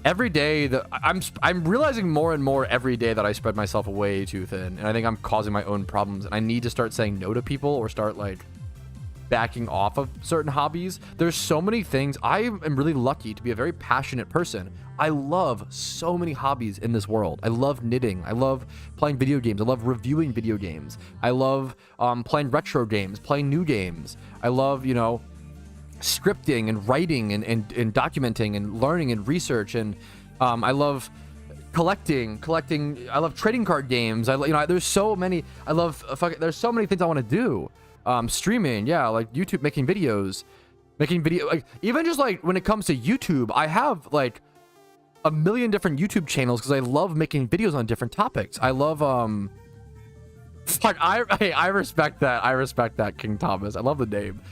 every day that I'm realizing more and more every day that I spread myself way too thin, and I think I'm causing my own problems, and I need to start saying no to people or start like backing off of certain hobbies. There's so many things. I am really lucky to be a very passionate person. I love so many hobbies in this world. I love knitting. I love playing video games. I love reviewing video games. I love playing retro games, playing new games. I love, scripting and writing and documenting and learning and research, and I love collecting. I love trading card games. There's so many. I love there's so many things I want to do. Streaming, yeah, like YouTube, making videos, like even just like when it comes to YouTube, I have like a million different YouTube channels because I love making videos on different topics. I love I respect that. I respect that, King Thomas. I love the name.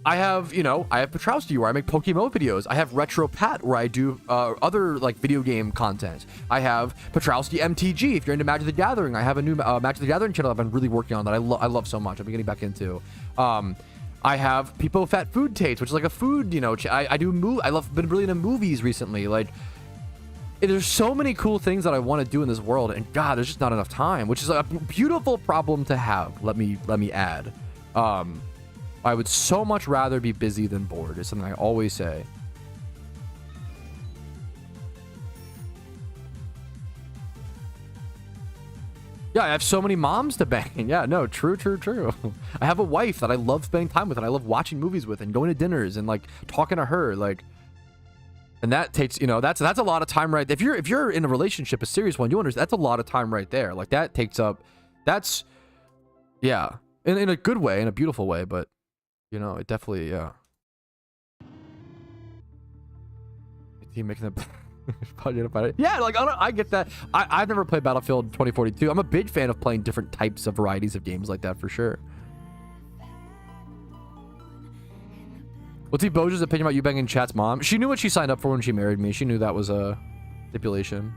I have, you know, I have Patrouski where I make PokeMMO videos. I have Retro Pat where I do other like video game content. I have Patrouski MTG if you're into Magic the Gathering. I have a new Magic the Gathering channel I've been really working on that I love so much. I've been getting back into. I have People Fat Food Taste, which is like a food, you know, I do I love been really into movies recently. Like, there's so many cool things that I want to do in this world, and God, there's just not enough time, which is a beautiful problem to have. Let me add. I would so much rather be busy than bored. Is something I always say. Yeah, I have so many moms to bang. Yeah, no, true. I have a wife that I love spending time with, and I love watching movies with, and going to dinners, and like talking to her, like. And that takes, you know, that's a lot of time, right? If you're in a relationship, a serious one, you understand that's a lot of time right there. Like that takes up, that's, yeah, in a good way, in a beautiful way, but you know, it definitely, yeah. Team making the yeah, like I get that. I've never played Battlefield 2042. I'm a big fan of playing different types of varieties of games like that for sure. What's Boja's opinion about you banging Chat's mom? She knew what she signed up for when she married me. She knew that was a stipulation.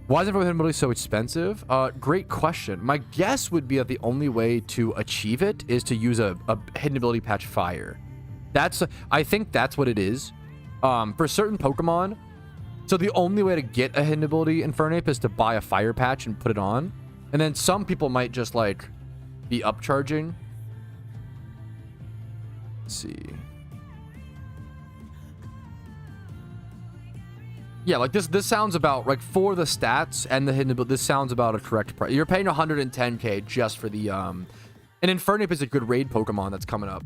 Why is infertility so expensive? Great question. My guess would be that the only way to achieve it is to use a hidden ability patch fire. I think that's what it is. For certain Pokemon, so the only way to get a hidden ability Infernape is to buy a fire patch and put it on. And then some people might just like be upcharging. Let's see. Yeah, like this sounds about like for the stats and the hidden ability, this sounds about a correct price. You're paying 110k just for the and Infernape is a good raid Pokemon that's coming up.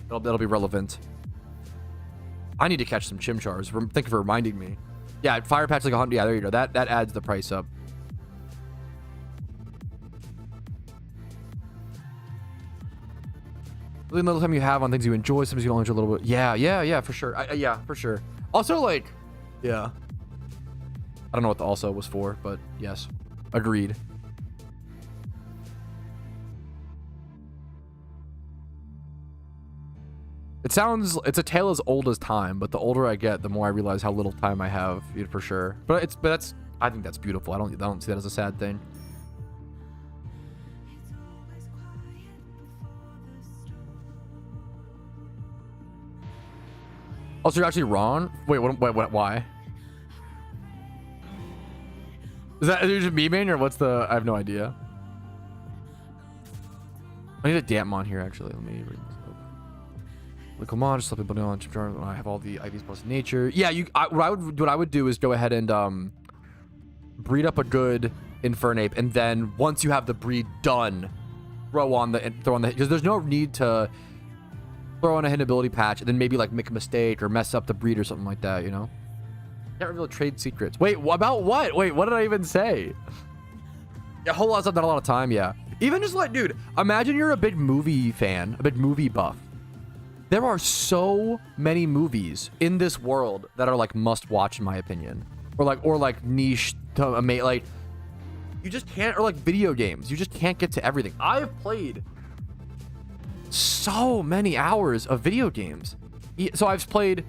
That'll be relevant. I need to catch some Chimchars. Thank you for reminding me. Yeah, fire patch like 100. Yeah, there you go. That adds the price up. Really little time you have on things you enjoy, sometimes you only enjoy a little bit. Yeah, for sure. Yeah, for sure. Also, like, yeah. I don't know what the also was for, but yes, agreed. It's a tale as old as time, but the older I get, the more I realize how little time I have, for sure. But I think that's beautiful. I don't see that as a sad thing. Also, you're actually wrong. Wait, what? Why? Is that just me, man, or what's the? I have no idea. I need a Dampmon here, actually. Let me read this up. Like, come on, just let people know on Chipjar. I have all the IVs plus nature. Yeah, what I would do is go ahead and breed up a good Infernape, and then once you have the breed done, throw on the because there's no need to throw on a hidden ability patch and then maybe like make a mistake or mess up the breed or something like that, you know? Can't reveal trade secrets. Wait, about what? Wait, what did I even say? Yeah, a whole lot of stuff, not a lot of time, yeah. Even just like, dude, imagine you're a big movie fan, a big movie buff. There are so many movies in this world that are like must watch in my opinion. Or like niche to like you just can't, or like video games. You just can't get to everything. I've played so many hours of video games. So I've played,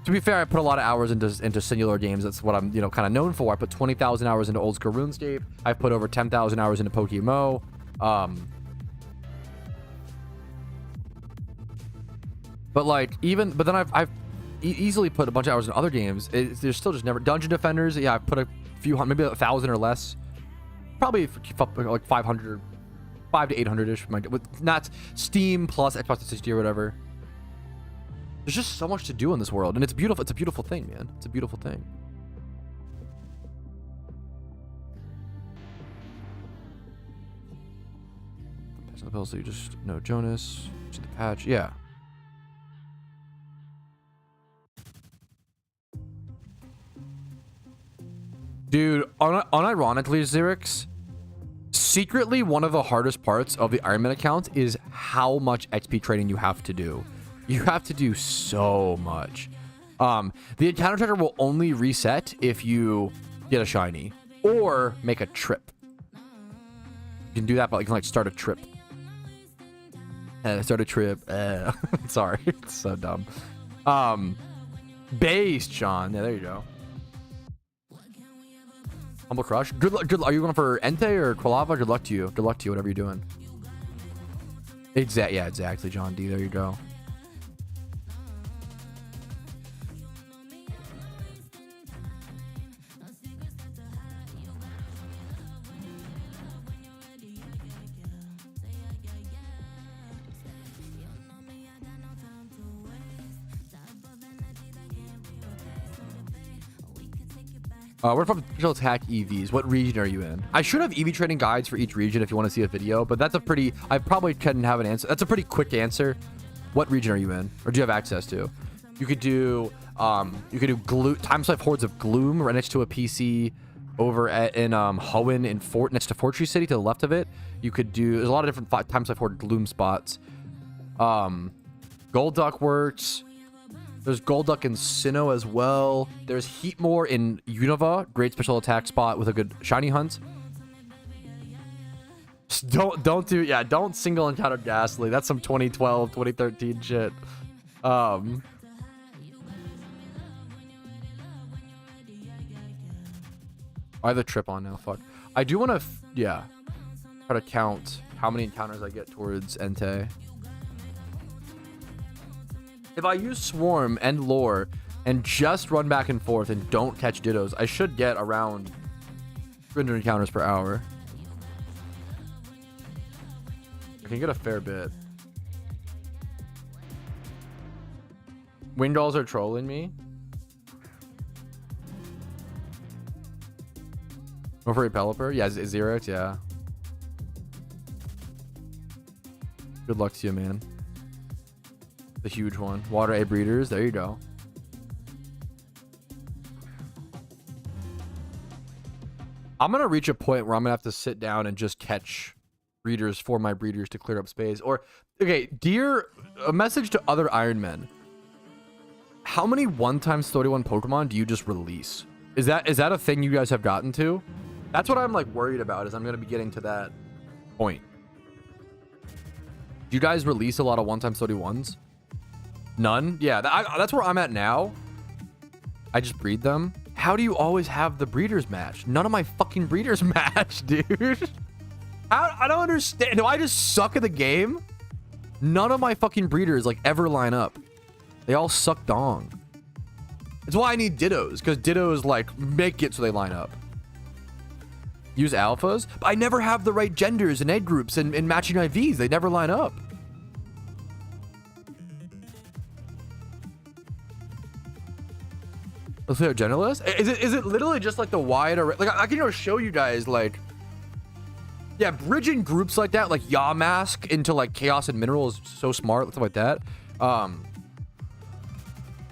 to be fair, I put a lot of hours into singular games. That's what I'm, kind of known for. I put 20,000 hours into old school RuneScape. I've put over 10,000 hours into PokeMMO. But then I've easily put a bunch of hours in other games. There's still just never Dungeon Defenders. Yeah, I've put a few hundred, maybe 1,000 or less. Probably like 500, 500 to 800 ish. With not Steam plus Xbox 360 or whatever. There's just so much to do in this world, and it's beautiful. It's a beautiful thing, man. It's a beautiful thing. Patch on the bill, so you just know Jonas. To the patch, yeah. Dude, unironically, Xerix, secretly one of the hardest parts of the Ironman account is how much XP trading you have to do. You have to do so much. The encounter tracker will only reset if you get a shiny or make a trip. You can do that, but you can like start a trip. Start a trip. Sorry, it's so dumb. Based, Sean. Yeah, there you go. Humble Crush. Good luck. Are you going for Entei or Quilava? Good luck to you. Good luck to you, whatever you're doing. Yeah, exactly, John D. There you go. We're from Special Attack EVs. What region are you in? I should have EV training guides for each region if you want to see a video, but that's a pretty... I probably couldn't have an answer. That's a pretty quick answer. What region are you in? Or do you have access to? You could do... Time Life Hordes of Gloom right next to a PC over in Hoenn in next to Fortree City to the left of it. You could do... There's a lot of different Time Life Horde Gloom spots. Golduck works. There's Golduck in Sinnoh as well. There's Heatmore in Unova. Great special attack spot with a good shiny hunt. Just don't single encounter Ghastly. That's some 2012, 2013 shit. I have the trip on now. Fuck. I do want to, try to count how many encounters I get towards Entei. If I use Swarm and Lure and just run back and forth and don't catch Dittos, I should get around 300 encounters per hour. I can get a fair bit. Wingdalls are trolling me. Over a Pelipper? Yeah, Xerax, yeah. Good luck to you, man. The huge one. Water A breeders. There you go. I'm going to reach a point where I'm going to have to sit down and just catch breeders for my breeders to clear up space. Or, okay, a message to other Iron Men. How many 1x31 Pokemon do you just release? Is that a thing you guys have gotten to? That's what I'm like worried about, is I'm going to be getting to that point. Do you guys release a lot of 1x31s? None? Yeah, that's where I'm at now. I just breed them. How do you always have the breeders match? None of my fucking breeders match, dude. I don't understand. Do I just suck at the game? None of my fucking breeders like ever line up. They all suck dong. It's why I need Dittos, because Dittos like make it so they line up. Use alphas? But I never have the right genders and egg groups and matching IVs. They never line up. Let's say a genderless? Is it literally just like the wide array? Like I can show you guys like, yeah, bridging groups like that, like Yamask into like Chaos and Mineral is so smart, stuff like that.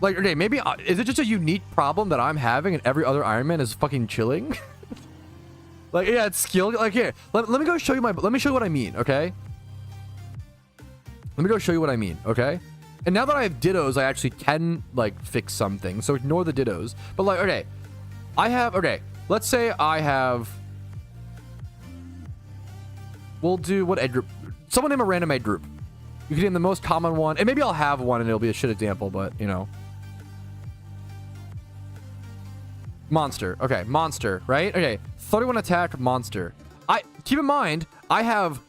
Like, okay, maybe is it just a unique problem that I'm having and every other Iron Man is fucking chilling? Like, yeah, it's skill. Like, here, let me go show you let me show you what I mean, okay? Let me go show you what I mean, okay? And now that I have Dittos, I actually can, like, fix something. So ignore the Dittos. But, like, okay. Let's say I have... We'll do what egg group? Someone name a random egg group. You can name the most common one. And maybe I'll have one and it'll be a shit example, but, you know. Monster. Okay, monster, right? Okay, 31 attack, monster. Keep in mind, I have...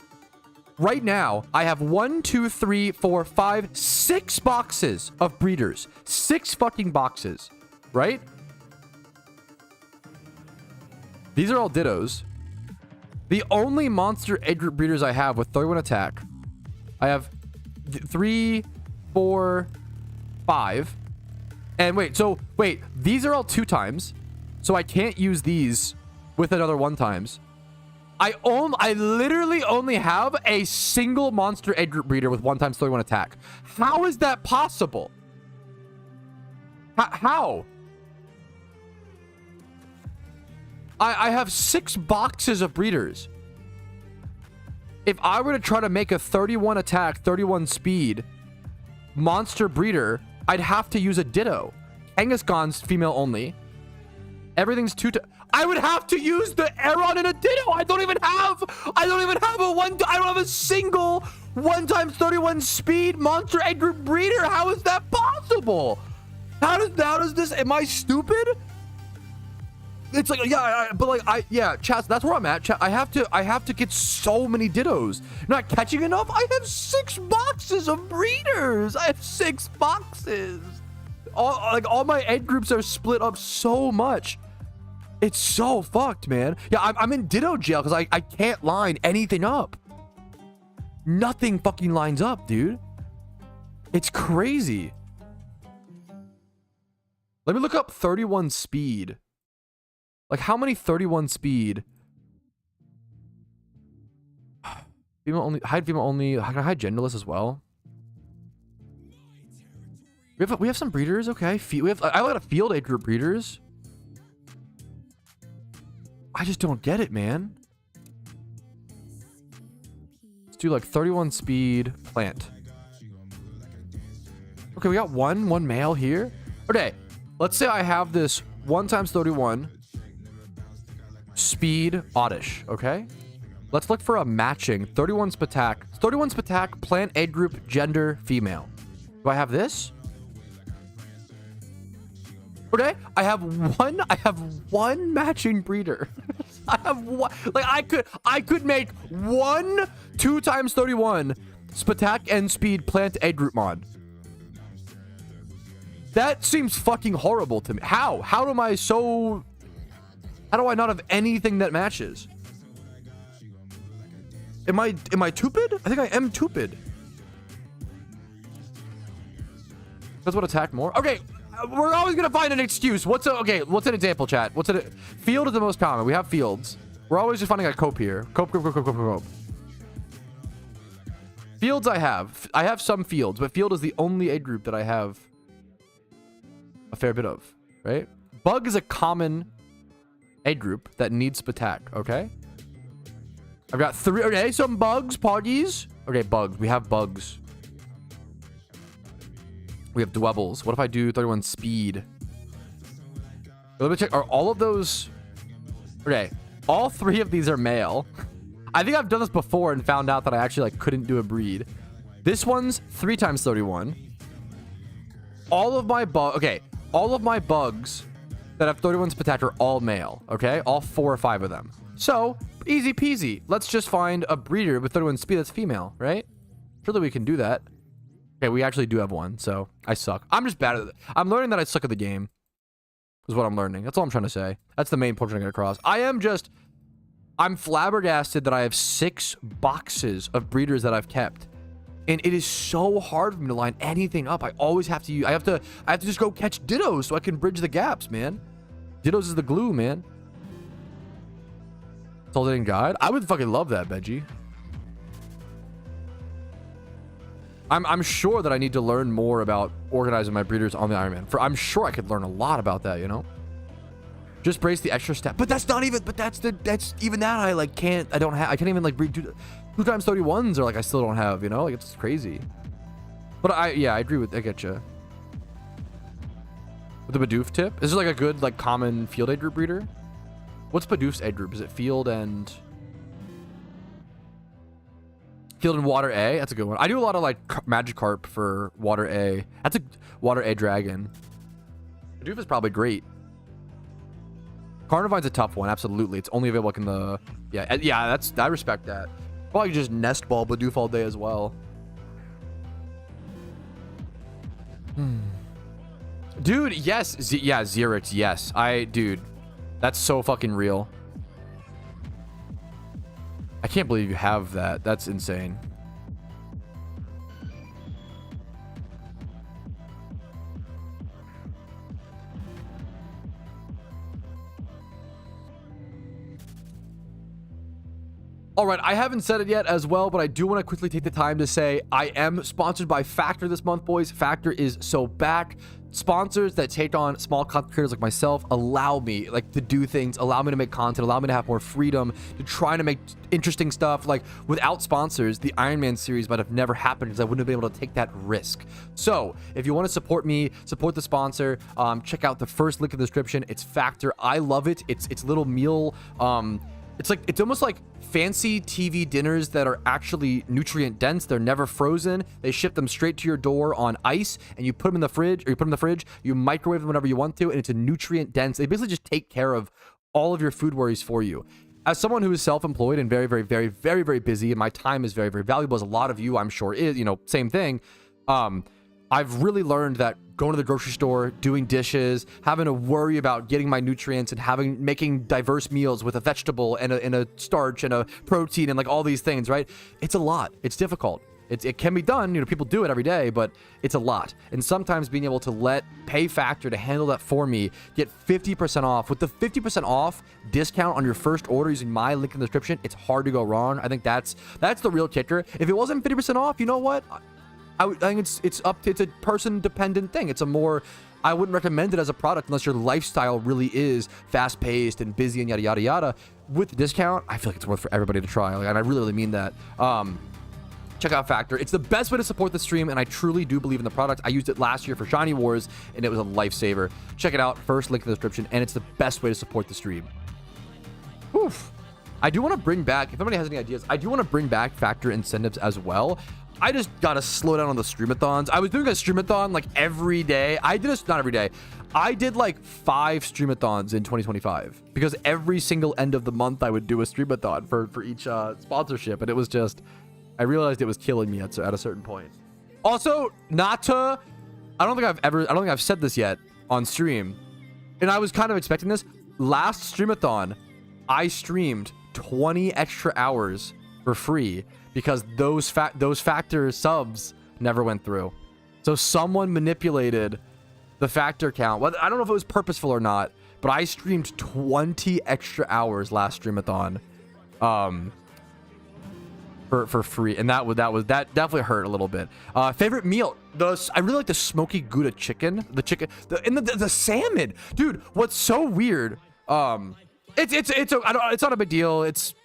Right now, I have 1, 2, 3, 4, 5, 6 boxes of breeders. 6 fucking boxes, right? These are all Dittos. The only monster egg group breeders I have with 31 attack, I have 3, 4, 5. And wait, these are all 2 times. So I can't use these with another 1 times. I literally only have a single monster egg group breeder with 1x31 attack. How is that possible? How? I have 6 boxes of breeders. If I were to try to make a 31 attack, 31 speed monster breeder, I'd have to use a Ditto. Kangaskhan's female only. Everything's 2 to... I would have to use the Aeron and a Ditto. I don't even have a single 1 times 31 speed monster egg group breeder. How is that possible? How does this, am I stupid? It's like, yeah, but like, yeah, chat, that's where I'm at. Chat, I have to get so many Dittos. Not catching enough. I have 6 boxes of breeders. I have 6 boxes. All my egg groups are split up so much. It's so fucked, man. Yeah, I'm in Ditto jail because I can't line anything up. Nothing fucking lines up, dude. It's crazy. Let me look up 31 speed. Like, how many 31 speed? Female only. Hide female only. Can I hide genderless as well? We have some breeders. Okay. I have a lot of field egg group breeders. I just don't get it, man. Let's do like 31 speed plant. Okay, we got one male here. Okay, let's say I have this 1 times 31 speed oddish. Okay, let's look for a matching 31 spatak. 31 spatak plant egg group gender female. Do I have this? Okay, I have one matching breeder. I have one. Like, I could make one 2 times 31 spatak and speed plant egg group mod. That seems fucking horrible to me. How am I so? How do I not have anything that matches? Am I stupid? I think I am stupid. That's what attack more. Okay. We're always gonna find an excuse. What's an example, chat? Field is the most common. We have fields. We're always just finding a cope here. Cope. Fields I have some fields, but field is the only egg group that I have a fair bit of, right? Bug is a common egg group that needs spatak, okay? I've got 3, okay, some bugs, poggies. Okay, bugs, we have bugs. We have dwebbles. What if I do 31 speed? Let me check. Are all of those... Okay. All 3 of these are male. I think I've done this before and found out that I actually couldn't do a breed. This one's 3 times 31. All of my bugs that have 31 spatak are all male. Okay? All 4 or 5 of them. So, easy peasy. Let's just find a breeder with 31 speed that's female, right? Surely we can do that. Okay, we actually do have one, so I suck. I'm just bad at it. I'm learning that I suck at the game. Is what I'm learning. That's all I'm trying to say. That's the main point I'm going to get across. I'm flabbergasted that I have 6 boxes of breeders that I've kept. And it is so hard for me to line anything up. I always have to use... I have to just go catch Dittos so I can bridge the gaps, man. Dittos is the glue, man. Soldating guide? I would fucking love that, Veggie. I'm sure that I need to learn more about organizing my breeders on the Iron Man. I'm sure I could learn a lot about that, you know? Just brace the extra step. But that's not even, that's even that I can't even breed 2 times 31s or I still don't have, you know? It's crazy. But I agree with, I get you. With the Bidoof tip? Is there a good, common field egg group breeder? What's Bidoof's egg group? Is it field and water A? That's a good one. I do a lot of Magikarp for water A. That's a water A dragon. Bidoof is probably great. Carnivine's a tough one, absolutely. It's only available in the... Yeah, I respect that. Probably just nest ball Bidoof all day as well. Dude, yes. Xerix, yes. Dude, that's so fucking real. I can't believe you have that. That's insane. All right, I haven't said it yet as well, but I do want to quickly take the time to say I am sponsored by Factor this month, boys. Factor is so back. Sponsors that take on small content creators like myself allow me to do things, allow me to make content, allow me to have more freedom to try to make interesting stuff. Without sponsors, the Iron Man series might have never happened because I wouldn't have been able to take that risk. So if you want to support me, support the sponsor, check out the first link in the description. It's Factor. I love it. It's little meal it's almost like fancy TV dinners that are actually nutrient dense. They're never frozen. They ship them straight to your door on ice, and you put them in the fridge, or you put them in the fridge, you microwave them whenever you want to, and it's a nutrient dense. They basically just take care of all of your food worries for you. As someone who is self-employed and very, very, very, very, very busy, and my time is very, very valuable, as a lot of you, I'm sure, is, you know, same thing. I've really learned that going to the grocery store, doing dishes, having to worry about getting my nutrients, and making diverse meals with a vegetable and a starch and a protein and like all these things, right? It's a lot. It's difficult. It can be done. You know, people do it every day, but it's a lot. And sometimes being able to let Pay Factor to handle that for me, get 50% off. With the 50% off discount on your first order using my link in the description, it's hard to go wrong. I think that's the real kicker. If it wasn't 50% off, you know what? I think it's a person dependent thing. It's a more, I wouldn't recommend it as a product unless your lifestyle really is fast paced and busy and yada yada yada. With the discount, I feel like it's worth for everybody to try, and I really mean that. Check out Factor. It's the best way to support the stream, and I truly do believe in the product. I used it last year for Shiny Wars, and it was a lifesaver. Check it out. First link in the description, and it's the best way to support the stream. Oof. I do want to bring back, if anybody has any ideas, I do want to bring back Factor incentives as well. I just gotta slow down on the streamathons. I was doing a streamathon like every day. I did this, not every day. I did like 5 streamathons in 2025 because every single end of the month I would do a streamathon for each sponsorship, and it was just, I realized it was killing me at a certain point. Also, I don't think I've said this yet on stream, and I was kind of expecting this. Last streamathon, I streamed 20 extra hours for free because those Factor subs never went through. So someone manipulated the Factor count. Well, I don't know if it was purposeful or not, but I streamed 20 extra hours last streamathon for free, and that definitely hurt a little bit. Favorite meal? I really like the smoky Gouda chicken. The salmon, dude. What's so weird? It's not a big deal. It's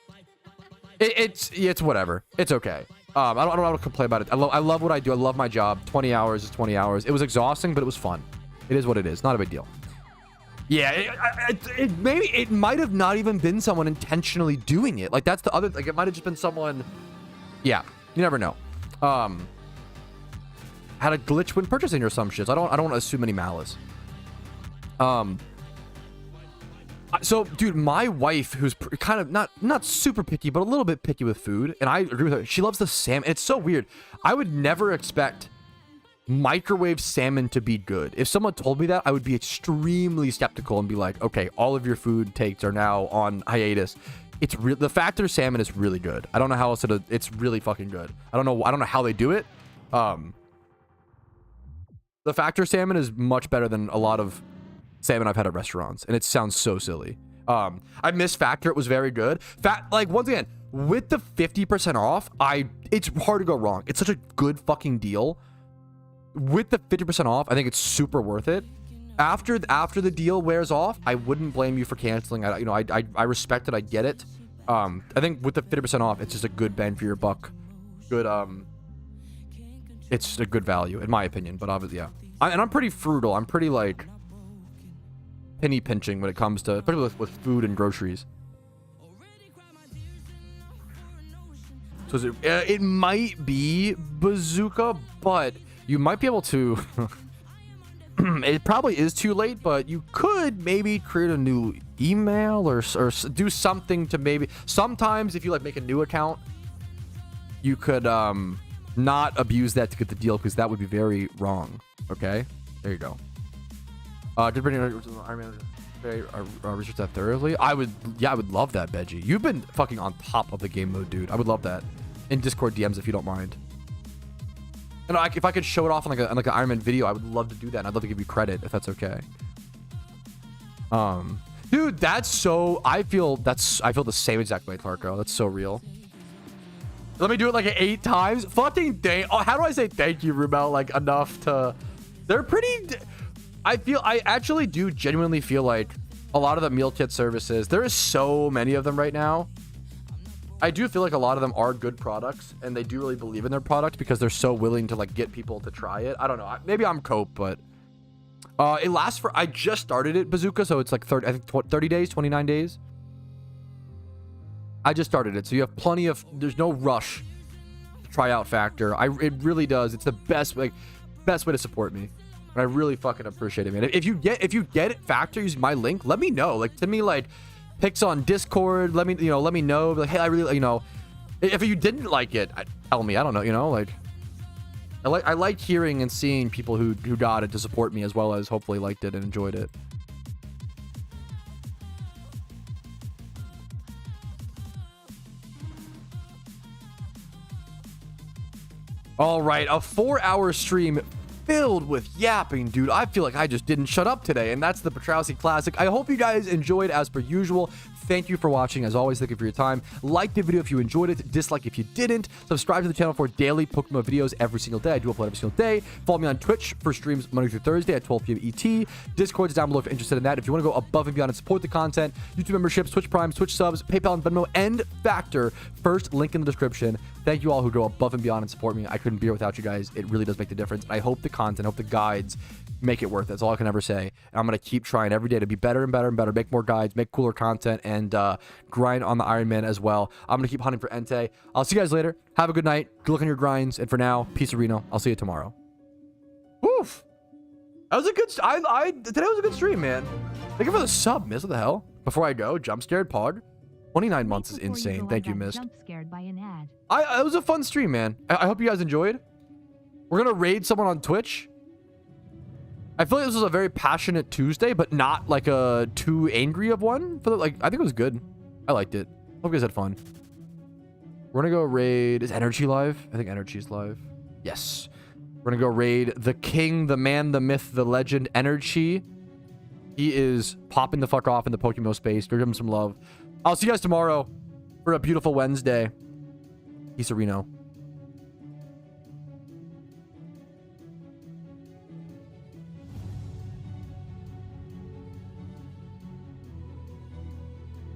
whatever. It's okay. I don't want to complain about it. I love what I do. I love my job. 20 hours is 20 hours. It was exhausting, but it was fun. It is what it is. Not a big deal. Yeah, it might have not even been someone intentionally doing it. Like, that's the other, like, it might have just been someone. Yeah, you never know. Had a glitch when purchasing or some shit. I don't want to assume any malice. So, dude, my wife, who's kind of not super picky, but a little bit picky with food, and I agree with her. She loves the salmon. It's so weird. I would never expect microwave salmon to be good. If someone told me that, I would be extremely skeptical and be like, okay, all of your food takes are now on hiatus. The Factor salmon is really good. I don't know how else it's really fucking good. I don't know how they do it. The Factor salmon is much better than a lot of salmon I've had at restaurants, and it sounds so silly. I miss Factor. It was very good. Like, once again, with the 50% off, it's hard to go wrong. It's such a good fucking deal. With the 50% off, I think it's super worth it. After the deal wears off, I wouldn't blame you for canceling. I respect it. I get it. I think with the 50% off, it's just a good bang for your buck. Good. It's a good value in my opinion. But obviously, yeah. And I'm pretty frugal. I'm pretty like penny pinching when it comes to, especially with food and groceries. So it might be Bazooka, but you might be able to. It probably is too late, but you could maybe create a new email or do something to maybe. Sometimes if you like make a new account, you could not abuse that to get the deal, because that would be very wrong. Okay, there you go. Did bring research that thoroughly? I would love that, Veggie. You've been fucking on top of the game mode, dude. I would love that. In Discord DMs if you don't mind. And if I could show it off on like an Iron Man video, I would love to do that. And I'd love to give you credit if that's okay. Dude, that's so. I feel the same exact way, Clarko. That's so real. Let me do it like 8 times. Fucking dang. Oh, how do I say thank you, Rumel? Like enough to. They're pretty. I actually do genuinely feel like a lot of the meal kit services. There is so many of them right now. I do feel like a lot of them are good products, and they do really believe in their product because they're so willing to like get people to try it. I don't know. Maybe I'm cope, but it lasts for. I just started it, Bazooka, so it's like 30 days, 29 days. I just started it, so you have plenty of, there's no rush to try out Factor. It really does. It's the best way to support me. And I really fucking appreciate it, man. If you get it Factor using my link, let me know. Like, to me, like, pics on Discord, let me know. Like, hey, I really, if you didn't like it, tell me. I don't know, like, I like hearing and seeing people who got it to support me, as well as hopefully liked it and enjoyed it. All right, a 4-hour stream filled with yapping, dude. I feel like I just didn't shut up today, and that's the Patrouski Classic. I hope you guys enjoyed as per usual. Thank you for watching. As always, thank you for your time. Like the video if you enjoyed it. Dislike if you didn't. Subscribe to the channel for daily PokeMMO videos every single day. I do upload every single day. Follow me on Twitch for streams Monday through Thursday at 12 p.m. ET. Discord's down below if you're interested in that. If you want to go above and beyond and support the content, YouTube memberships, Twitch Primes, Twitch subs, PayPal and Venmo, and Factor. First link in the description. Thank you all who go above and beyond and support me. I couldn't be here without you guys. It really does make the difference. I hope the content, I hope the guides make it worth it. That's all I can ever say. And I'm going to keep trying every day to be better and better and better, make more guides, make cooler content, and grind on the Iron Man as well. I'm going to keep hunting for Entei. I'll see you guys later. Have a good night. Good luck on your grinds. And for now, peace, Reno. I'll see you tomorrow. Woof. That was a good... today was a good stream, man. Thank you for the sub, Miss. What the hell? Before I go, jump scared Pog. 29 months is insane. Thank you, Miss. Jump scared by an ad. It was a fun stream, man. I hope you guys enjoyed. We're going to raid someone on Twitch. I feel like this was a very passionate Tuesday, but not like a too angry of one. I think it was good. I liked it. Hope you guys had fun. We're gonna go raid. Is Energy live? I think Energy's live. Yes. We're gonna go raid the king, the man, the myth, the legend, Energy. He is popping the fuck off in the PokeMMO space. Give him some love. I'll see you guys tomorrow for a beautiful Wednesday. Peace, Reno.